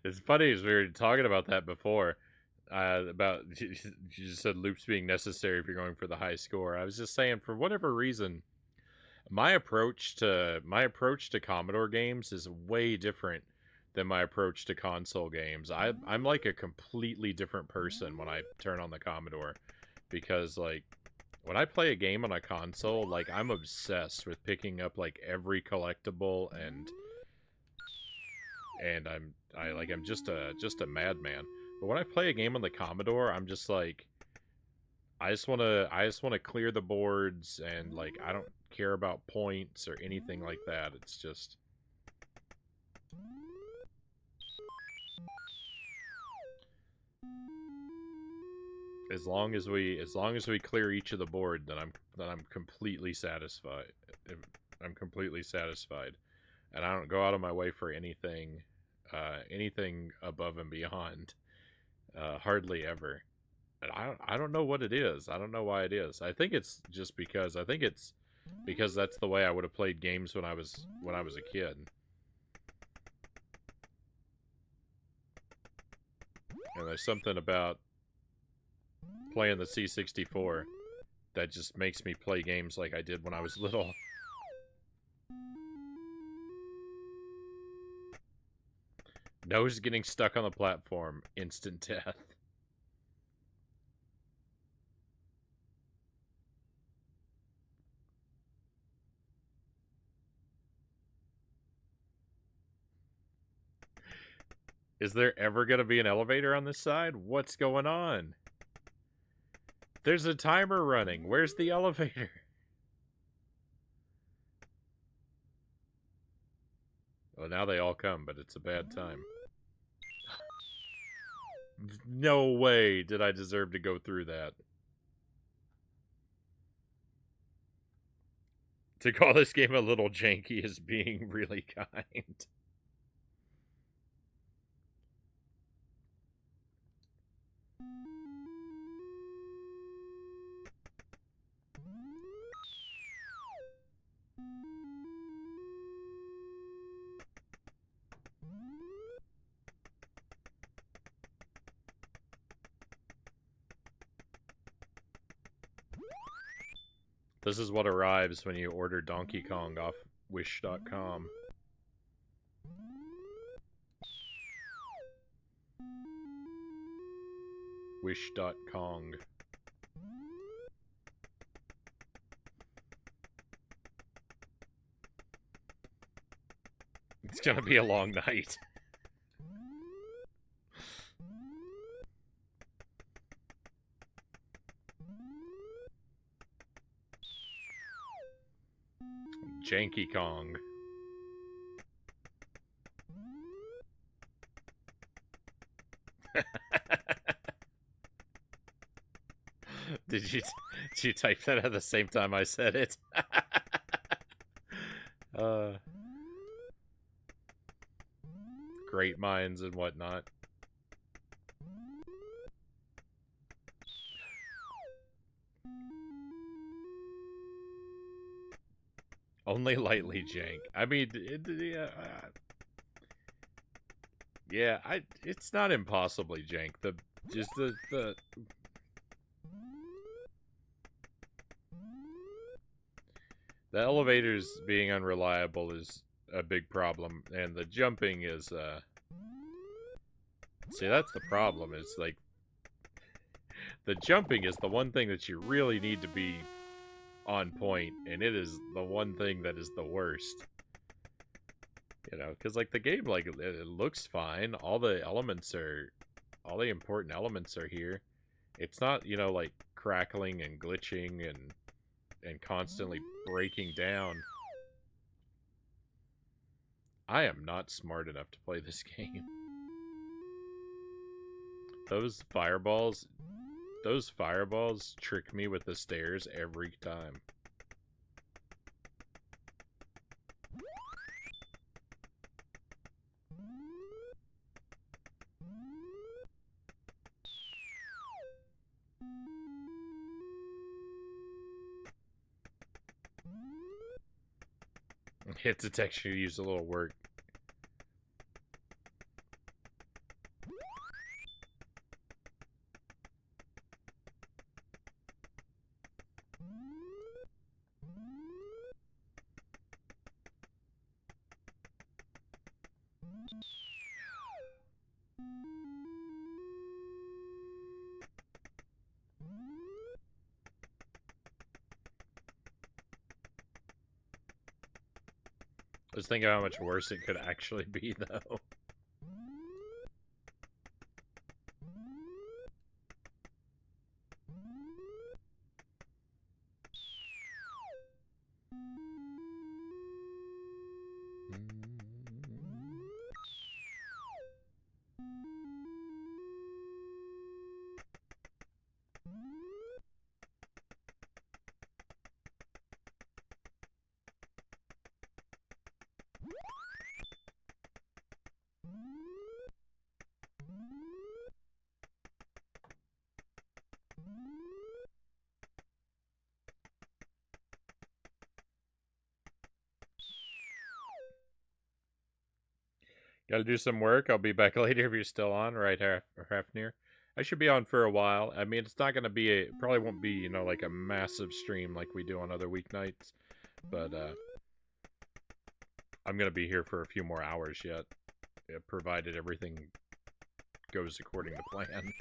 It's funny as we were talking about that before. About you just said loops being necessary if you're going for the high score. I was just saying, for whatever reason, my approach to Commodore games is way different than my approach to console games. I'm like a completely different person when I turn on the Commodore, because like when I play a game on a console, like I'm obsessed with picking up like every collectible and I'm just a madman. But when I play a game on the Commodore, I'm just like I just want to clear the boards, and like I don't care about points or anything like that. It's just as long as we clear each of the board, then I'm completely satisfied. I'm completely satisfied. And I don't go out of my way for anything above and beyond. Hardly ever. And I don't know what it is. I don't know why it is. I think it's just because that's the way I would have played games when I was a kid. And there's something about playing the C64 that just makes me play games like I did when I was little. Nose getting stuck on the platform. Instant death. Is there ever going to be an elevator on this side? What's going on? There's a timer running. Where's the elevator? Well, now they all come, but it's a bad time. No way did I deserve to go through that. To call this game a little janky is being really kind. This is what arrives when you order Donkey Kong off Wish.com. Wish.kong. It's gonna be a long night. Janky Kong. Did you type that at the same time I said it? Great minds and whatnot. Only lightly jank. I mean, yeah, it's not impossibly jank. The elevators being unreliable is a big problem, and the jumping is see, that's the problem. It's like the jumping is the one thing that you really need to be on point, and it is the one thing that is the worst. You know, because like the game, like it looks fine. All the important elements are here. It's not, you know, like crackling and glitching and constantly breaking down. I am not smart enough to play this game. Those fireballs trick me with the stairs every time. Hit detection used a little work. Just think of how much worse it could actually be, though. Gotta do some work. I'll be back later if you're still on, right, Hafnir? I should be on for a while. I mean, it's not gonna be probably won't be, you know, like a massive stream like we do on other weeknights, but I'm gonna be here for a few more hours yet, provided everything goes according to plan.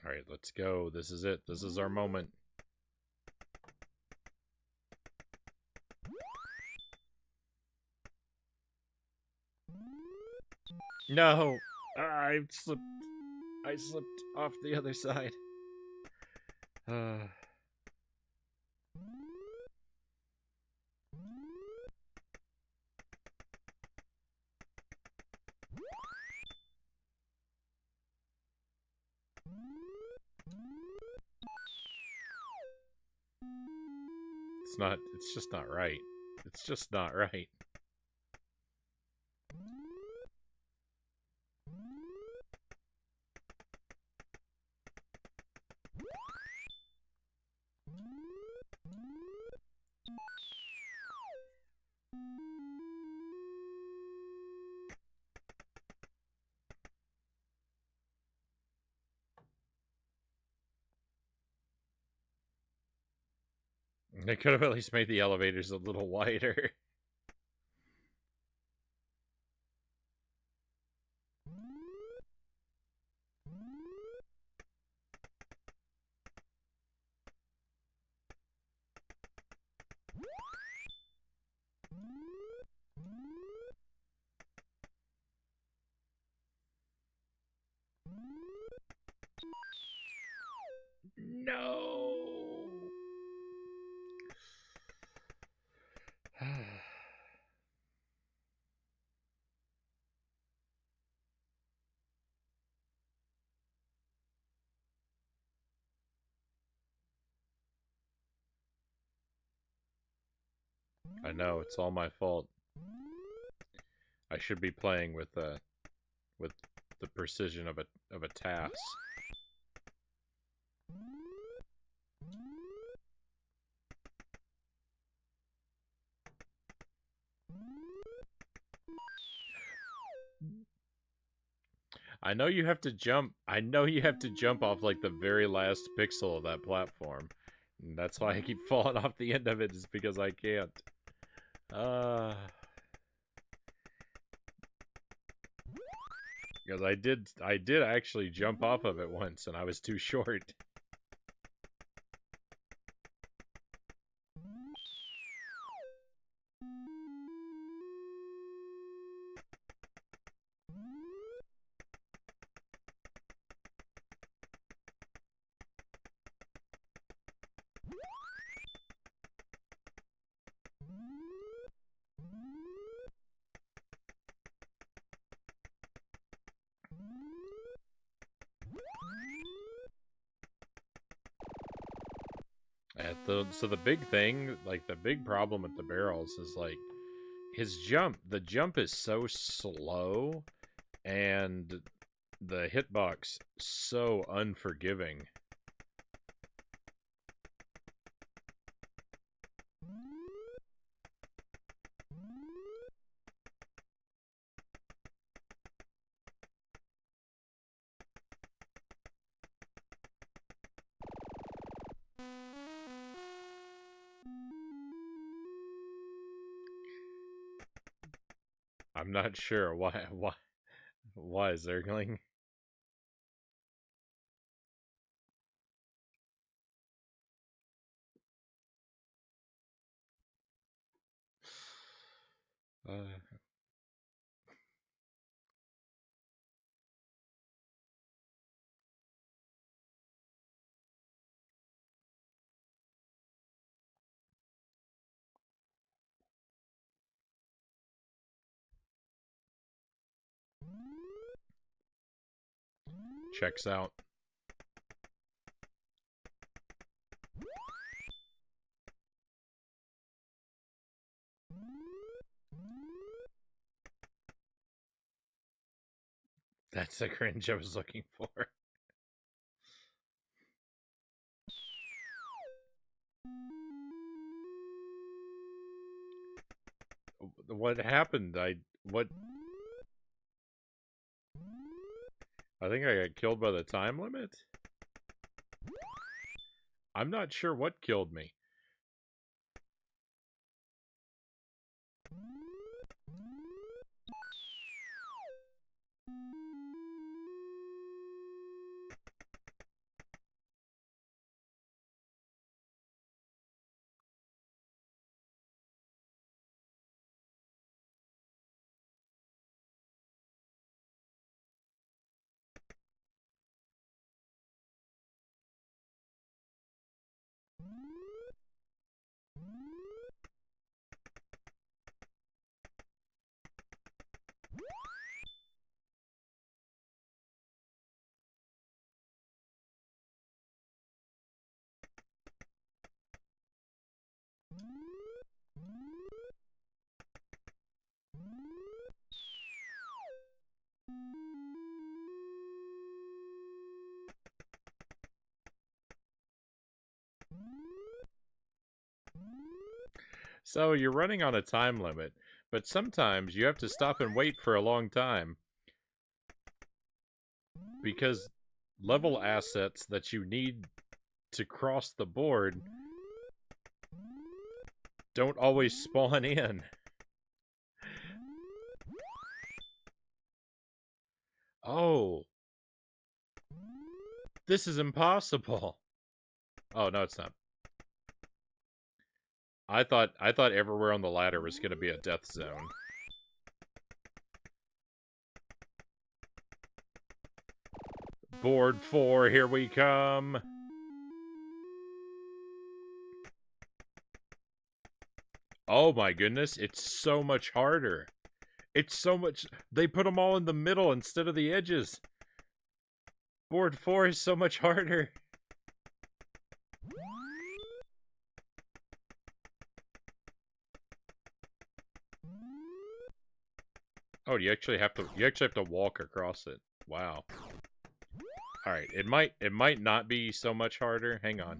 Alright, let's go. This is it. This is our moment. No! I slipped off the other side. It's just not right. It's just not right. They could have at least made the elevators a little wider. No. I know, it's all my fault. I should be playing with the precision of a task. I know you have to jump. I know you have to jump off like the very last pixel of that platform. And that's why I keep falling off the end of it, is because I can't. Because I did actually jump off of it once and I was too short. So the big thing, like the big problem with the barrels is like the jump is so slow and the hitbox so unforgiving. I'm not sure why is there going. Checks out. That's the cringe I was looking for. What happened? I think I got killed by the time limit? I'm not sure what killed me. So you're running on a time limit, but sometimes you have to stop and wait for a long time because level assets that you need to cross the board don't always spawn in. Oh. This is impossible. Oh, no, it's not. I thought everywhere on the ladder was going to be a death zone. Board 4, here we come. Oh my goodness, it's so much harder. It's so much... They put them all in the middle instead of the edges. Board 4 is so much harder. Oh, you actually have to walk across it. Wow. All right, it might not be so much harder. Hang on.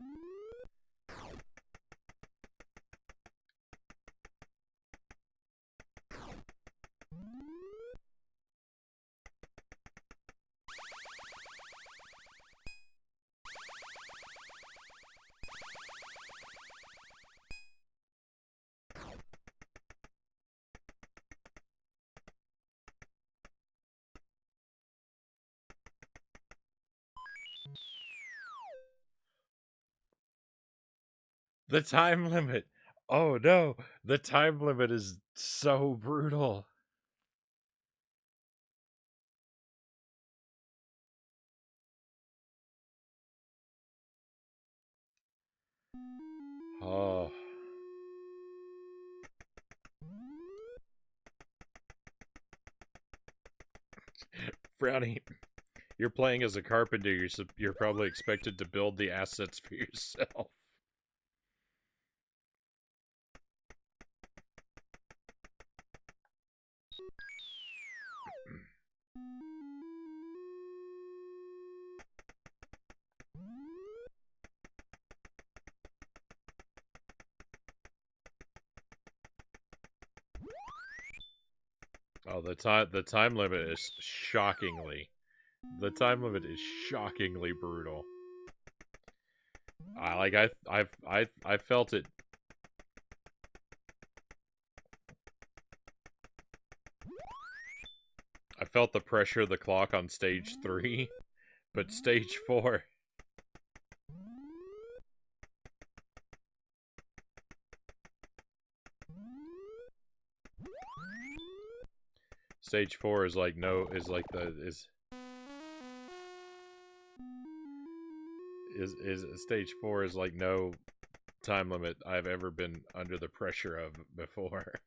The time limit. Oh no, the time limit is so brutal. Oh. Frownie, you're playing as a carpenter. You're probably expected to build the assets for yourself. Oh, the time limit is shockingly. The time limit is shockingly brutal. I felt it. I felt the pressure of the clock on stage 3, but stage 4. Stage 4 is like no is like the is stage 4 is like no time limit I've ever been under the pressure of before.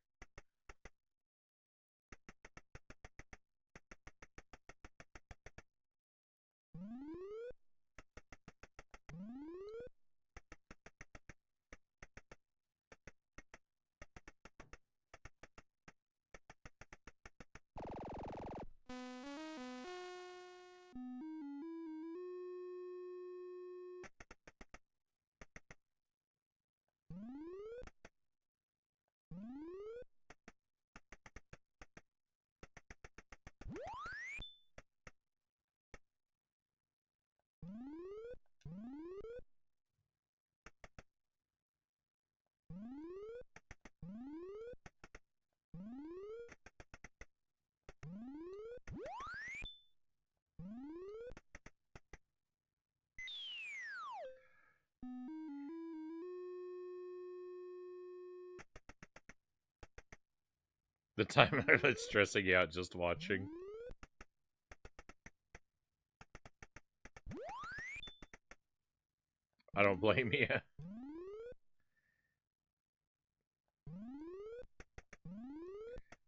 The time limit's stressing you out just watching. I don't blame you.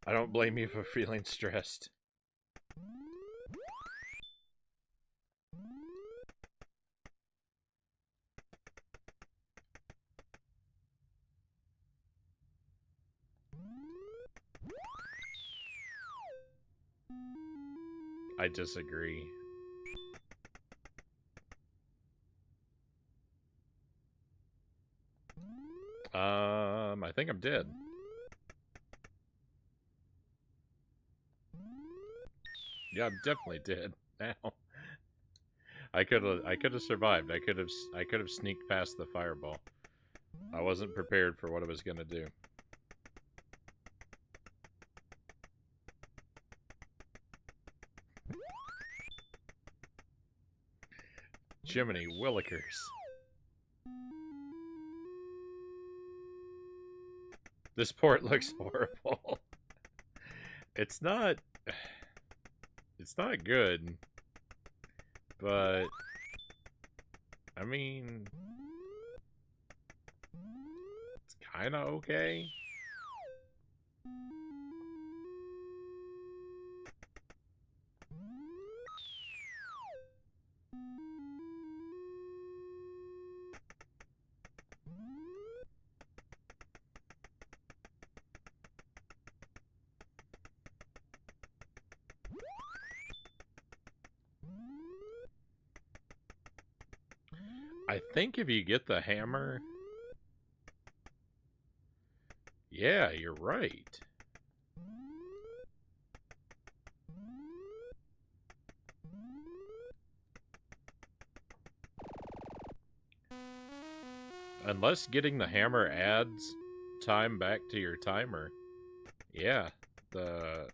I don't blame you for feeling stressed. I disagree. I think I'm dead. Yeah, I'm definitely dead now. I could have survived. I could have sneaked past the fireball. I wasn't prepared for what I was gonna do. Jiminy Willikers. This port looks horrible. It's not good, but I mean it's kind of okay. I think if you get the hammer... Yeah, you're right. Unless getting the hammer adds time back to your timer. Yeah, then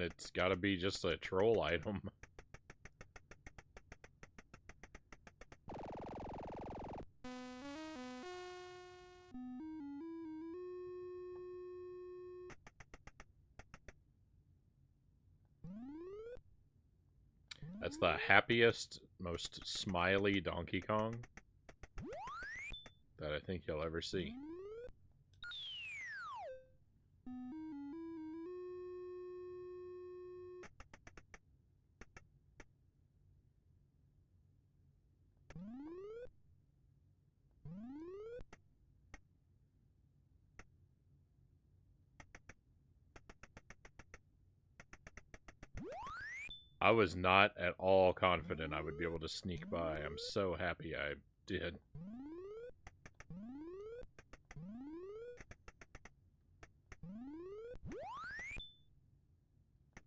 it's gotta be just a troll item. That's the happiest, most smiley Donkey Kong that I think you'll ever see. I was not at all confident I would be able to sneak by. I'm so happy I did.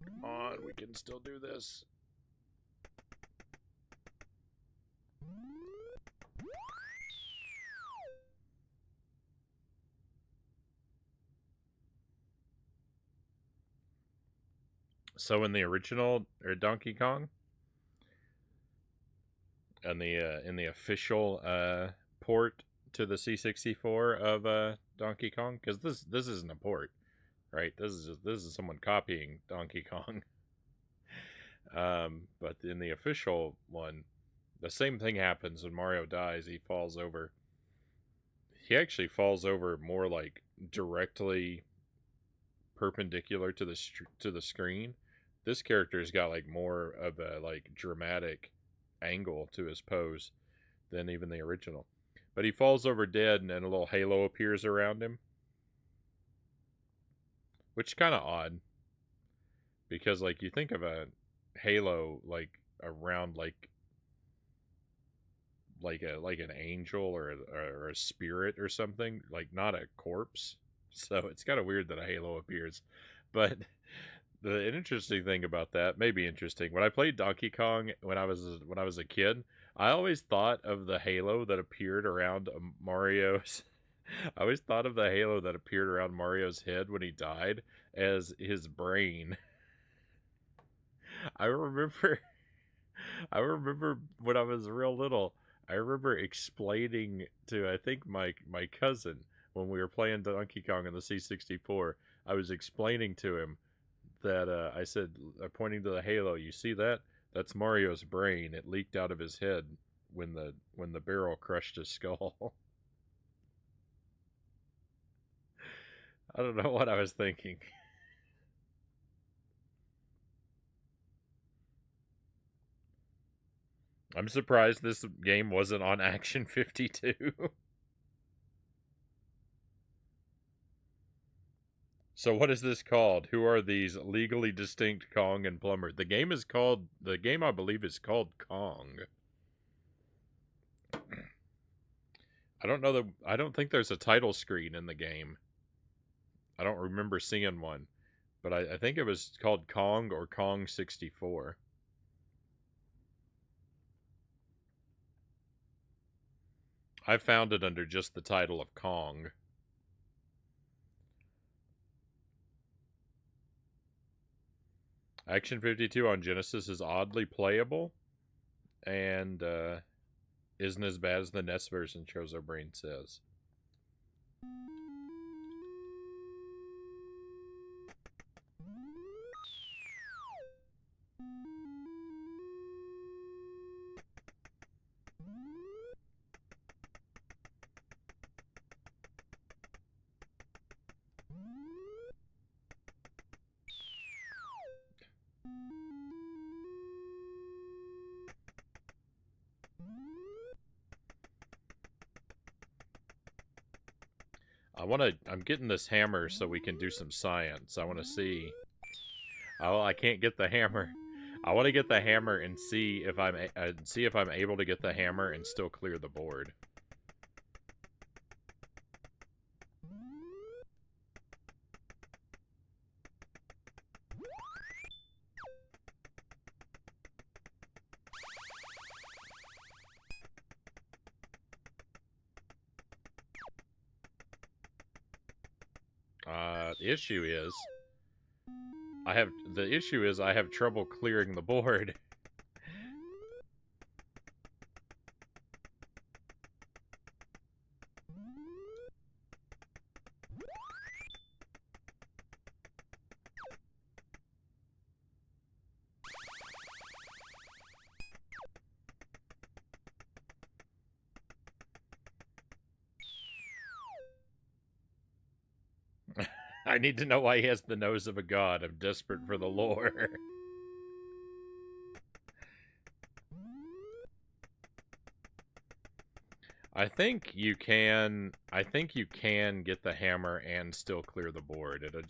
Come on, we can still do this. So in the original Donkey Kong, and in the official port to the C64 of Donkey Kong, because this isn't a port, right? This is someone copying Donkey Kong. But in the official one, the same thing happens when Mario dies. He falls over. He actually falls over more like directly perpendicular to the screen. This character's got like more of a like dramatic angle to his pose than even the original. But he falls over dead, and then a little halo appears around him, which is kind of odd because like you think of a halo like around like an angel or a spirit or something, like not a corpse. So it's kind of weird that a halo appears. But the interesting thing about that, maybe interesting, when I played Donkey Kong when I was a kid, I always thought of the halo that appeared around Mario's. I always thought of the halo that appeared around Mario's head when he died as his brain. I remember, I remember when I was real little. I remember explaining to I think my cousin when we were playing Donkey Kong on the C64. I was explaining to him that I said, pointing to the halo, you see that? That's Mario's brain. It leaked out of his head when the barrel crushed his skull. I don't know what I was thinking. I'm surprised this game wasn't on Action 52. So what is this called? Who are these legally distinct Kong and Plumber? The game I believe is called Kong. I don't think there's a title screen in the game. I don't remember seeing one. But I think it was called Kong or Kong 64. I found it under just the title of Kong. Action 52 on Genesis is oddly playable and isn't as bad as the NES version, Chozo Brain says. I'm getting this hammer so we can do some science. I want to see. Oh, I can't get the hammer. I want to get the hammer and see if I'm able to get the hammer and still clear the board. The issue is I have trouble clearing the board. I need to know why he has the nose of a god. I'm desperate for the lore. I think you can get the hammer and still clear the board. It'd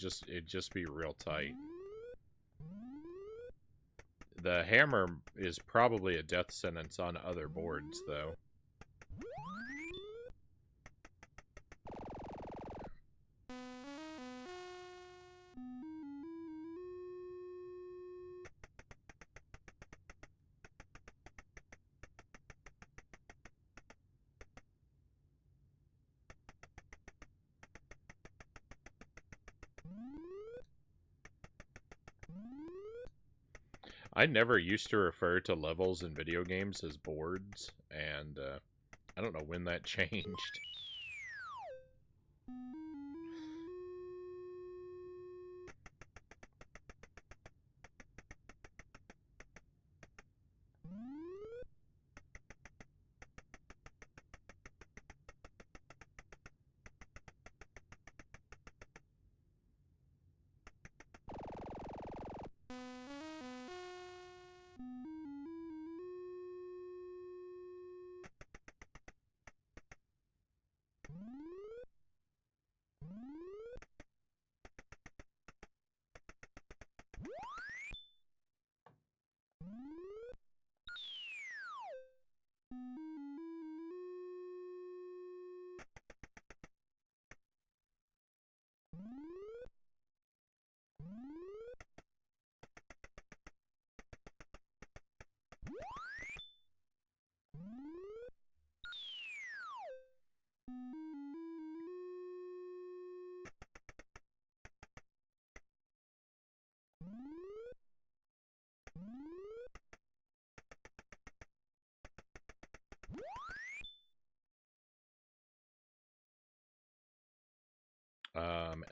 just be real tight. The hammer is probably a death sentence on other boards, though. I never used to refer to levels in video games as boards, and I don't know when that changed.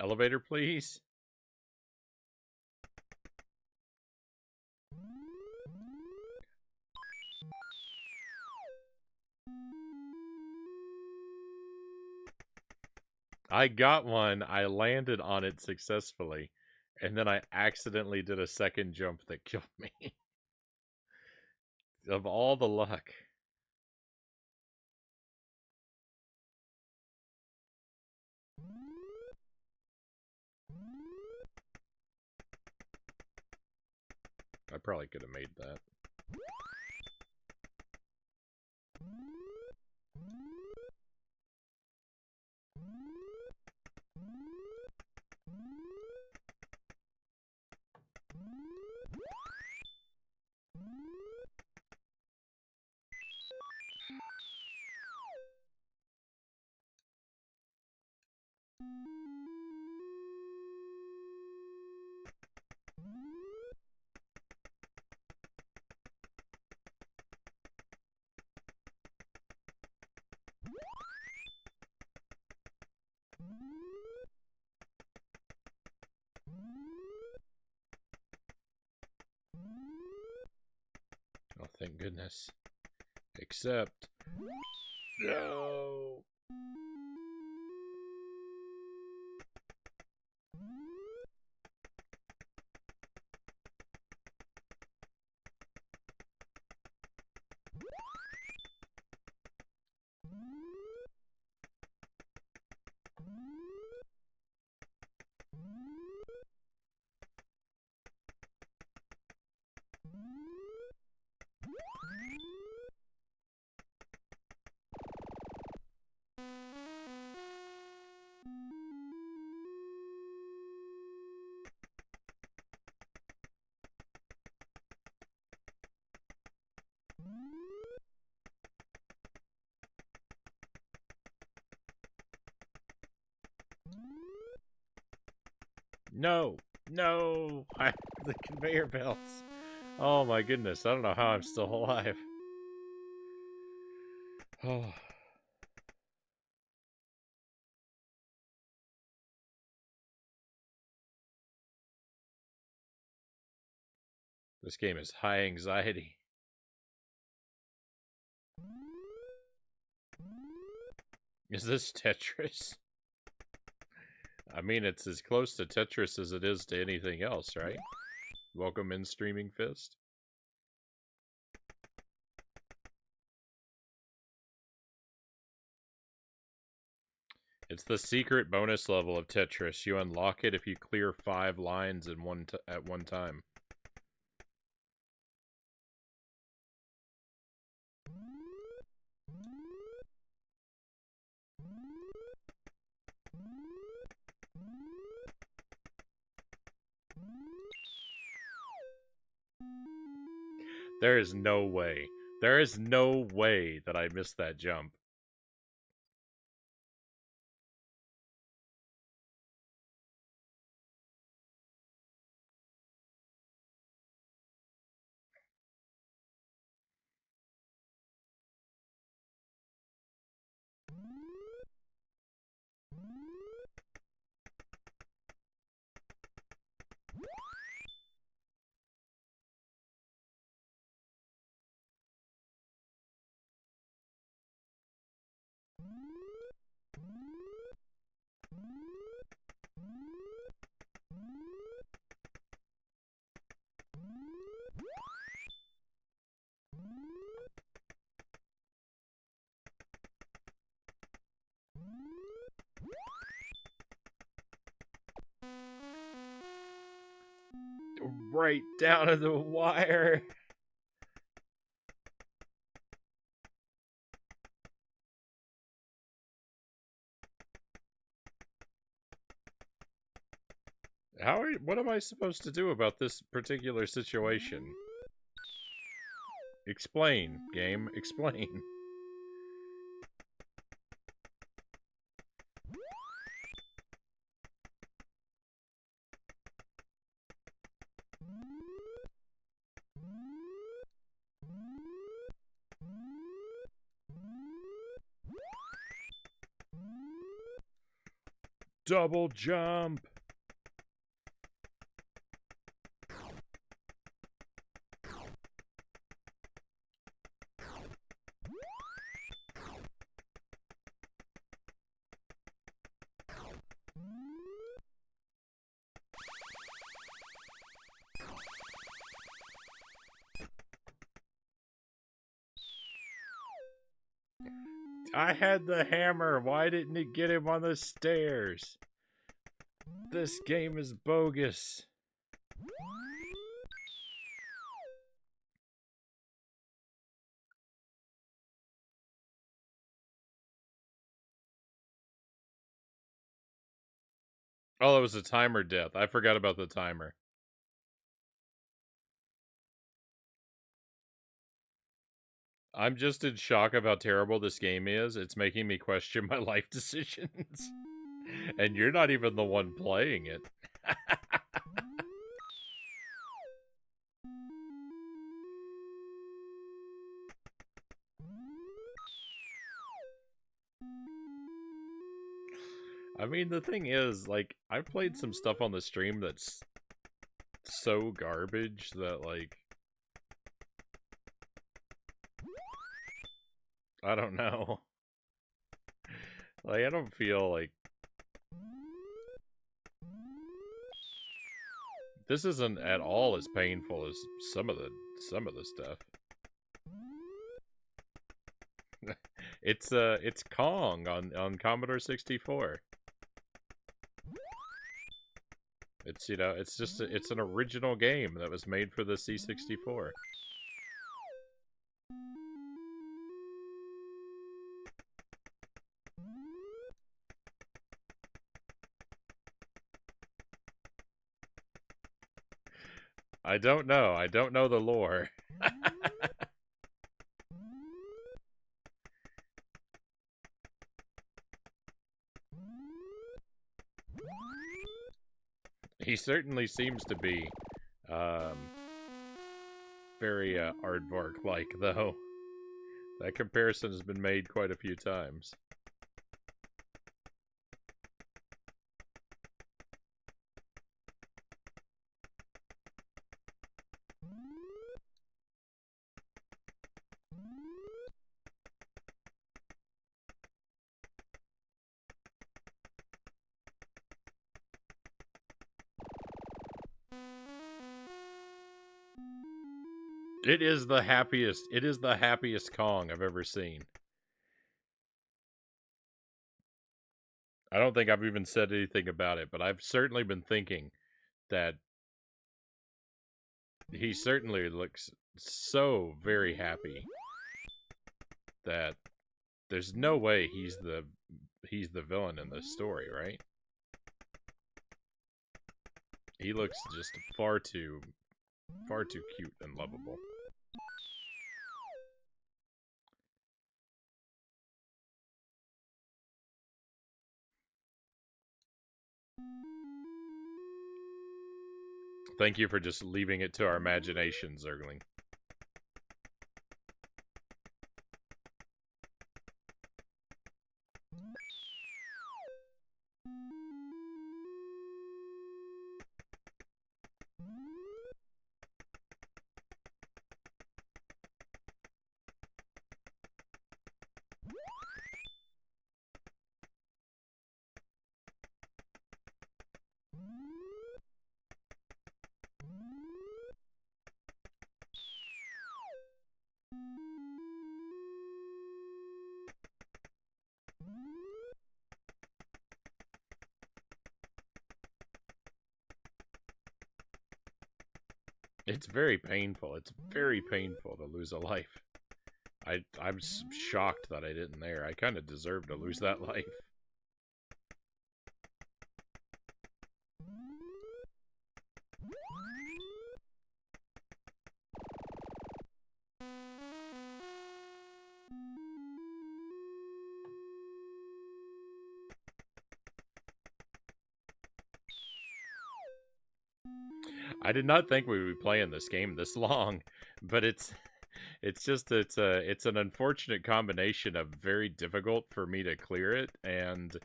Elevator, please. I got one, I landed on it successfully, and then I accidentally did a second jump that killed me. Of all the luck. I probably could have made that. Oh, thank goodness. Except... No! No! No! The conveyor belts. Oh my goodness, I don't know how I'm still alive. Oh. This game is high anxiety. Is this Tetris? I mean, it's as close to Tetris as it is to anything else, right? Welcome in, Streaming Fist. It's the secret bonus level of Tetris. You unlock it if you clear 5 lines in at one time. There is no way. There is no way that I missed that jump. Right down to the wire. What am I supposed to do about this particular situation? Explain, game. Explain. Double jump. I had the hammer. Why didn't it get him on the stairs? This game is bogus. Oh, it was a timer death. I forgot about the timer. I'm just in shock of how terrible this game is. It's making me question my life decisions. And you're not even the one playing it. I mean, the thing is, like, I've played some stuff on the stream that's so garbage that, like, I don't know. Like, I don't feel like this isn't at all as painful as some of the stuff. It's Kong on Commodore 64. It's, you know, it's just it's an original game that was made for the C64. I don't know. I don't know the lore. He certainly seems to be very aardvark-like, though. That comparison has been made quite a few times. It is the happiest Kong I've ever seen. I don't think I've even said anything about it, but I've certainly been thinking that he certainly looks so very happy that there's no way he's the villain in this story, right? He looks just far too cute and lovable. Thank you for just leaving it to our imagination, Zergling. It's very painful. It's very painful to lose a life. I'm shocked that I didn't there. I kind of deserve to lose that life. I did not think we would be playing this game this long, but it's an unfortunate combination of very difficult for me to clear it and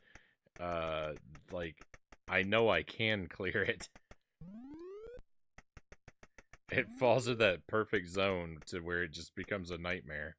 like I know I can clear it. It falls in that perfect zone to where it just becomes a nightmare.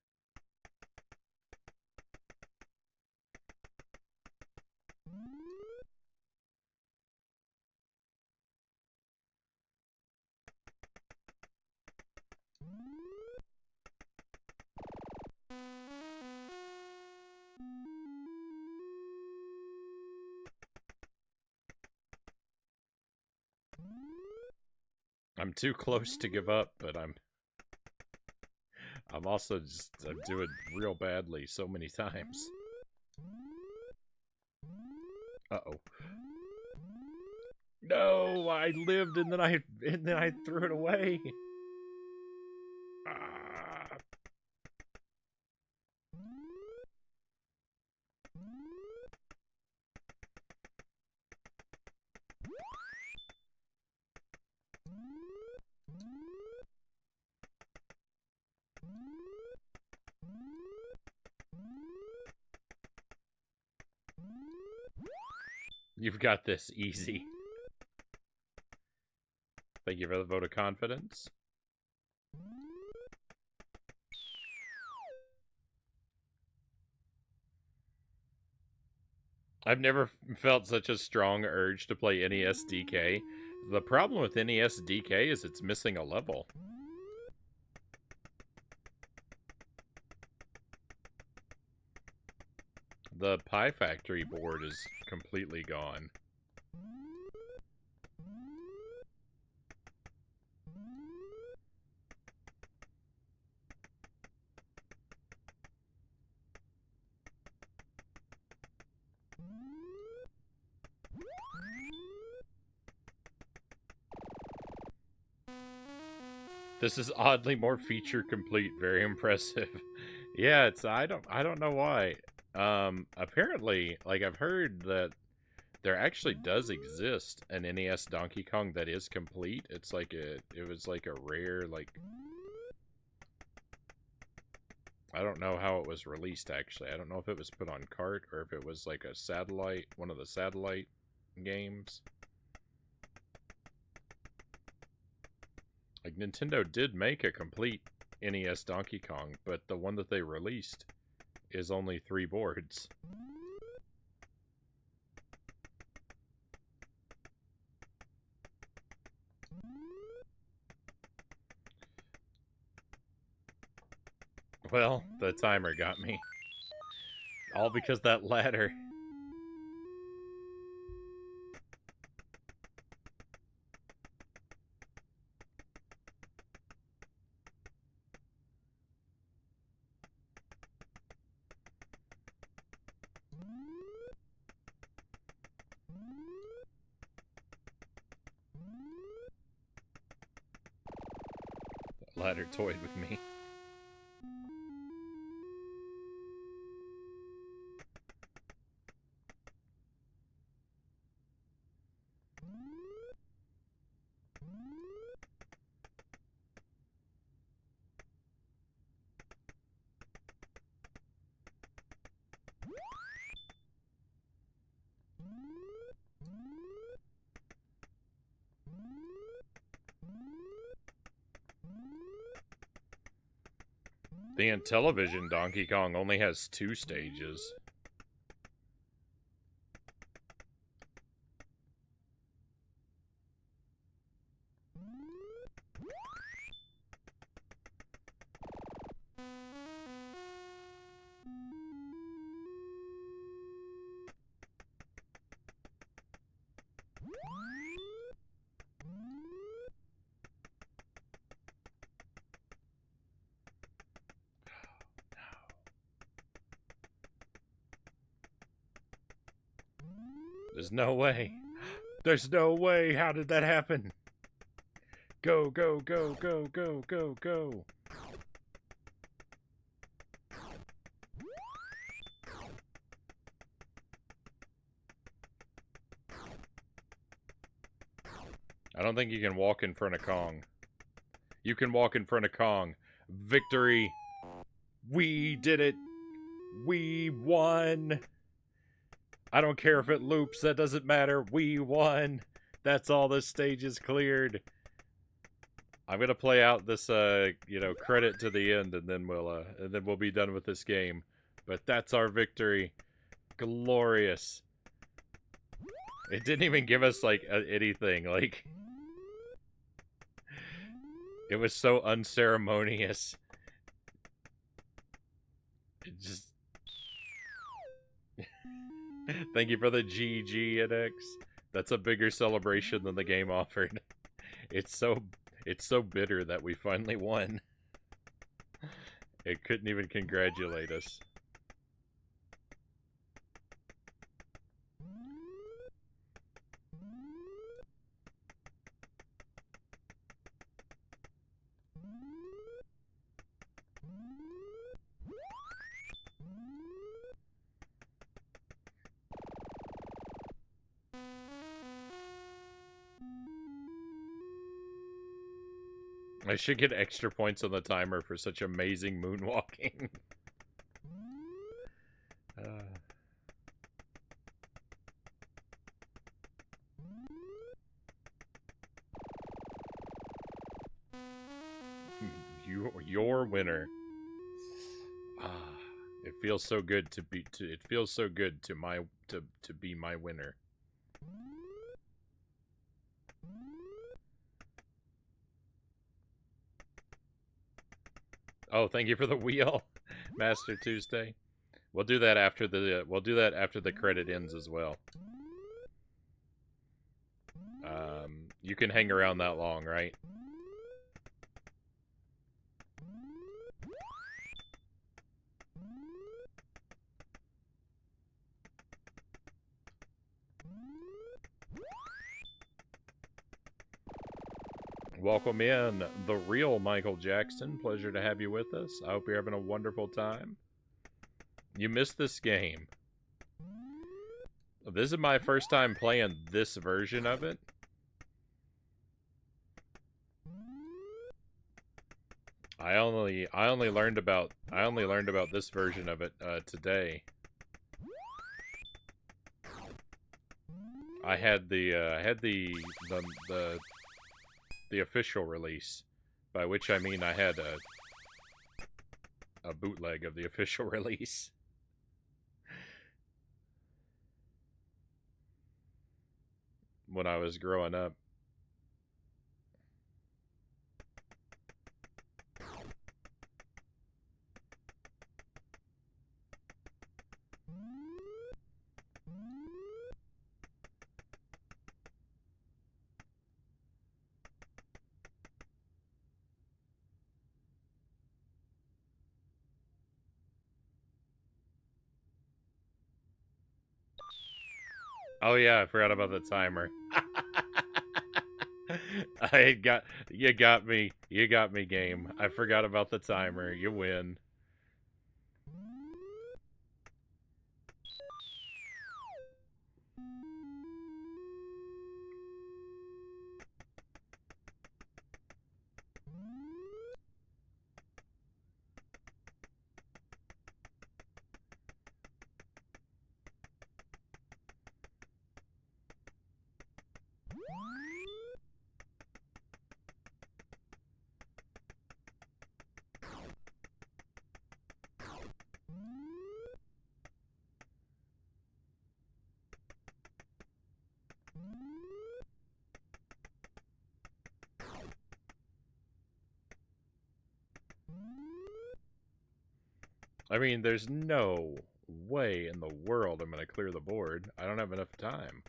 I'm too close to give up, but I'm also just I'm doing real badly so many times. Uh-oh. No, I lived and then I threw it away. Ah. You've got this easy. Thank you for the vote of confidence. I've never felt such a strong urge to play NES DK. The problem with NES DK is it's missing a level. The Pie Factory board is completely gone. This is oddly more feature complete. Very impressive. Yeah, it's I don't know why. Apparently, like I've heard that There actually does exist an NES Donkey Kong that is complete. It's like it was like a rare, like, I don't know how it was released, actually. I don't know if it was put on cart or if it was like a satellite, one of the satellite games. Like, Nintendo did make a complete NES Donkey Kong, but the one that they released is only 3 boards. Well, the timer got me. All because that ladder. That ladder toyed with me. The Intellivision Donkey Kong only has 2 stages. There's no way. There's no way. How did that happen? Go, go, go, go, go, go, go. I don't think you can walk in front of Kong. You can walk in front of Kong. Victory. We did it. We won. I don't care if it loops. That doesn't matter. We won. That's all the stages cleared. I'm gonna play out this, credit to the end, and then we'll be done with this game. But that's our victory. Glorious. It didn't even give us, like, anything. Like, it was so unceremonious. It just... Thank you for the GGNX. That's a bigger celebration than the game offered. It's so bitter that we finally won. It couldn't even congratulate us. I should get extra points on the timer for such amazing moonwalking. Your winner. It feels so good to be it feels so good to be my winner. Oh, thank you for the wheel, Master Tuesday. We'll do that after the credit ends as well. You can hang around that long, right? Welcome in, the real Michael Jackson. Pleasure to have you with us. I hope you're having a wonderful time. You missed this game. This is my first time playing this version of it. I only learned about this version of it today. I had the official release, by which I mean I had a bootleg of the official release. When I was growing up. Oh yeah, I forgot about the timer. You got me. You got me, game. I forgot about the timer. You win. I mean, there's no way in the world I'm going to clear the board. I don't have enough time.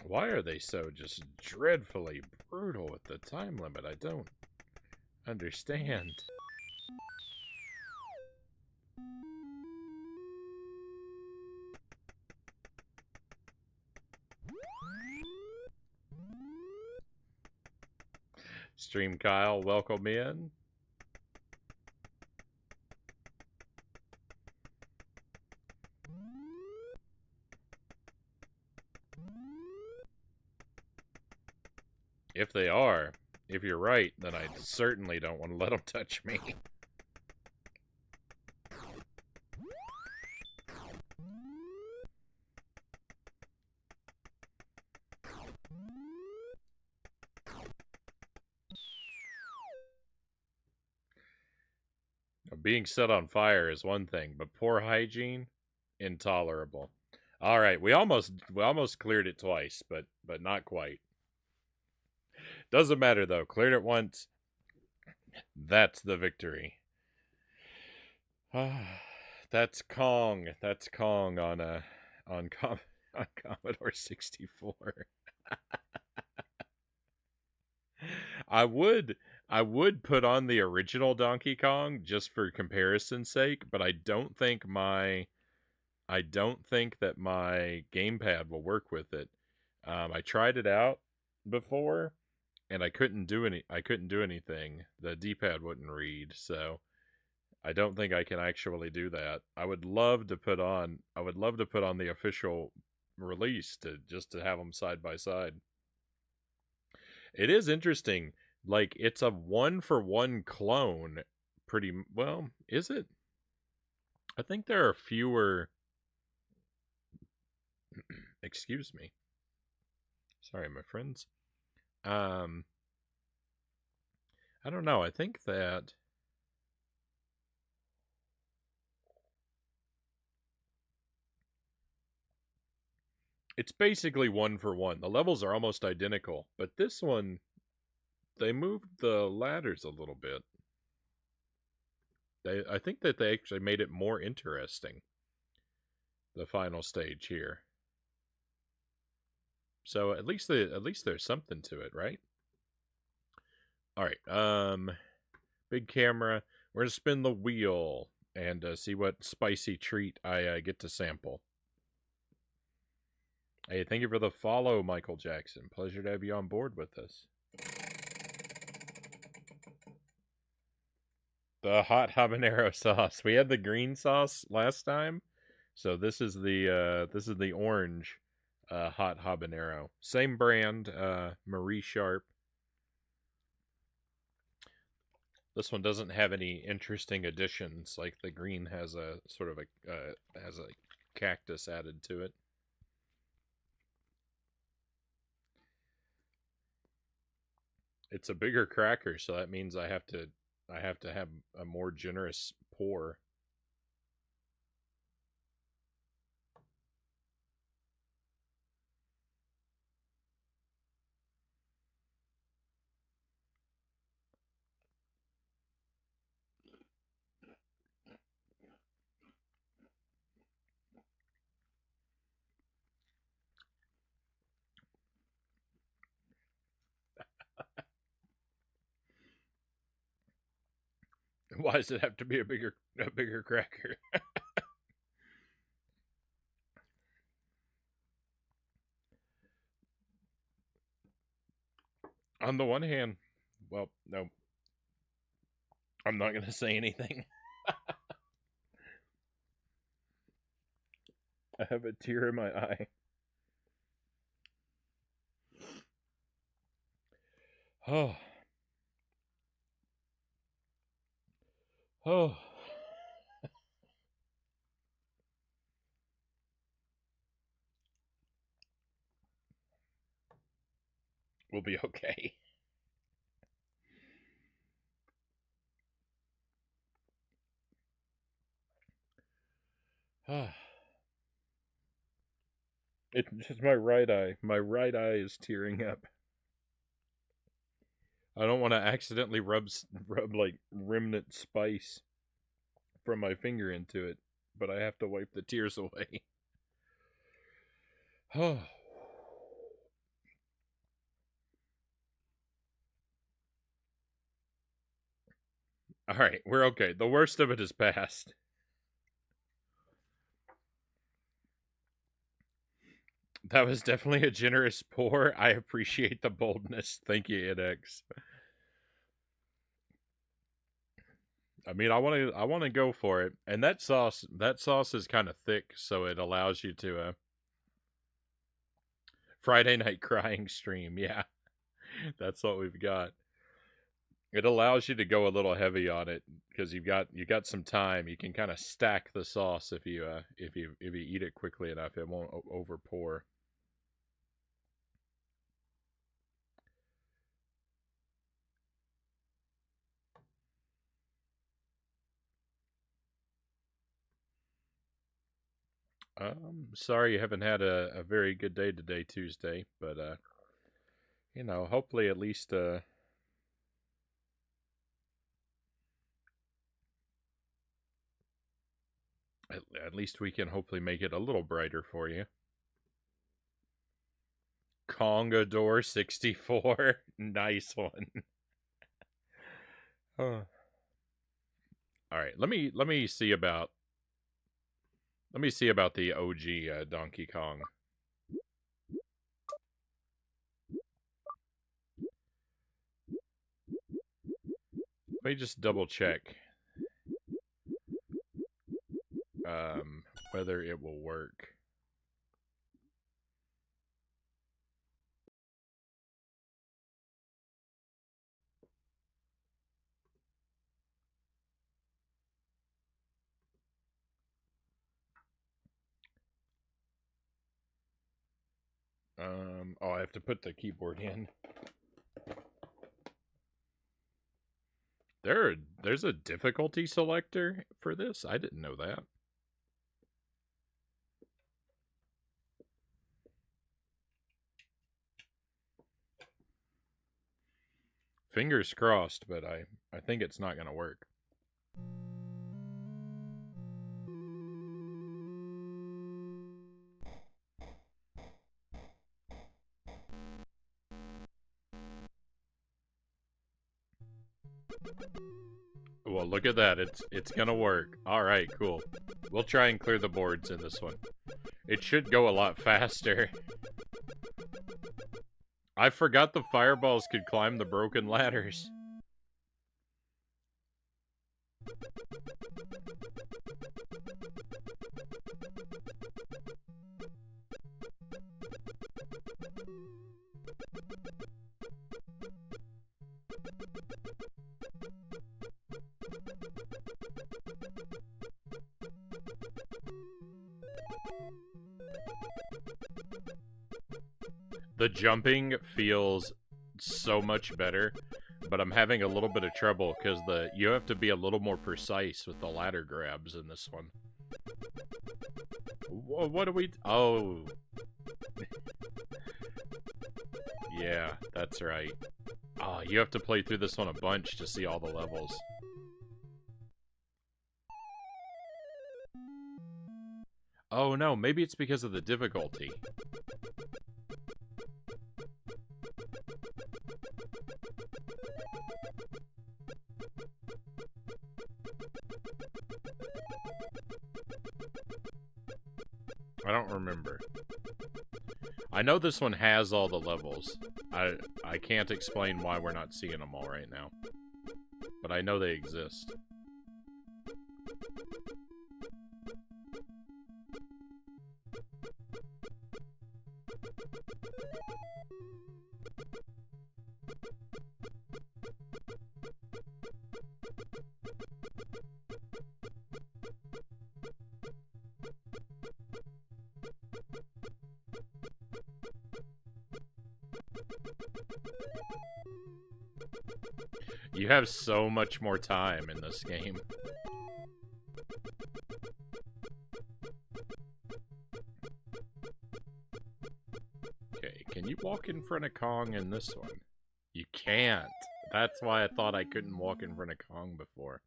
Why are they so just dreadfully brutal with the time limit? I don't understand. Stream Kyle, welcome in. If they are, if you're right, then I certainly don't want to let them touch me. Being set on fire is one thing, but poor hygiene, intolerable. All right, we almost cleared it twice, but not quite. Doesn't matter though. Cleared it once. That's the victory. That's Kong. That's Kong on on Commodore 64. I would put on the original Donkey Kong just for comparison's sake, but I don't think that my gamepad will work with it. I tried it out before, and I couldn't do anything. The D-pad wouldn't read, so I don't think I can actually do that. I would love to put on the official release just to have them side by side. It is interesting. Like, it's a 1-for-1 clone. Pretty well, is it? I think there are fewer. Excuse me. Sorry, my friends. I don't know. I think that it's basically 1-for-1. The levels are almost identical, but this one, they moved the ladders a little bit. I think that they actually made it more interesting. The final stage here. So at least there's something to it, right? All right. Big camera. We're gonna spin the wheel and see what spicy treat I get to sample. Hey, thank you for the follow, Michael Jackson. Pleasure to have you on board with us. The hot habanero sauce. We had the green sauce last time, so this is the orange hot habanero. Same brand, Marie Sharp. This one doesn't have any interesting additions. Like the green has a sort of has a cactus added to it. It's a bigger cracker, so that means I have to have a more generous pour. Why does it have to be a bigger cracker? On the one hand, well, no, I'm not going to say anything. I have a tear in my eye. Oh. Oh. We'll be okay. It's just my right eye. My right eye is tearing up. I don't want to accidentally rub like remnant spice from my finger into it, but I have to wipe the tears away. Oh. All right, we're okay. The worst of it is past. That was definitely a generous pour. I appreciate the boldness. Thank you, IdX. I mean, I want to go for it. And that sauce is kind of thick, so it allows you to Friday night crying stream. Yeah. That's what we've got. It allows you to go a little heavy on it because you got some time. You can kind of stack the sauce if you eat it quickly enough. It won't over pour. Sorry you haven't had a very good day today, Tuesday, but you know, hopefully at least at least we can hopefully make it a little brighter for you. Commodore 64. Nice one. All right, let me see about the OG Donkey Kong. Let me just double check whether it will work. Oh, I have to put the keyboard in. There's a difficulty selector for this? I didn't know that. Fingers crossed, but I think it's not going to work. Well, look at that. It's going to work. All right, cool. We'll try and clear the boards in this one. It should go a lot faster. I forgot the fireballs could climb the broken ladders. The jumping feels so much better, but I'm having a little bit of trouble because you have to be a little more precise with the ladder grabs in this one. What do we... Oh. Yeah, that's right. Oh, you have to play through this one a bunch to see all the levels. Oh no, maybe it's because of the difficulty. I don't remember. I know this one has all the levels. I can't explain why we're not seeing them all right now. But I know they exist. You have so much more time in this game. Okay, can you walk in front of Kong in this one? You can't. That's why I thought I couldn't walk in front of Kong before.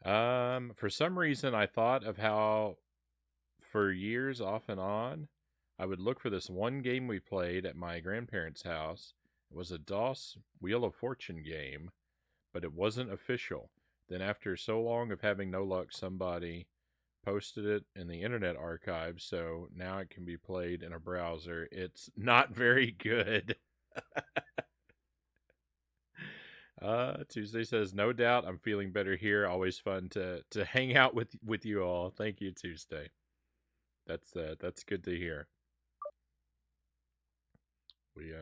For some reason I thought of how, for years off and on, I would look for this one game we played at my grandparents' house. It was a DOS Wheel of Fortune game, but it wasn't official. Then after so long of having no luck, somebody posted it in the Internet Archive, so now it can be played in a browser. It's not very good. Tuesday says, no doubt, I'm feeling better here. Always fun to hang out with you all. Thank you, Tuesday. That's good to hear. We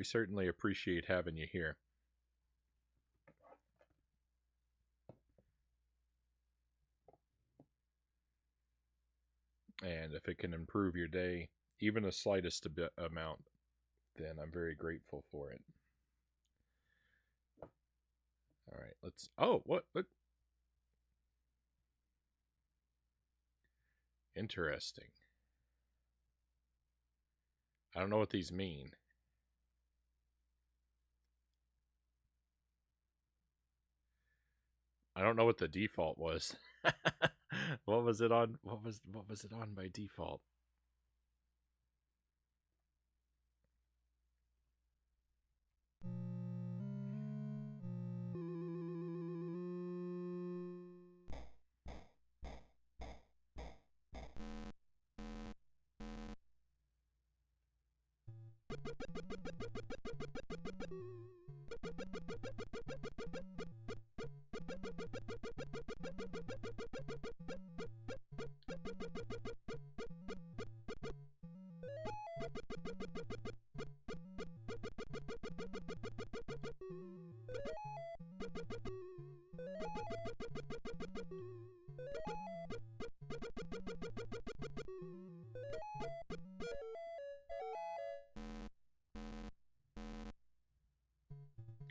certainly appreciate having you here. And if it can improve your day, even the slightest amount, then I'm very grateful for it. All right, let's... Oh, what? Interesting. I don't know what these mean. I don't know what the default was. What was it on? What was it on by default?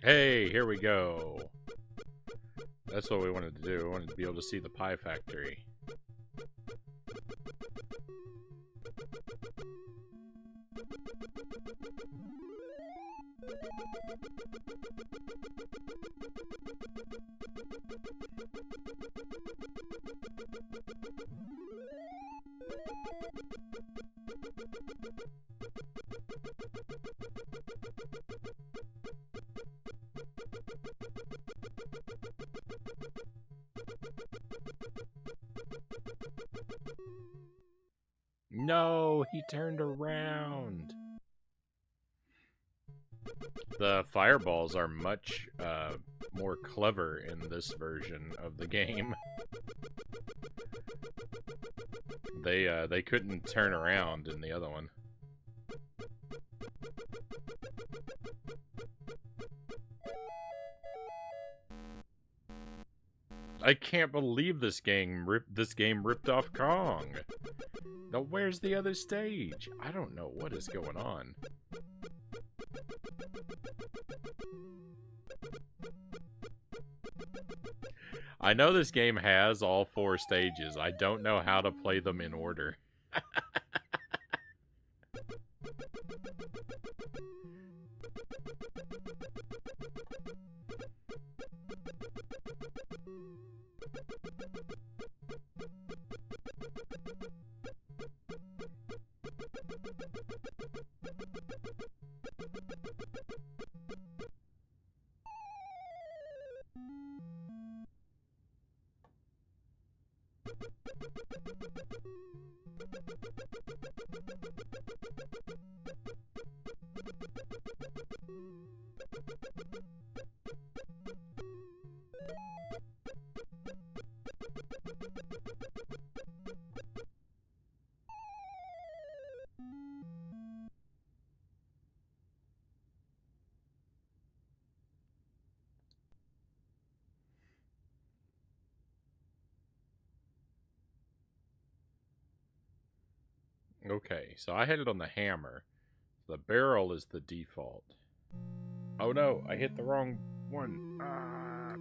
Hey, here we go. That's what we wanted to do. We wanted to be able to see the pie factory. No, he turned around. The fireballs are much more clever in this version of the game. They couldn't turn around in the other one. I can't believe this game ripped off Kong. Now where's the other stage? I don't know what is going on. I know this game has all 4 stages. I don't know how to play them in order. Okay, so I hit it on the hammer. The barrel is the default. Oh no, I hit the wrong one. Ah.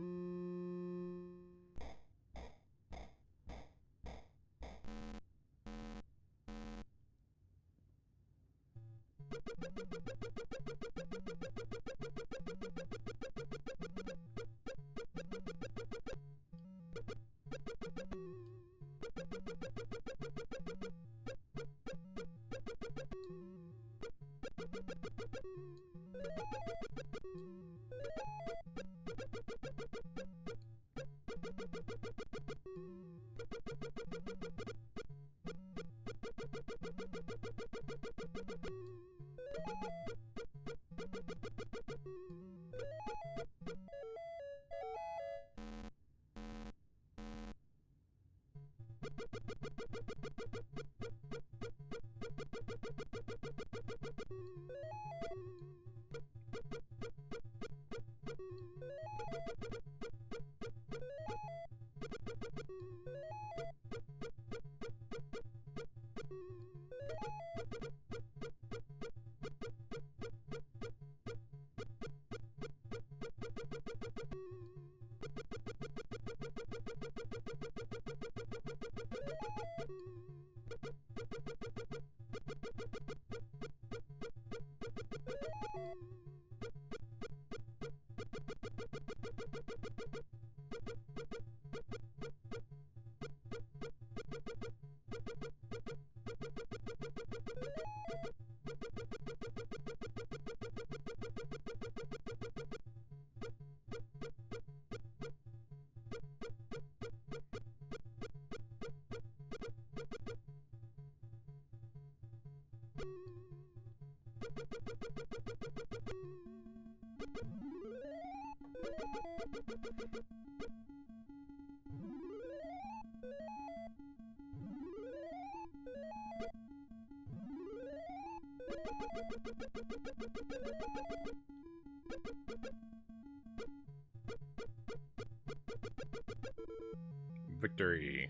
Victory.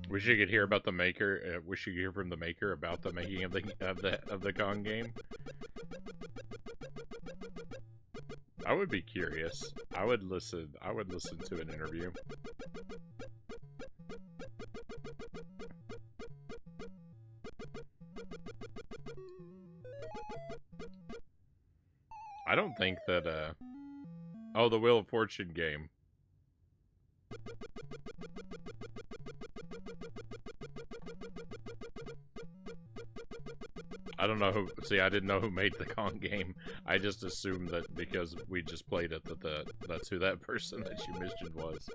Wish you could hear about the maker. Wish you could hear from the maker about the making of the Kong game. I would be curious. I would listen to an interview. I don't think that oh, the Wheel of Fortune game. I don't know who. See, I didn't know who made the Kong game. I just assumed that because we just played it, that's who that person that you mentioned was.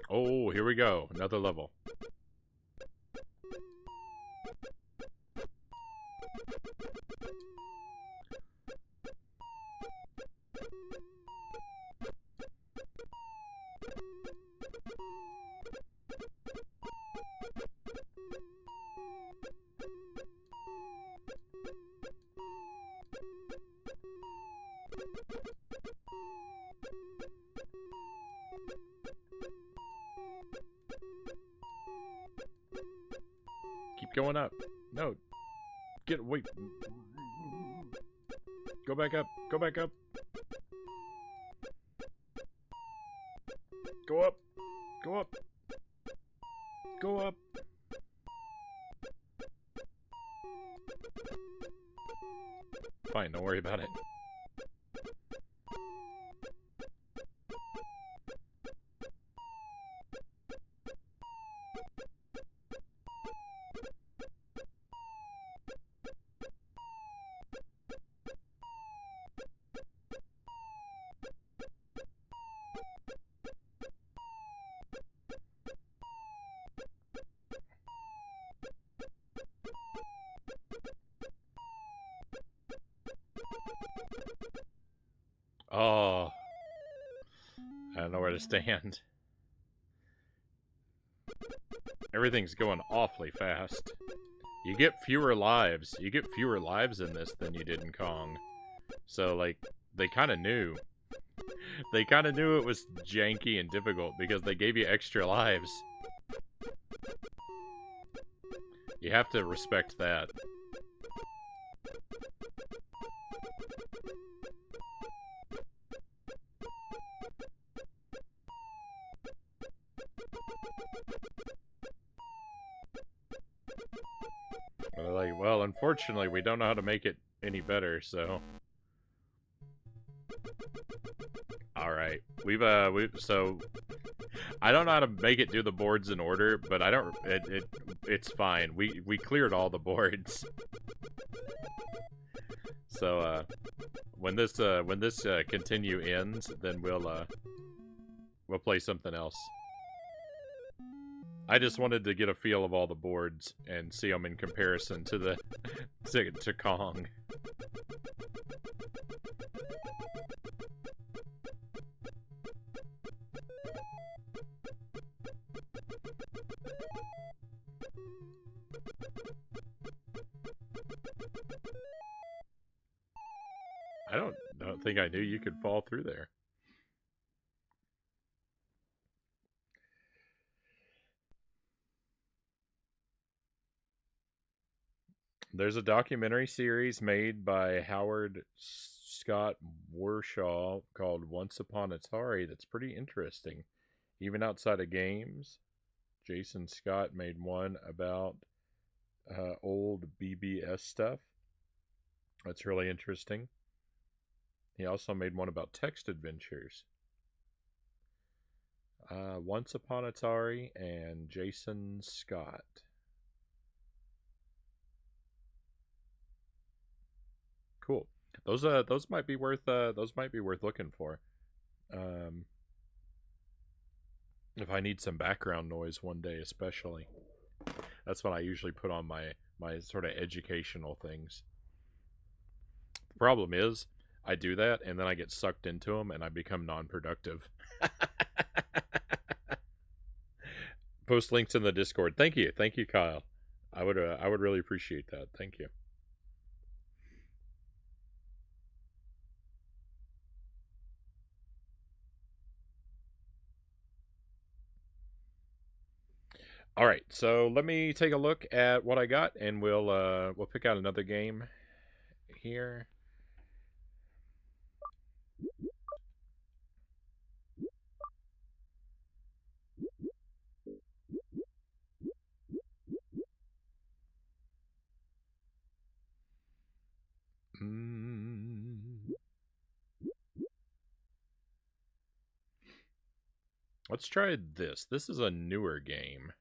Oh, here we go. Another level. Keep going up. No. Wait. Go back up. Go back up. Go up. Go up. Go up. Fine, don't worry about it. Oh. I don't know where to stand. Everything's going awfully fast. You get fewer lives. You get fewer lives in this than you did in Kong. So, like, they kind of knew. They kind of knew it was janky and difficult because they gave you extra lives. You have to respect that. They're like, well, unfortunately, we don't know how to make it any better, so... Alright. So... I don't know how to make it do the boards in order, but I don't... It's fine. We cleared all the boards. So, when this continue ends, then we'll play something else. I just wanted to get a feel of all the boards and see them in comparison to the to Kong. I don't think I knew you could fall through there. There's a documentary series made by Howard Scott Warshaw called Once Upon Atari that's pretty interesting. Even outside of games, Jason Scott made one about old BBS stuff. That's really interesting. He also made one about text adventures. Once Upon Atari and Jason Scott. Cool. Those might be worth looking for. If I need some background noise one day, especially, that's what I usually put on my sort of educational things. The problem is, I do that and then I get sucked into them and I become non-productive. Post links in the Discord. Thank you, Kyle. I would really appreciate that. Thank you. All right, so let me take a look at what I got, and we'll pick out another game here. Let's try this. This is a newer game.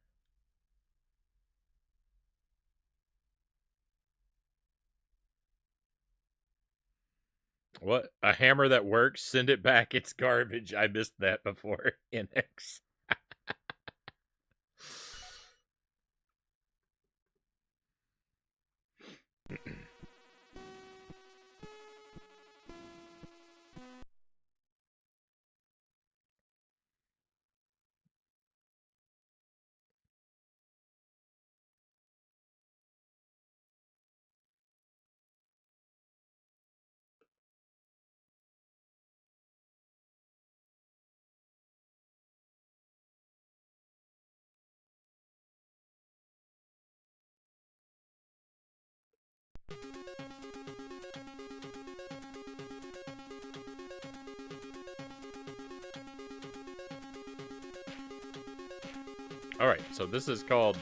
What? A hammer that works? Send it back. It's garbage. I missed that before. NX. Alright, so this is called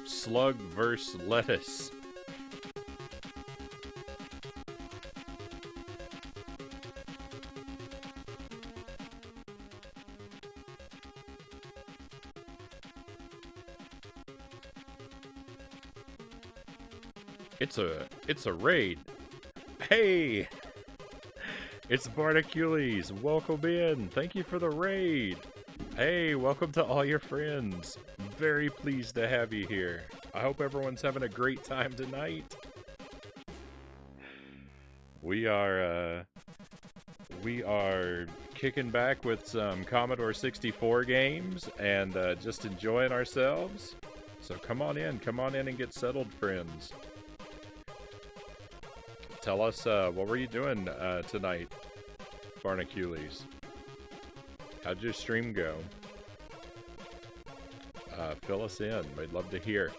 Slug Vs Lettuce. It's a raid. Hey! It's Barnacules. Welcome in. Thank you for the raid. Hey, welcome to all your friends. Very pleased to have you here. I hope everyone's having a great time tonight. We are kicking back with some Commodore 64 games and just enjoying ourselves. So come on in and get settled, friends. Tell us, what were you doing tonight, Barnacules? How'd your stream go? Fill us in. We'd love to hear.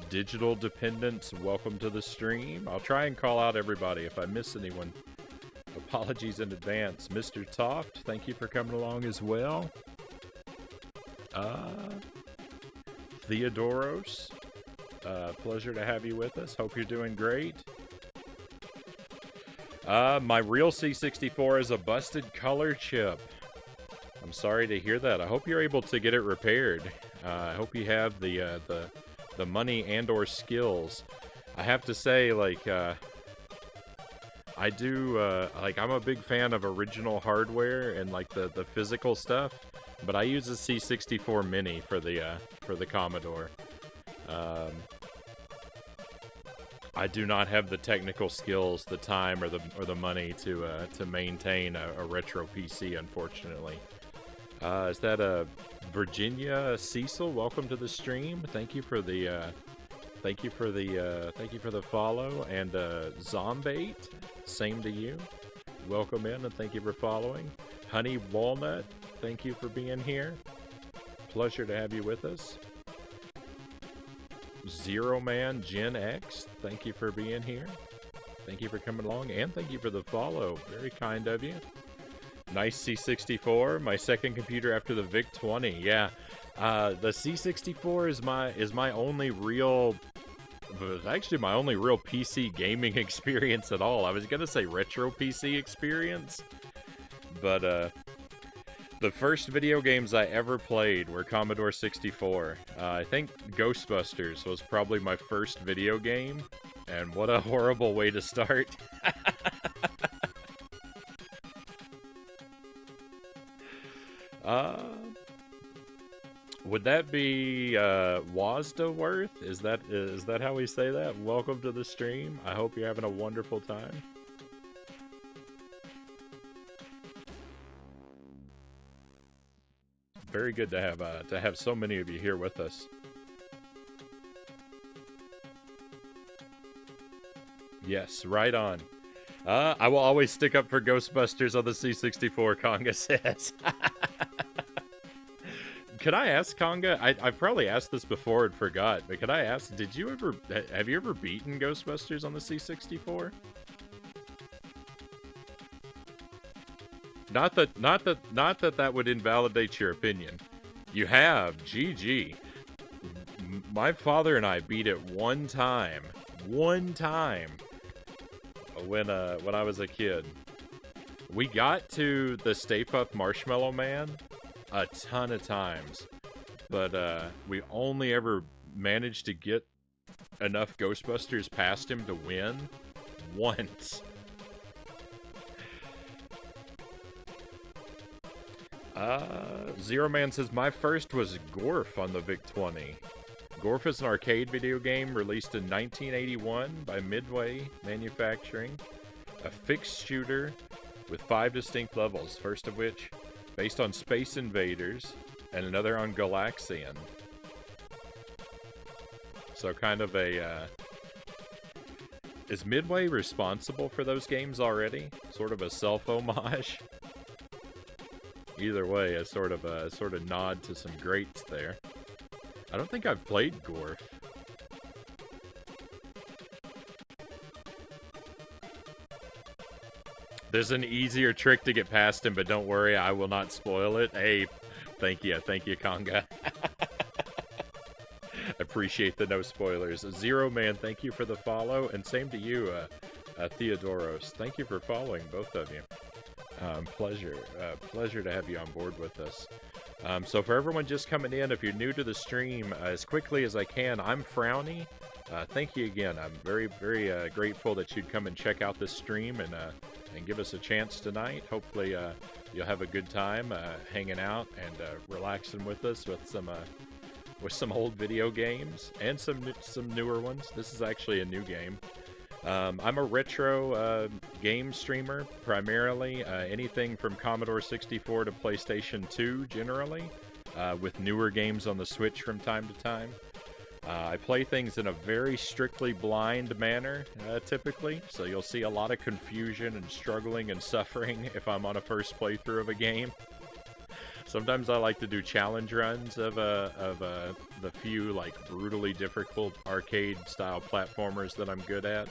Digital Dependents, welcome to the stream. I'll try and call out everybody if I miss anyone. Apologies in advance. Mr. Toft, thank you for coming along as well. Theodoros, pleasure to have you with us. Hope you're doing great. My real C64 is a busted color chip. I'm sorry to hear that. I hope you're able to get it repaired. I hope you have the money and/or skills. I have to say, like, I do, like, I'm a big fan of original hardware and, like, the physical stuff, but I use a C64 Mini for the Commodore. I do not have the technical skills, the time, or the money to maintain a retro PC, unfortunately. Is that a Virginia Cecil? Welcome to the stream. Thank you for the follow. And Zombate, same to you. Welcome in and thank you for following. Honey Walnut, thank you for being here. Pleasure to have you with us. Zero Man Gen X, thank you for being here. Thank you for coming along, and thank you for the follow. Very kind of you. Nice C64, my second computer after the VIC-20. Yeah, the C64 is my only real, actually my only real PC gaming experience at all. I was gonna say retro PC experience, but the first video games I ever played were Commodore 64. I think Ghostbusters was probably my first video game, and what a horrible way to start. Would that be Wasdaworth? Is that how we say that? Welcome to the stream. I hope you're having a wonderful time. Very good to have so many of you here with us. Yes, right on. I will always stick up for Ghostbusters on the C64, Conga says. Could I ask, Conga? I've probably asked this before and forgot, but could I ask, have you ever beaten Ghostbusters on the C64? Not that would invalidate your opinion. You have. GG. My father and I beat it one time. One time. When I was a kid. We got to the Stay Puft Marshmallow Man a ton of times. But we only ever managed to get enough Ghostbusters past him to win once. Zero Man says, my first was Gorf on the VIC-20. Gorf is an arcade video game released in 1981 by Midway Manufacturing. A fixed shooter with 5 distinct levels, first of which based on Space Invaders and another on Galaxian. So kind of a... is Midway responsible for those games already? Sort of a self-homage? Either way, a sort of nod to some greats there. I don't think I've played Gorf. There's an easier trick to get past him, but don't worry, I will not spoil it. Hey, thank you, Conga. Appreciate the no spoilers. Zero Man, thank you for the follow, and same to you, Theodoros. Thank you for following, both of you. Pleasure to have you on board with us. So for everyone just coming in, if you're new to the stream, as quickly as I can, I'm Frownie. Thank you again. I'm very, very grateful that you'd come and check out this stream and give us a chance tonight. Hopefully you'll have a good time hanging out and relaxing with us with some old video games and some newer ones. This is actually a new game. I'm a retro game streamer, primarily. Anything from Commodore 64 to PlayStation 2, generally, with newer games on the Switch from time to time. I play things in a very strictly blind manner, typically, so you'll see a lot of confusion and struggling and suffering if I'm on a first playthrough of a game. Sometimes I like to do challenge runs of the few, like, brutally difficult arcade-style platformers that I'm good at.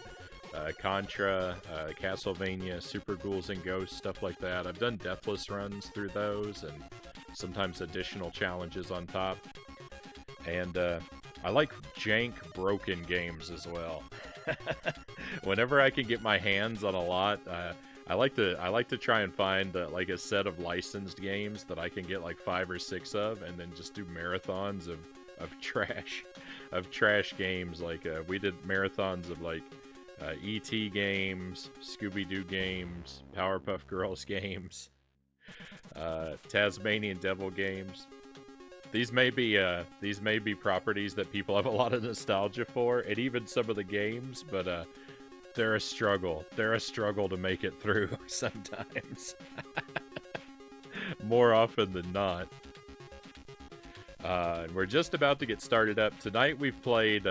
Contra, Castlevania, Super Ghouls and Ghosts, stuff like that. I've done deathless runs through those, and sometimes additional challenges on top. And I like jank, broken games as well. Whenever I can get my hands on a lot, I like to try and find like a set of licensed games that I can get like 5 or 6 of, and then just do marathons of trash games. Like we did marathons of like E.T. games, Scooby-Doo games, Powerpuff Girls games, Tasmanian Devil games. These may be properties that people have a lot of nostalgia for, and even some of the games, but they're a struggle. They're a struggle to make it through sometimes. More often than not. We're just about to get started up. Tonight we played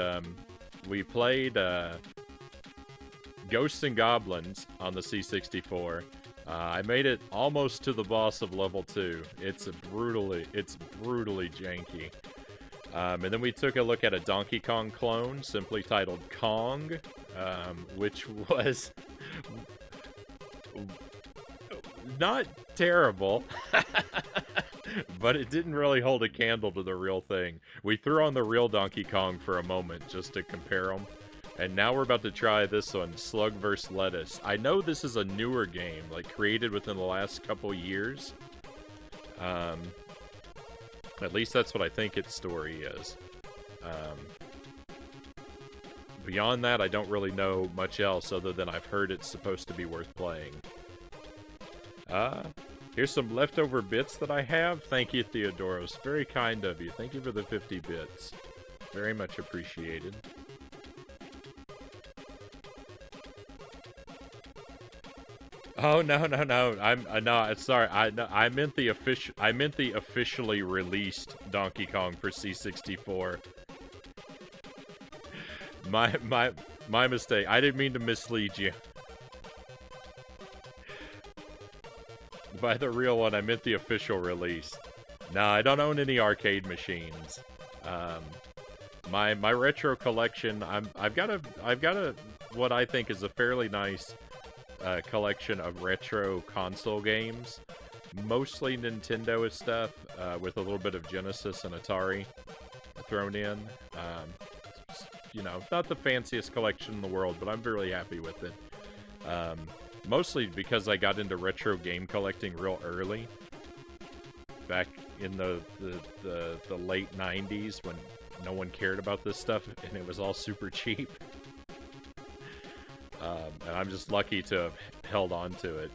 Ghosts and Goblins on the C64. I made it almost to the boss of level 2. It's brutally janky. And then we took a look at a Donkey Kong clone, simply titled Kong, which was not terrible, but it didn't really hold a candle to the real thing. We threw on the real Donkey Kong for a moment just to compare them. And now we're about to try this one, Slug Vs Lettuce. I know this is a newer game, like created within the last couple years. At least that's what I think its story is. Beyond that, I don't really know much else other than I've heard it's supposed to be worth playing. Here's some leftover bits that I have. Thank you, Theodoros. Very kind of you. Thank you for the 50 bits. Very much appreciated. Oh no! I'm sorry. I meant the officially released Donkey Kong for C64. My mistake. I didn't mean to mislead you. By the real one, I meant the official release. No, I don't own any arcade machines. My retro collection. I've got a what I think is a fairly nice collection of retro console games, mostly Nintendo stuff, with a little bit of Genesis and Atari. thrown in. You know, not the fanciest collection in the world, but I'm really happy with it. Mostly because I got into retro game collecting real early. Back in the late 90s when no one cared about this stuff and it was all super cheap. And I'm just lucky to have held on to it.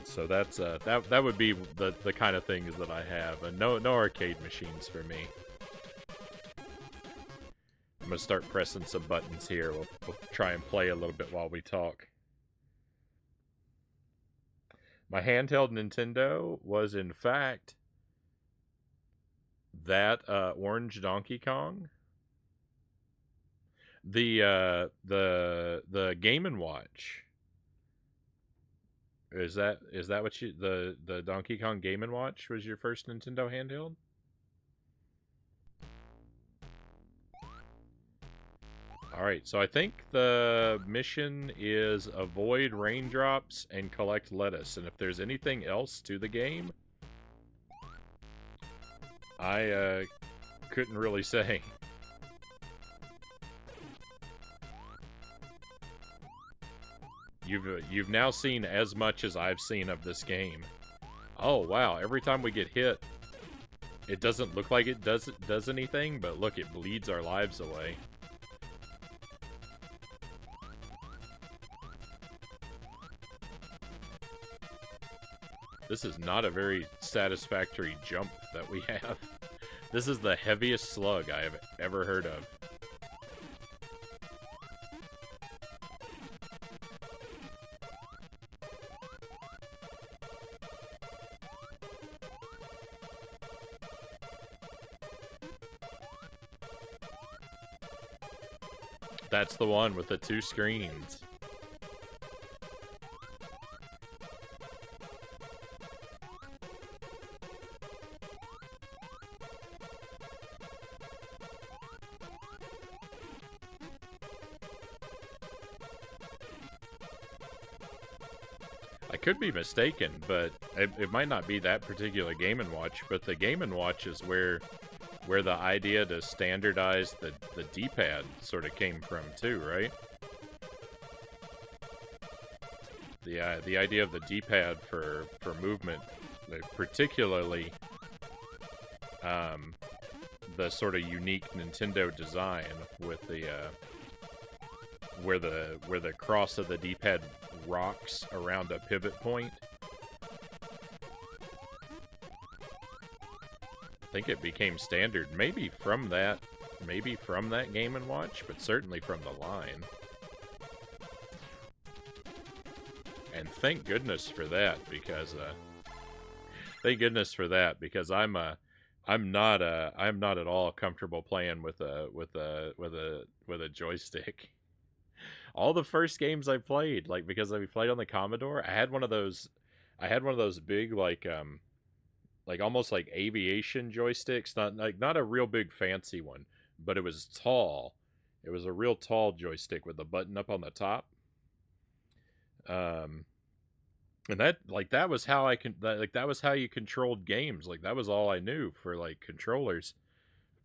So that's that would be the kind of things that I have. And no arcade machines for me. I'm gonna start pressing some buttons here. We'll try and play a little bit while we talk. My handheld Nintendo was in fact that orange Donkey Kong. The Game and Watch. Is that what you the Donkey Kong Game and Watch was your first Nintendo handheld? Alright, so I think the mission is avoid raindrops and collect lettuce. And if there's anything else to the game, I couldn't really say. You've now seen as much as I've seen of this game. Oh wow, every time we get hit, it doesn't look like it does anything, but look, it bleeds our lives away. This is not a very satisfactory jump that we have. This is the heaviest slug I have ever heard of. That's the one with the 2 screens. I could be mistaken, but it might not be that particular Game & Watch, but the Game & Watch is where the idea to standardize the D-pad sort of came from too, right? The idea of the D-pad for movement, particularly the sort of unique Nintendo design with the where the cross of the D-pad rocks around a pivot point. I think it became standard, maybe from that Game & Watch, but certainly from the line. And thank goodness for that, because I'm not at all comfortable playing with a joystick. All the first games I played, like, because I played on the Commodore, I had one of those big, like almost like aviation joysticks, not a real big fancy one, but it was tall. It was a real tall joystick with a button up on the top. And that was how that was how you controlled games. Like, that was all I knew for, like, controllers.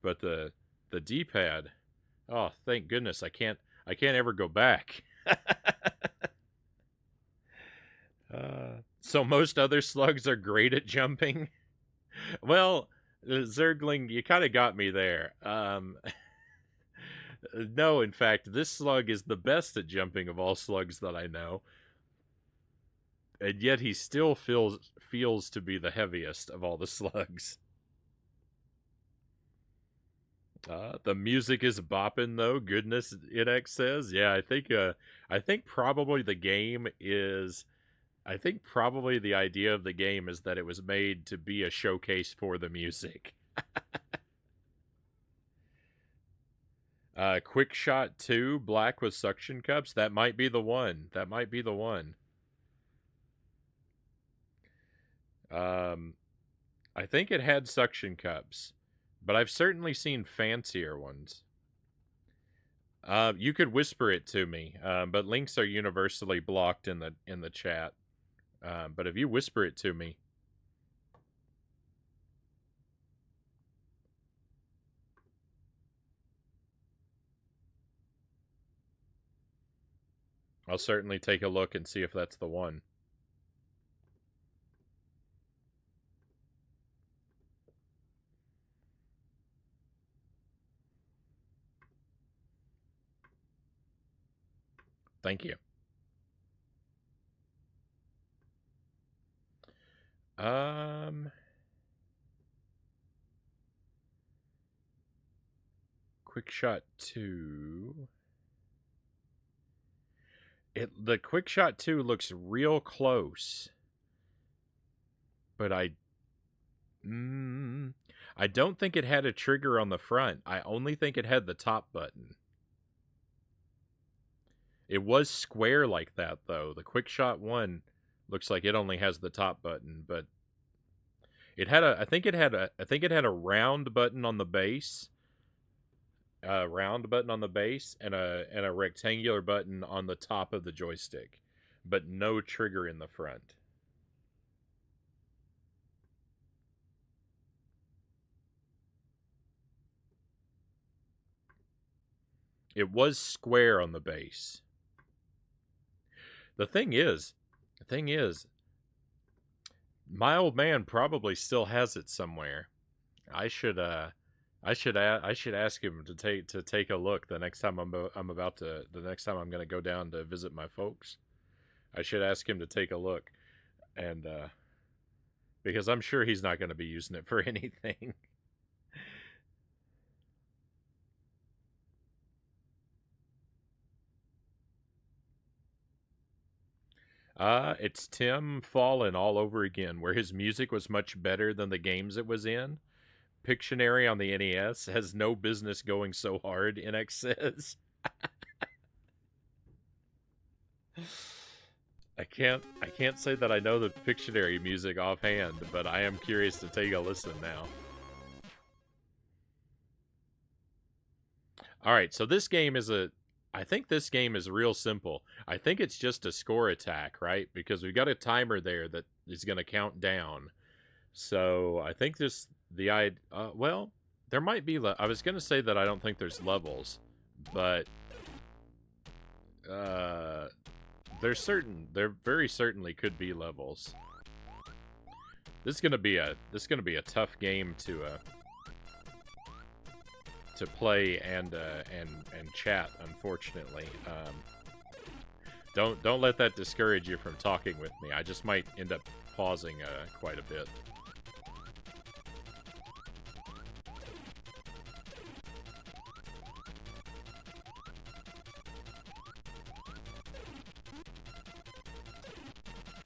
But the D-pad, oh, thank goodness, I can't ever go back. So most other slugs are great at jumping. Well, Zergling, you kind of got me there. No, in fact, this slug is the best at jumping of all slugs that I know. And yet he still feels to be the heaviest of all the slugs. The music is bopping, though. Goodness, Inex says. Yeah, I think probably the idea of the game is that it was made to be a showcase for the music. Quick Shot 2, black with suction cups. That might be the one. I think it had suction cups, but I've certainly seen fancier ones. You could whisper it to me, but links are universally blocked in the chat. But if you whisper it to me, I'll certainly take a look and see if that's the one. Thank you. Quick Shot 2. The Quick Shot 2 looks real close. But I don't think it had a trigger on the front. I only think it had the top button. It was square like that though. The Quick Shot 1 looks like it only has the top button, but it had I think it had a round button on the base. A round button on the base and a rectangular button on the top of the joystick, but no trigger in the front. It was square on the base. The thing is, my old man probably still has it somewhere. I should ask him to take a look the next time the next time I'm going to go down to visit my folks. I should ask him to take a look, and because I'm sure he's not going to be using it for anything. It's Tim Fallon all over again, where his music was much better than the games it was in. Pictionary on the NES has no business going so hard, NX says. I can't say that I know the Pictionary music offhand, but I am curious to take a listen now. Alright, so this game is I think this game is real simple. I think it's just a score attack, right? Because we've got a timer there that is going to count down. So I think well, there might be. I was going to say that I don't think there's levels, but there very certainly could be levels. This is going to be a tough game to play and chat. Unfortunately, don't let that discourage you from talking with me. I just might end up pausing quite a bit.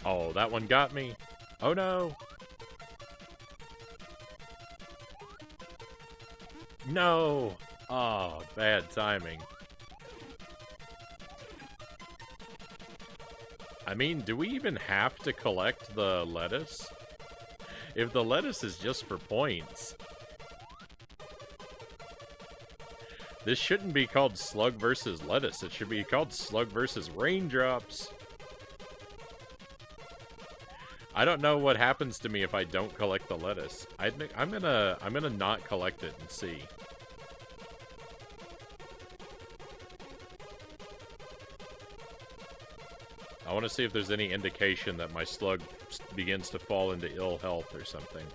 Oh, that one got me. Oh no. No! Oh, bad timing. I mean, do we even have to collect the lettuce? If the lettuce is just for points, this shouldn't be called Slug Vs Lettuce. It should be called Slug Vs Raindrops. I don't know what happens to me if I don't collect the lettuce. I'm gonna not collect it and see. I want to see if there's any indication that my slug begins to fall into ill health or something.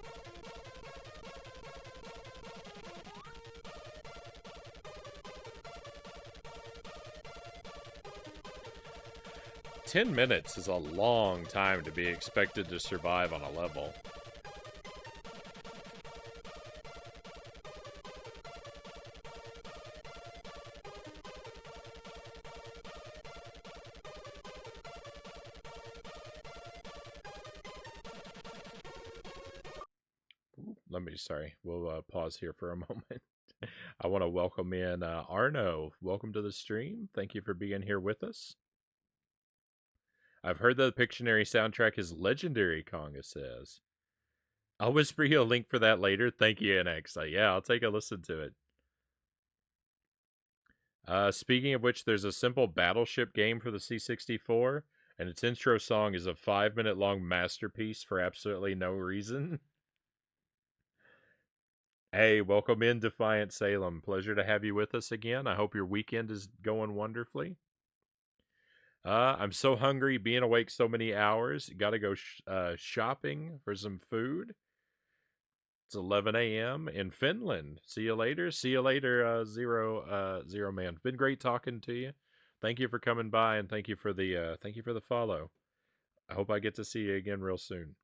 "10 minutes is a long time to be expected to survive on a level." Sorry, we'll pause here for a moment. I want to welcome in Arno. Welcome to the stream. Thank you for being here with us. I've heard that the Pictionary soundtrack is legendary, Conga says. I'll whisper you a link for that later. Thank you, NX. Yeah, I'll take a listen to it. Speaking of which, there's a simple battleship game for the C64, and its intro song is a 5-minute long masterpiece for absolutely no reason. Hey, welcome in, Defiant Salem. Pleasure to have you with us again. I hope your weekend is going wonderfully. I'm so hungry, being awake so many hours. Gotta go shopping for some food. It's 11 a.m. in Finland. See you later. See you later, Zero Man. Been great talking to you. Thank you for coming by, and thank you for the follow. I hope I get to see you again real soon.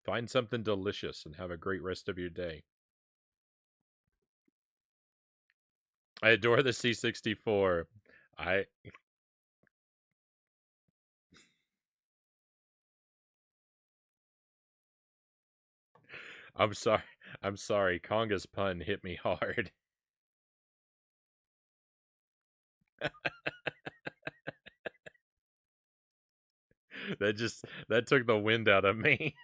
Find something delicious and have a great rest of your day. I adore the C64. I I'm sorry. I'm sorry. Conga's pun hit me hard. That took the wind out of me.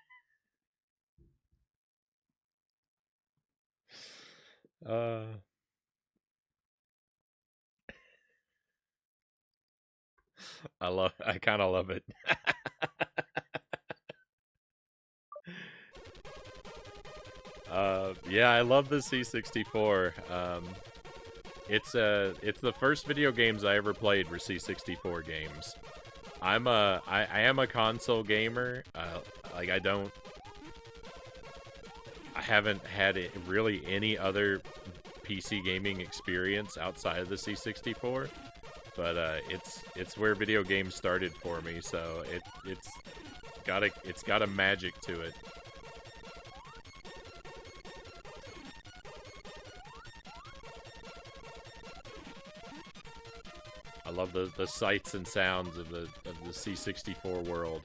I kind of love it. Yeah, I love the C64. It's the first video games I ever played were C64 games. I am a console gamer. Like I haven't had really any other PC gaming experience outside of the C64. But it's where video games started for me, so it's got a magic to it. I love the sights and sounds of the C64 world.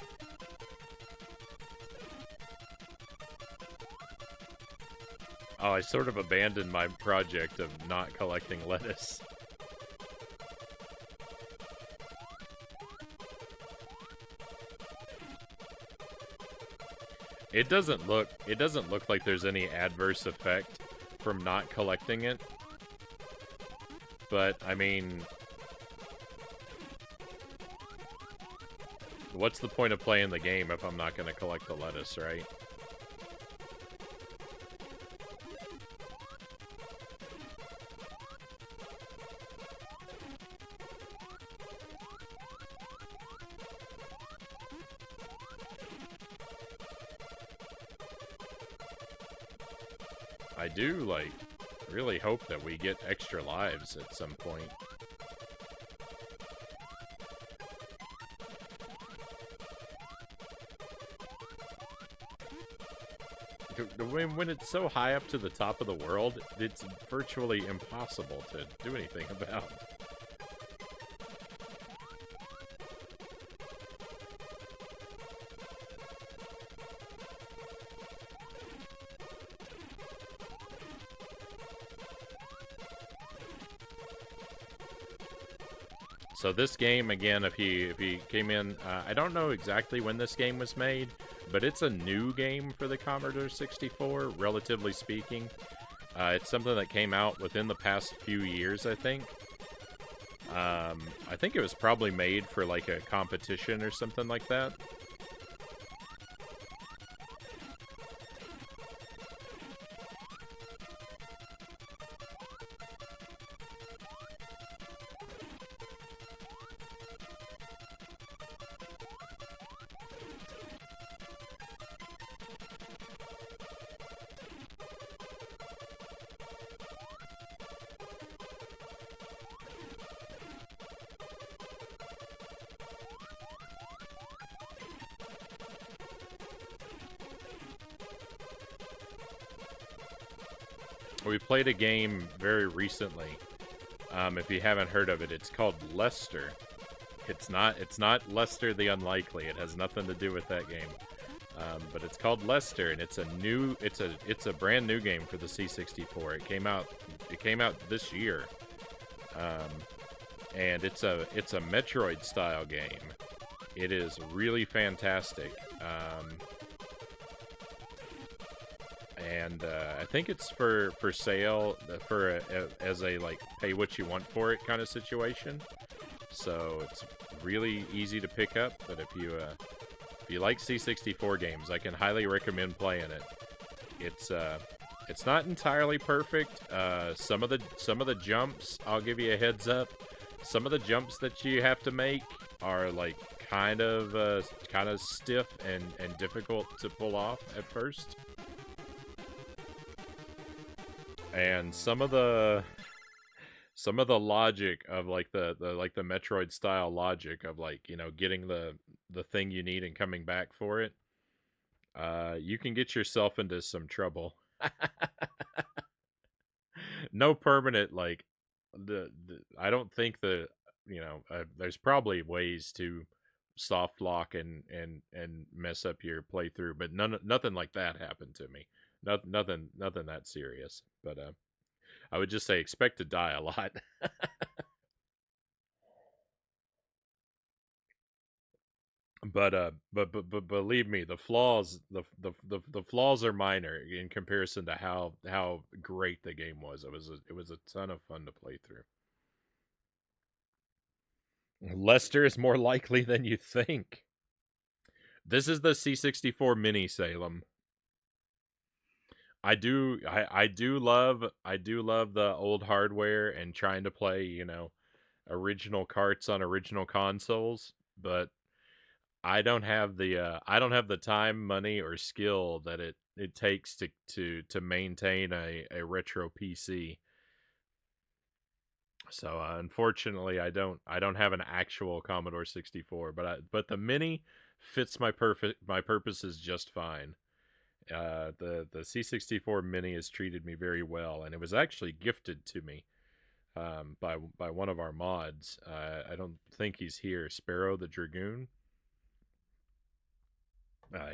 Oh, I sort of abandoned my project of not collecting lettuce. It doesn't look like there's any adverse effect from not collecting it. But I mean, what's the point of playing the game if I'm not going to collect the lettuce, right? I do, like, really hope that we get extra lives at some point. When it's so high up to the top of the world, it's virtually impossible to do anything about. So this game, again, if he came in, I don't know exactly when this game was made, but it's a new game for the Commodore 64, relatively speaking. It's something that came out within the past few years, I think. I think it was probably made for like a competition or something like that. We played a game very recently. If you haven't heard of it, it's called Lester. It's not Lester the Unlikely. It has nothing to do with that game. But it's called Lester, and it's a brand new game for the C64. It came out this year, and it's a Metroid style game. It is really fantastic. And I think it's for sale as a like pay what you want for it kind of situation. So it's really easy to pick up. But if you like C64 games, I can highly recommend playing it. It's not entirely perfect. Some of the jumps, I'll give you a heads up. Some of the jumps that you have to make are like kind of stiff and difficult to pull off at first. And some of the logic of like the Metroid style logic of like, you know, getting the thing you need and coming back for it, you can get yourself into some trouble. No permanent, like I don't think you know, there's probably ways to soft lock and mess up your playthrough, but nothing like that happened to me. Nothing that serious. But I would just say expect to die a lot. But believe me, the flaws the flaws are minor in comparison to how great the game was. It was a ton of fun to play through. Lester is more likely than you think. This is the C64 mini, Salem. I do love the old hardware and trying to play, you know, original carts on original consoles, but I don't have the time, money, or skill that it takes to maintain a retro PC. So unfortunately, I don't have an actual Commodore 64, but the mini fits my purposes just fine. The C64 mini has treated me very well, and it was actually gifted to me by one of our mods. I don't think he's here, Sparrow the Dragoon.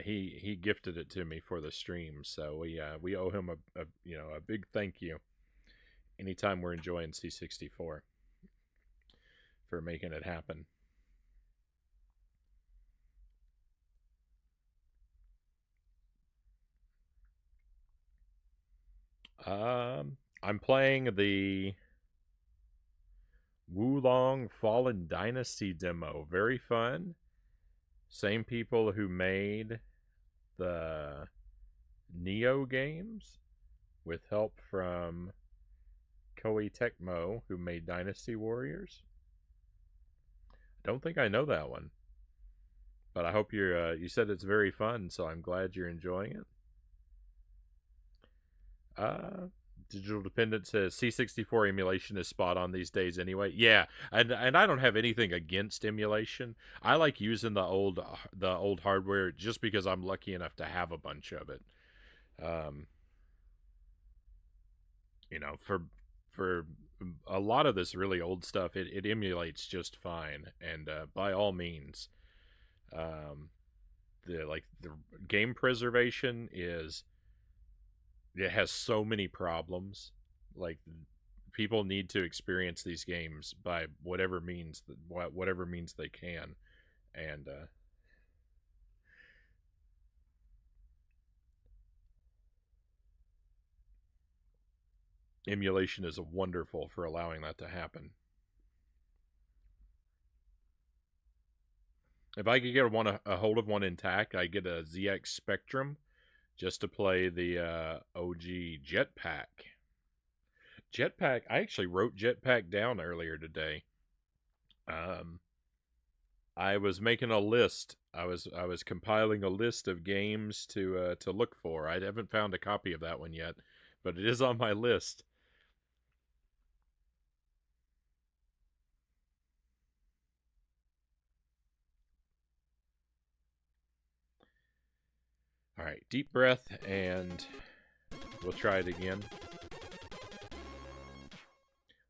He gifted it to me for the stream, so we owe him a you know, a big thank you anytime we're enjoying C64 for making it happen. I'm playing the Wulong Fallen Dynasty demo. Very fun. Same people who made the Neo games, with help from Koei Tecmo, who made Dynasty Warriors. Don't think I know that one, but I hope you're. You said it's very fun, so I'm glad you're enjoying it. Digital Dependent says C64 emulation is spot on these days anyway. Yeah, and I don't have anything against emulation. I like using the old hardware just because I'm lucky enough to have a bunch of it. You know, for a lot of this really old stuff, it emulates just fine, and by all means, the game preservation is, it has so many problems. Like, people need to experience these games by whatever means they can, and emulation is wonderful for allowing that to happen. If I could get a hold of one intact, I get a ZX Spectrum just to play the OG Jetpack. Jetpack, I actually wrote Jetpack down earlier today. I was making a list. I was compiling a list of games to look for. I haven't found a copy of that one yet, but it is on my list. All right, deep breath, and we'll try it again.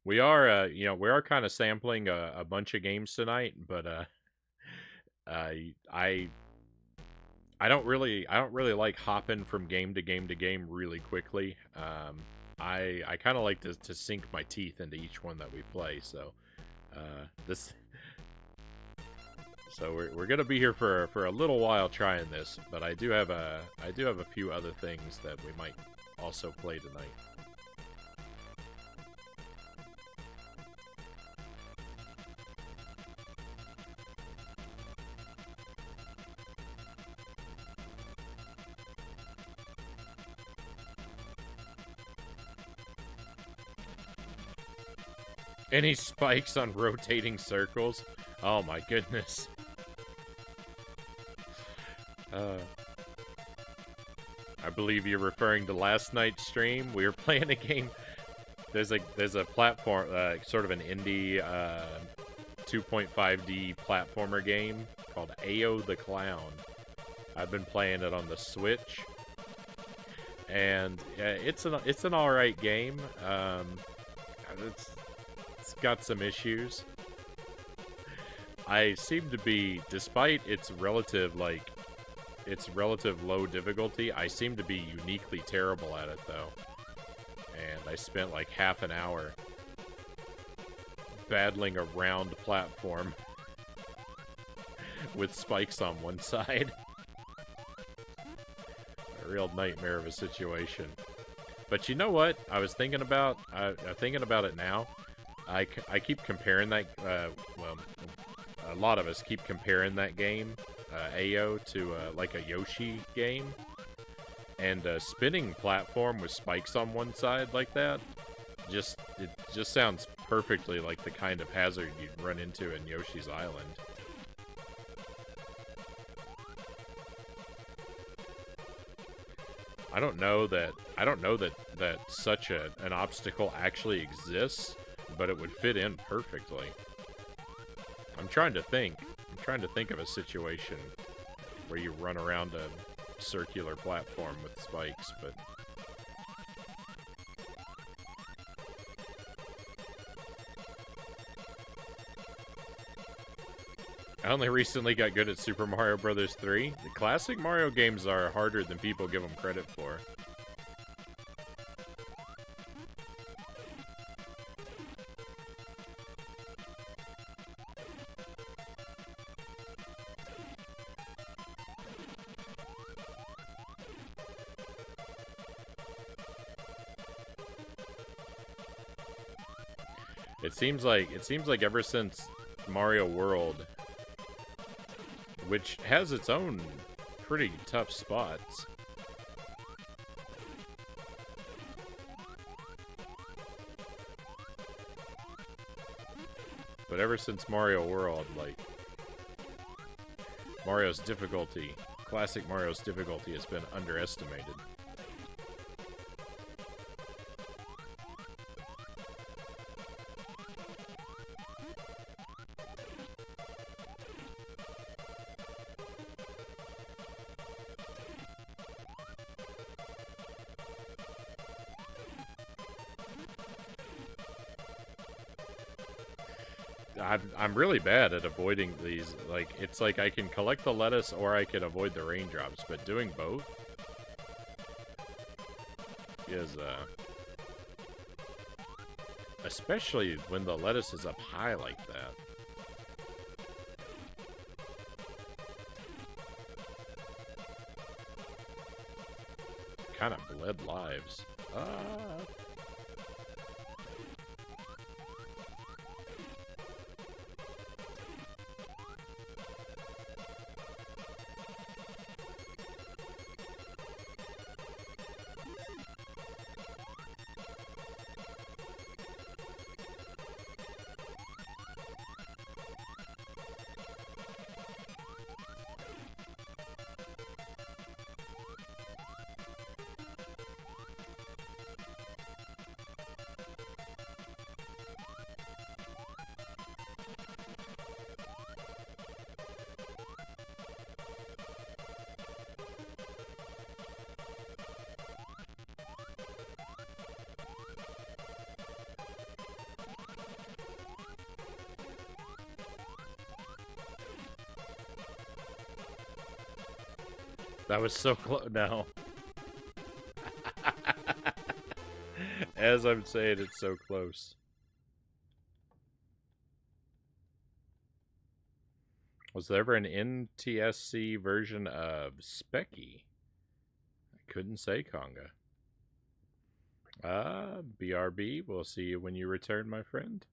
We are, you know, we are kind of sampling a bunch of games tonight, but I don't really like hopping from game to game to game really quickly. I kind of like to sink my teeth into each one that we play. So so we're gonna be here for a little while trying this, but I do have a few other things that we might also play tonight. Any spikes on rotating circles? Oh my goodness. I believe you're referring to last night's stream. We were playing a game. There's a platform, sort of an indie 2.5D platformer game called Ao the Clown. I've been playing it on the Switch, and it's an all right game. It's got some issues. I seem to be, despite its relative low difficulty, I seem to be uniquely terrible at it though. And I spent like half an hour battling a round platform with spikes on one side. A real nightmare of a situation. But you know what? I was thinking about, thinking about it now. I keep comparing that, well, a lot of us keep comparing that game, AO, to like a Yoshi game. And a spinning platform with spikes on one side like that, it just sounds perfectly like the kind of hazard you'd run into in Yoshi's Island. I don't know that such an obstacle actually exists, but it would fit in perfectly. I'm trying to think of a situation where you run around a circular platform with spikes, but I only recently got good at Super Mario Bros. 3. The classic Mario games are harder than people give them credit for. It seems like ever since Mario World, which has its own pretty tough spots, but ever since Mario World, like, classic Mario's difficulty has been underestimated. I'm really bad at avoiding these. Like, it's like I can collect the lettuce or I can avoid the raindrops, but doing both is, especially when the lettuce is up high like that. Kind of bled lives. That was so close. No. As I'm saying, it's so close. Was there ever an NTSC version of Specky? I couldn't say, Conga. BRB, we'll see you when you return, my friend.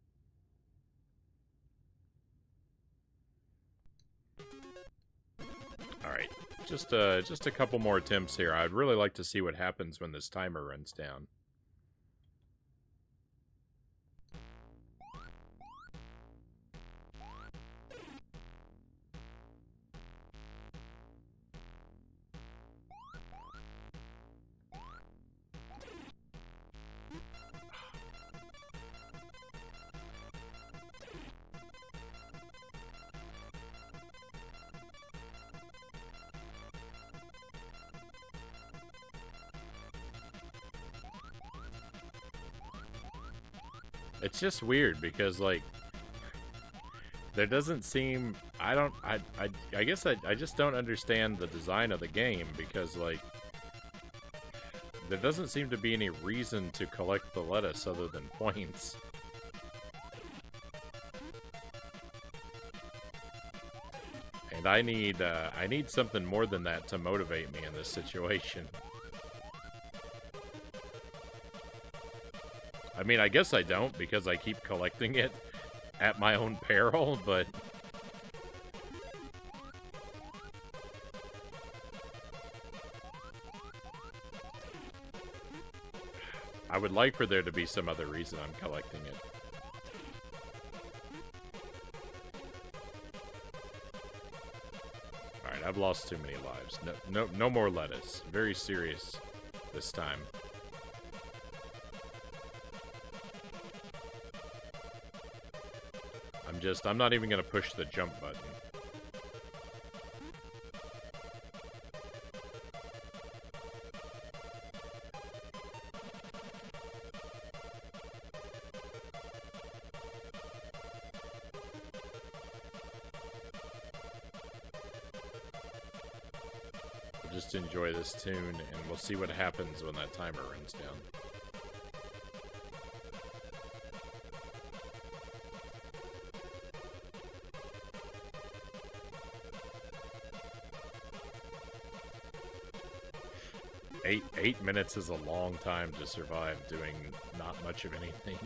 Alright, just a couple more attempts here. I'd really like to see what happens when this timer runs down. It's just weird because, like, there doesn't seem... I guess I just don't understand the design of the game because, like, there doesn't seem to be any reason to collect the lettuce other than points. And I need something more than that to motivate me in this situation. I mean, I guess I don't because I keep collecting it at my own peril, but... I would like for there to be some other reason I'm collecting it. Alright, I've lost too many lives. No more lettuce. Very serious this time. I'm not even going to push the jump button. We'll just enjoy this tune, and we'll see what happens when that timer runs down. Eight minutes is a long time to survive doing not much of anything.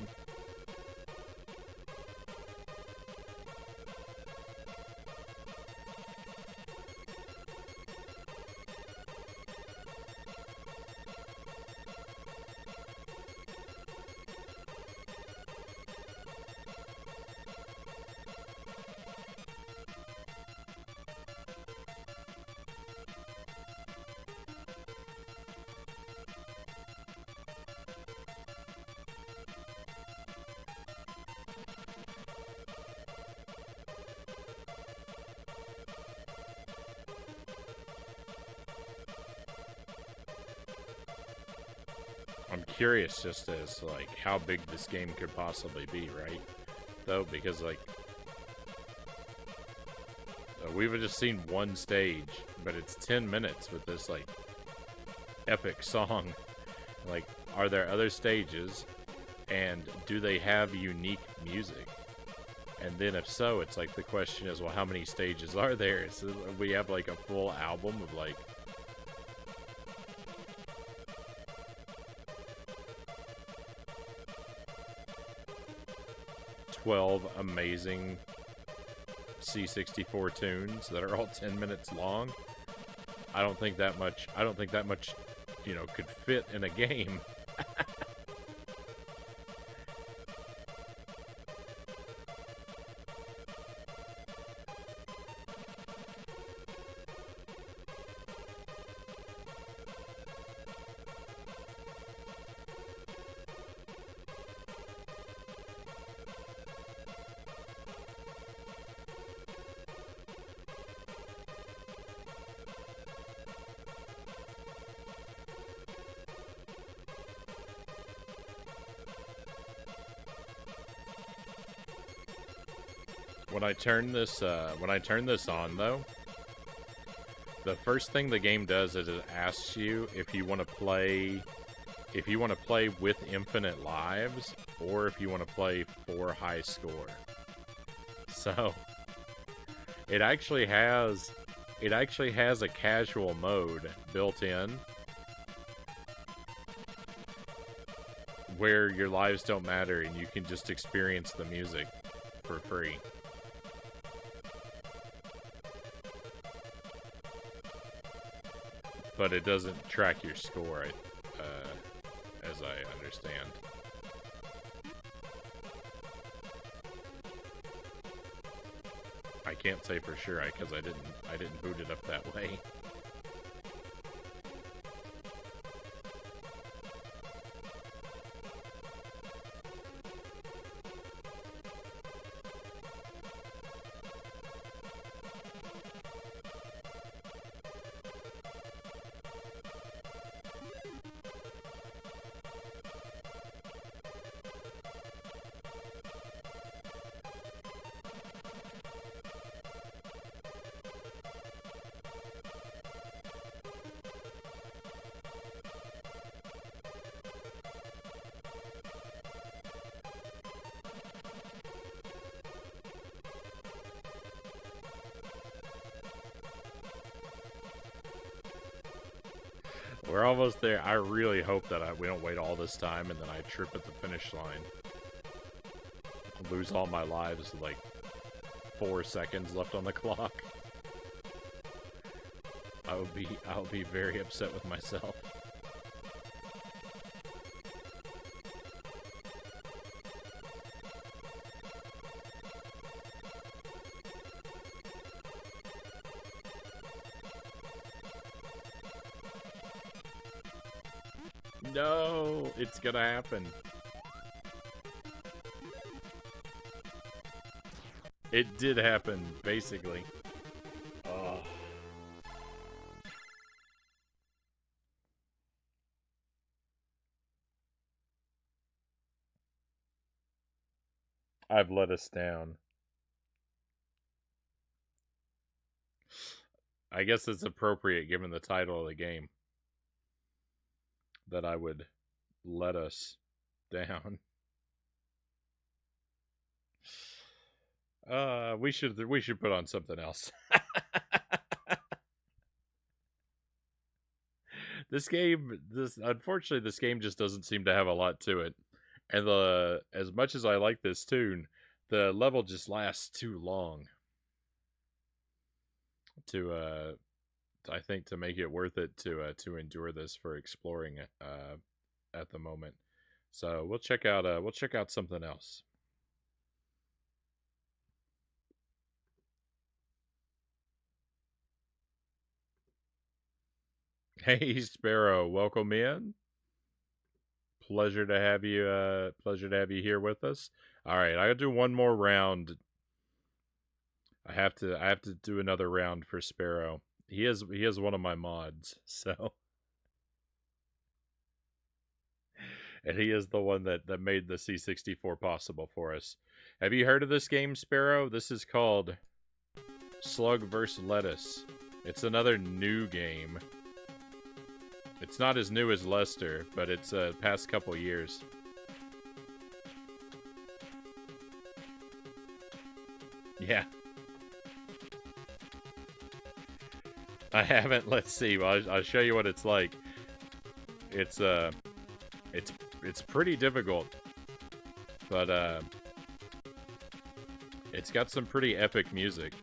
I'm curious just as to, like, how big this game could possibly be, right? Though, because, like, we've just seen one stage, but it's 10 minutes with this, like, epic song. Like, are there other stages, and do they have unique music? And then if so, it's like, the question is, well, how many stages are there? So we have, like, a full album of, like, 12 amazing C64 tunes that are all 10 minutes long. I don't think that much, you know, could fit in a game. When I turn this on, though, the first thing the game does is it asks you if you want to play with infinite lives or if you want to play for high score. So it actually has a casual mode built in where your lives don't matter and you can just experience the music for free. But it doesn't track your score, as I understand. I can't say for sure because I didn't boot it up that way. We're almost there. I really hope that we don't wait all this time and then I trip at the finish line. Lose all my lives with like 4 seconds left on the clock. I would be very upset with myself. No, it's gonna happen. It did happen, basically. Oh. I've let us down. I guess it's appropriate given the title of the game that I would let us down. We should put on something else. Unfortunately, this game just doesn't seem to have a lot to it. And as much as I like this tune, the level just lasts too long to I think to make it worth it to endure this for exploring it at the moment. So we'll check out something else. Hey Sparrow, welcome in. Pleasure to have you here with us. All right, I gotta do one more round. I have to do another round for Sparrow. He is one of my mods, so and he is the one that made the C64 possible for us. Have you heard of this game, Sparrow? This is called Slug Vs Lettuce. It's another new game. It's not as new as Lester, but it's past couple years. Yeah. I haven't. Let's see. Well, I'll show you what it's like. It's pretty difficult, but it's got some pretty epic music.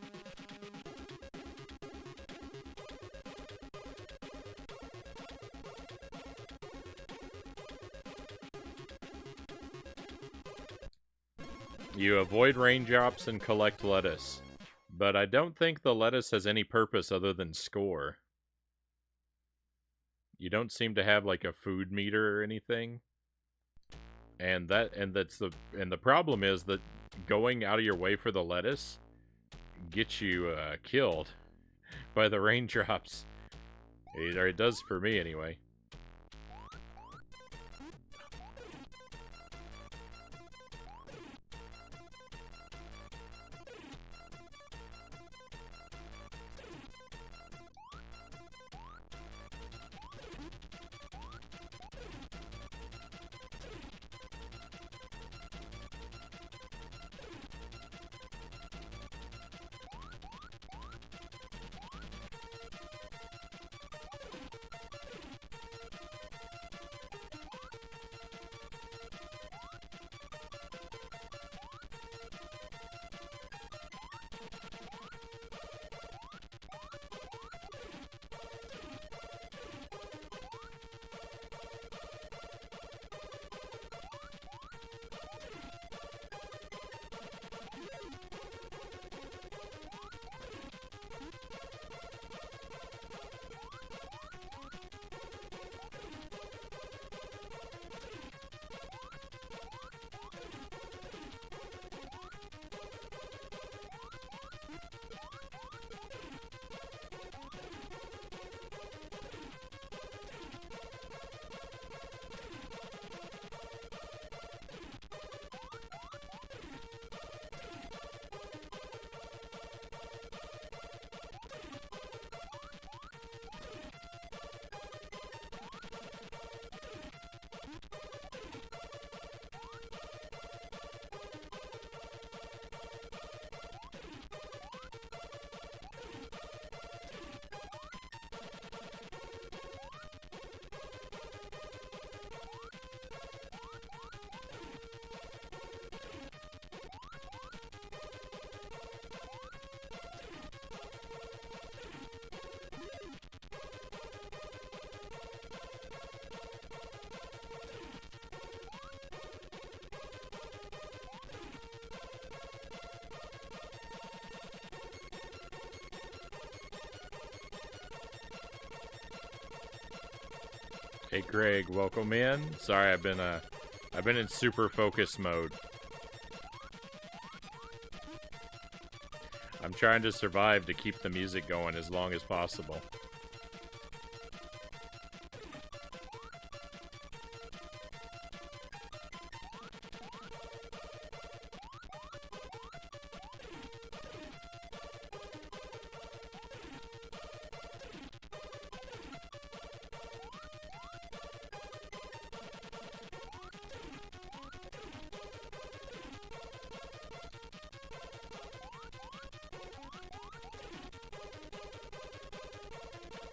You avoid raindrops and collect lettuce. But I don't think the lettuce has any purpose other than score. You don't seem to have like a food meter or anything. And the problem is that going out of your way for the lettuce gets you killed by the raindrops. Or it does for me anyway. Hey Greg, welcome in. Sorry, I've been in super focus mode. I'm trying to survive to keep the music going as long as possible.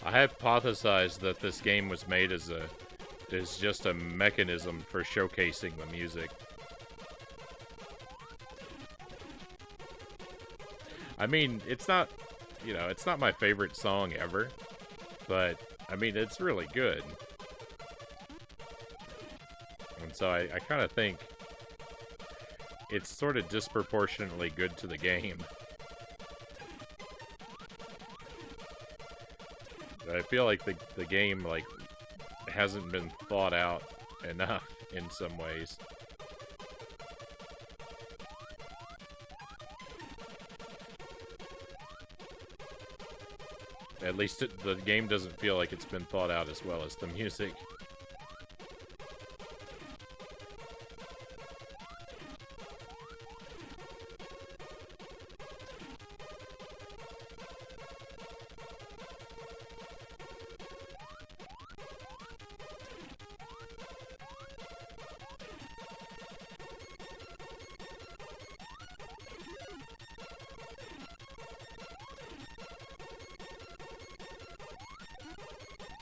I hypothesized that this game was made as just a mechanism for showcasing the music. I mean, it's not, it's not my favorite song ever, but I mean, it's really good. And so I kind of think it's sort of disproportionately good to the game. I feel like the game, like, hasn't been thought out enough in some ways. At least the game doesn't feel like it's been thought out as well as the music.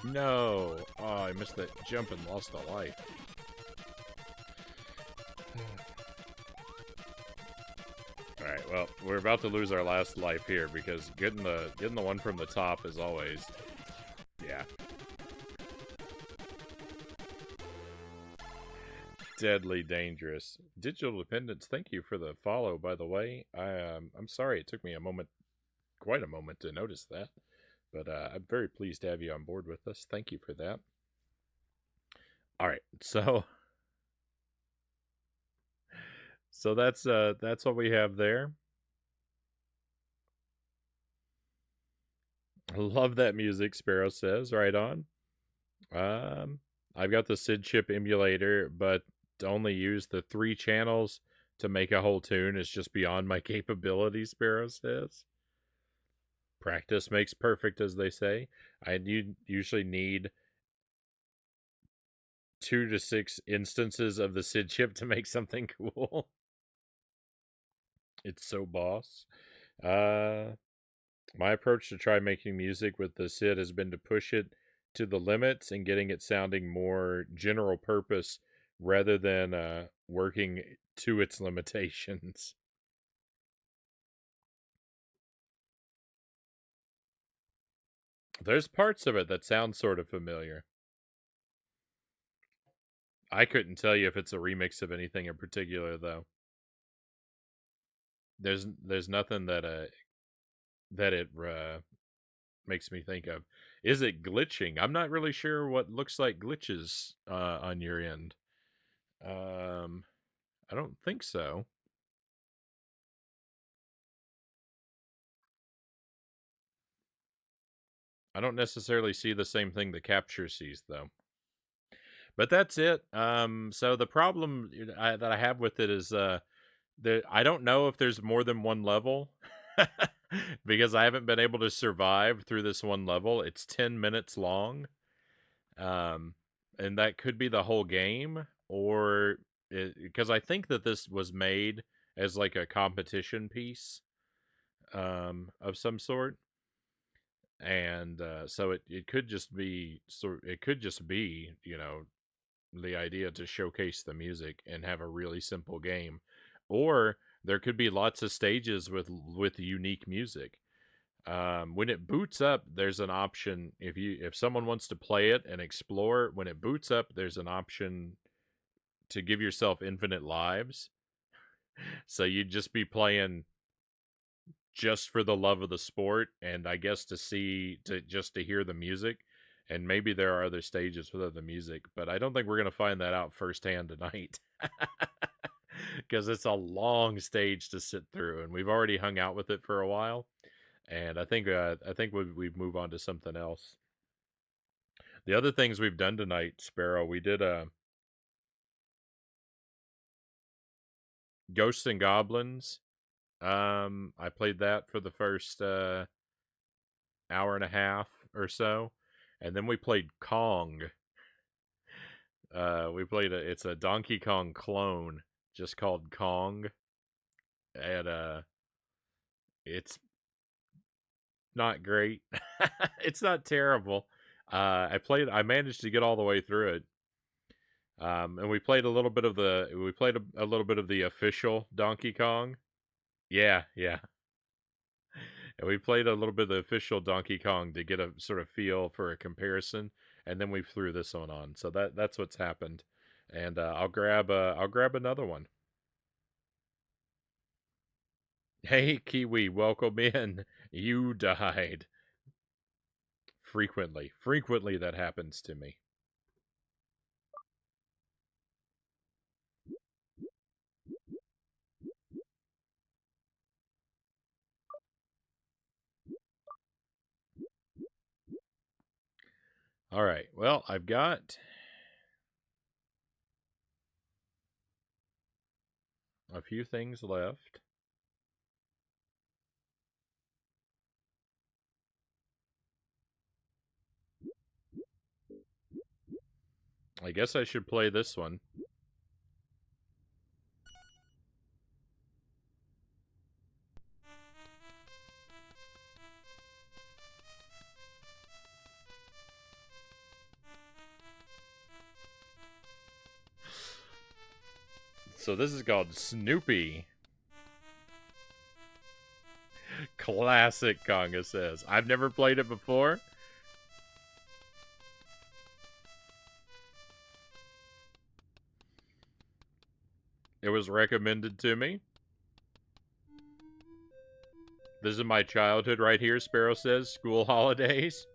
No! Oh, I missed that jump and lost a life. Alright, well, we're about to lose our last life here because getting the one from the top is always... yeah. Deadly dangerous. Digital Dependence, thank you for the follow, by the way. I'm sorry it took me quite a moment to notice that. But I'm very pleased to have you on board with us. Thank you for that. All right, so that's what we have there. Love that music, Sparrow says. Right on. I've got the SID chip emulator, but to only use the 3 channels to make a whole tune is just beyond my capabilities, Sparrow says. Practice makes perfect, as they say. I usually need 2 to 6 instances of the SID chip to make something cool. It's so boss. My approach to try making music with the SID has been to push it to the limits and getting it sounding more general purpose rather than working to its limitations. There's parts of it that sound sort of familiar. I couldn't tell you if it's a remix of anything in particular, though. There's nothing that it makes me think of. Is it glitching? I'm not really sure what looks like glitches on your end. I don't think so. I don't necessarily see the same thing the capture sees, though. But that's it. So the problem that I have with it is I don't know if there's more than one level because I haven't been able to survive through this one level. It's 10 minutes long. And that could be the whole game, or because I think that this was made as like a competition piece of some sort. And so it could just be the idea to showcase the music and have a really simple game, or there could be lots of stages with unique music. When it boots up, there's an option if someone wants to play it and explore. When it boots up, there's an option to give yourself infinite lives, so you'd just be playing just for the love of the sport, and I guess to hear the music. And maybe there are other stages with other music, but I don't think we're going to find that out firsthand tonight. Because it's a long stage to sit through, and we've already hung out with it for a while. And I think we move on to something else. The other things we've done tonight, Sparrow, we did Ghosts and Goblins. I played that for the first hour and a half or so, and then we played Kong. It's a Donkey Kong clone, just called Kong, and it's not great. It's not terrible. I managed to get all the way through it. And we played a little bit of a little bit of the official Donkey Kong. Yeah, yeah. And we played a little bit of the official Donkey Kong to get a sort of feel for a comparison, and then we threw this one on. So that's what's happened. And I'll grab another one. Hey Kiwi, welcome in. You died. Frequently that happens to me. All right. Well, I've got a few things left. I guess I should play this one. So this is called Snoopy. Classic, Conga says. I've never played it before. It was recommended to me. This is my childhood right here, Sparrow says. School holidays.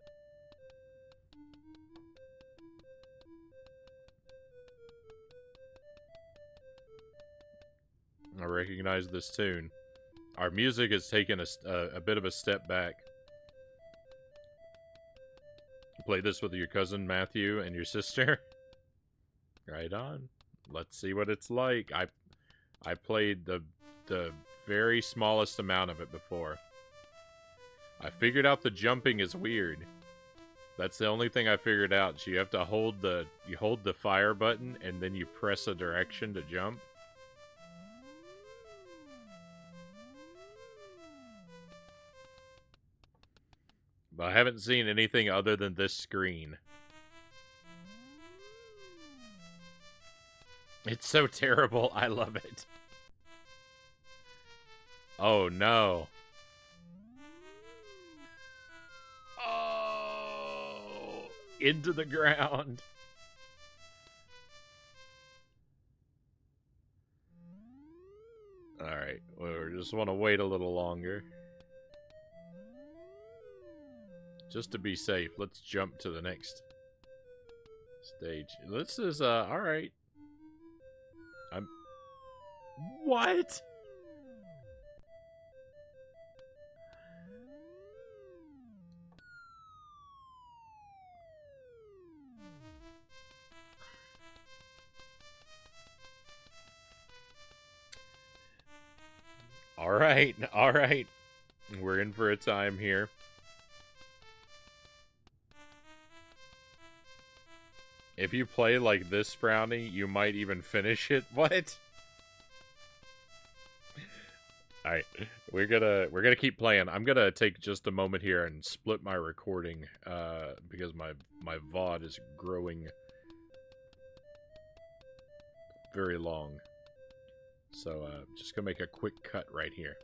I recognize this tune. Our music has taken a bit of a step back. You play this with your cousin Matthew and your sister? Right on. Let's see what it's like. I played the very smallest amount of it before. I figured out the jumping is weird. That's the only thing I figured out. So you have to hold the fire button and then you press a direction to jump. But I haven't seen anything other than this screen. It's so terrible. I love it. Oh no. Oh, into the ground. Alright, we just want to wait a little longer. Just to be safe, let's jump to the next stage. This is, alright. What? Alright. We're in for a time here. If you play like this, Frownie, you might even finish it. What? Alright, we're gonna keep playing. I'm gonna take just a moment here and split my recording, because my VOD is growing very long. So just gonna make a quick cut right here.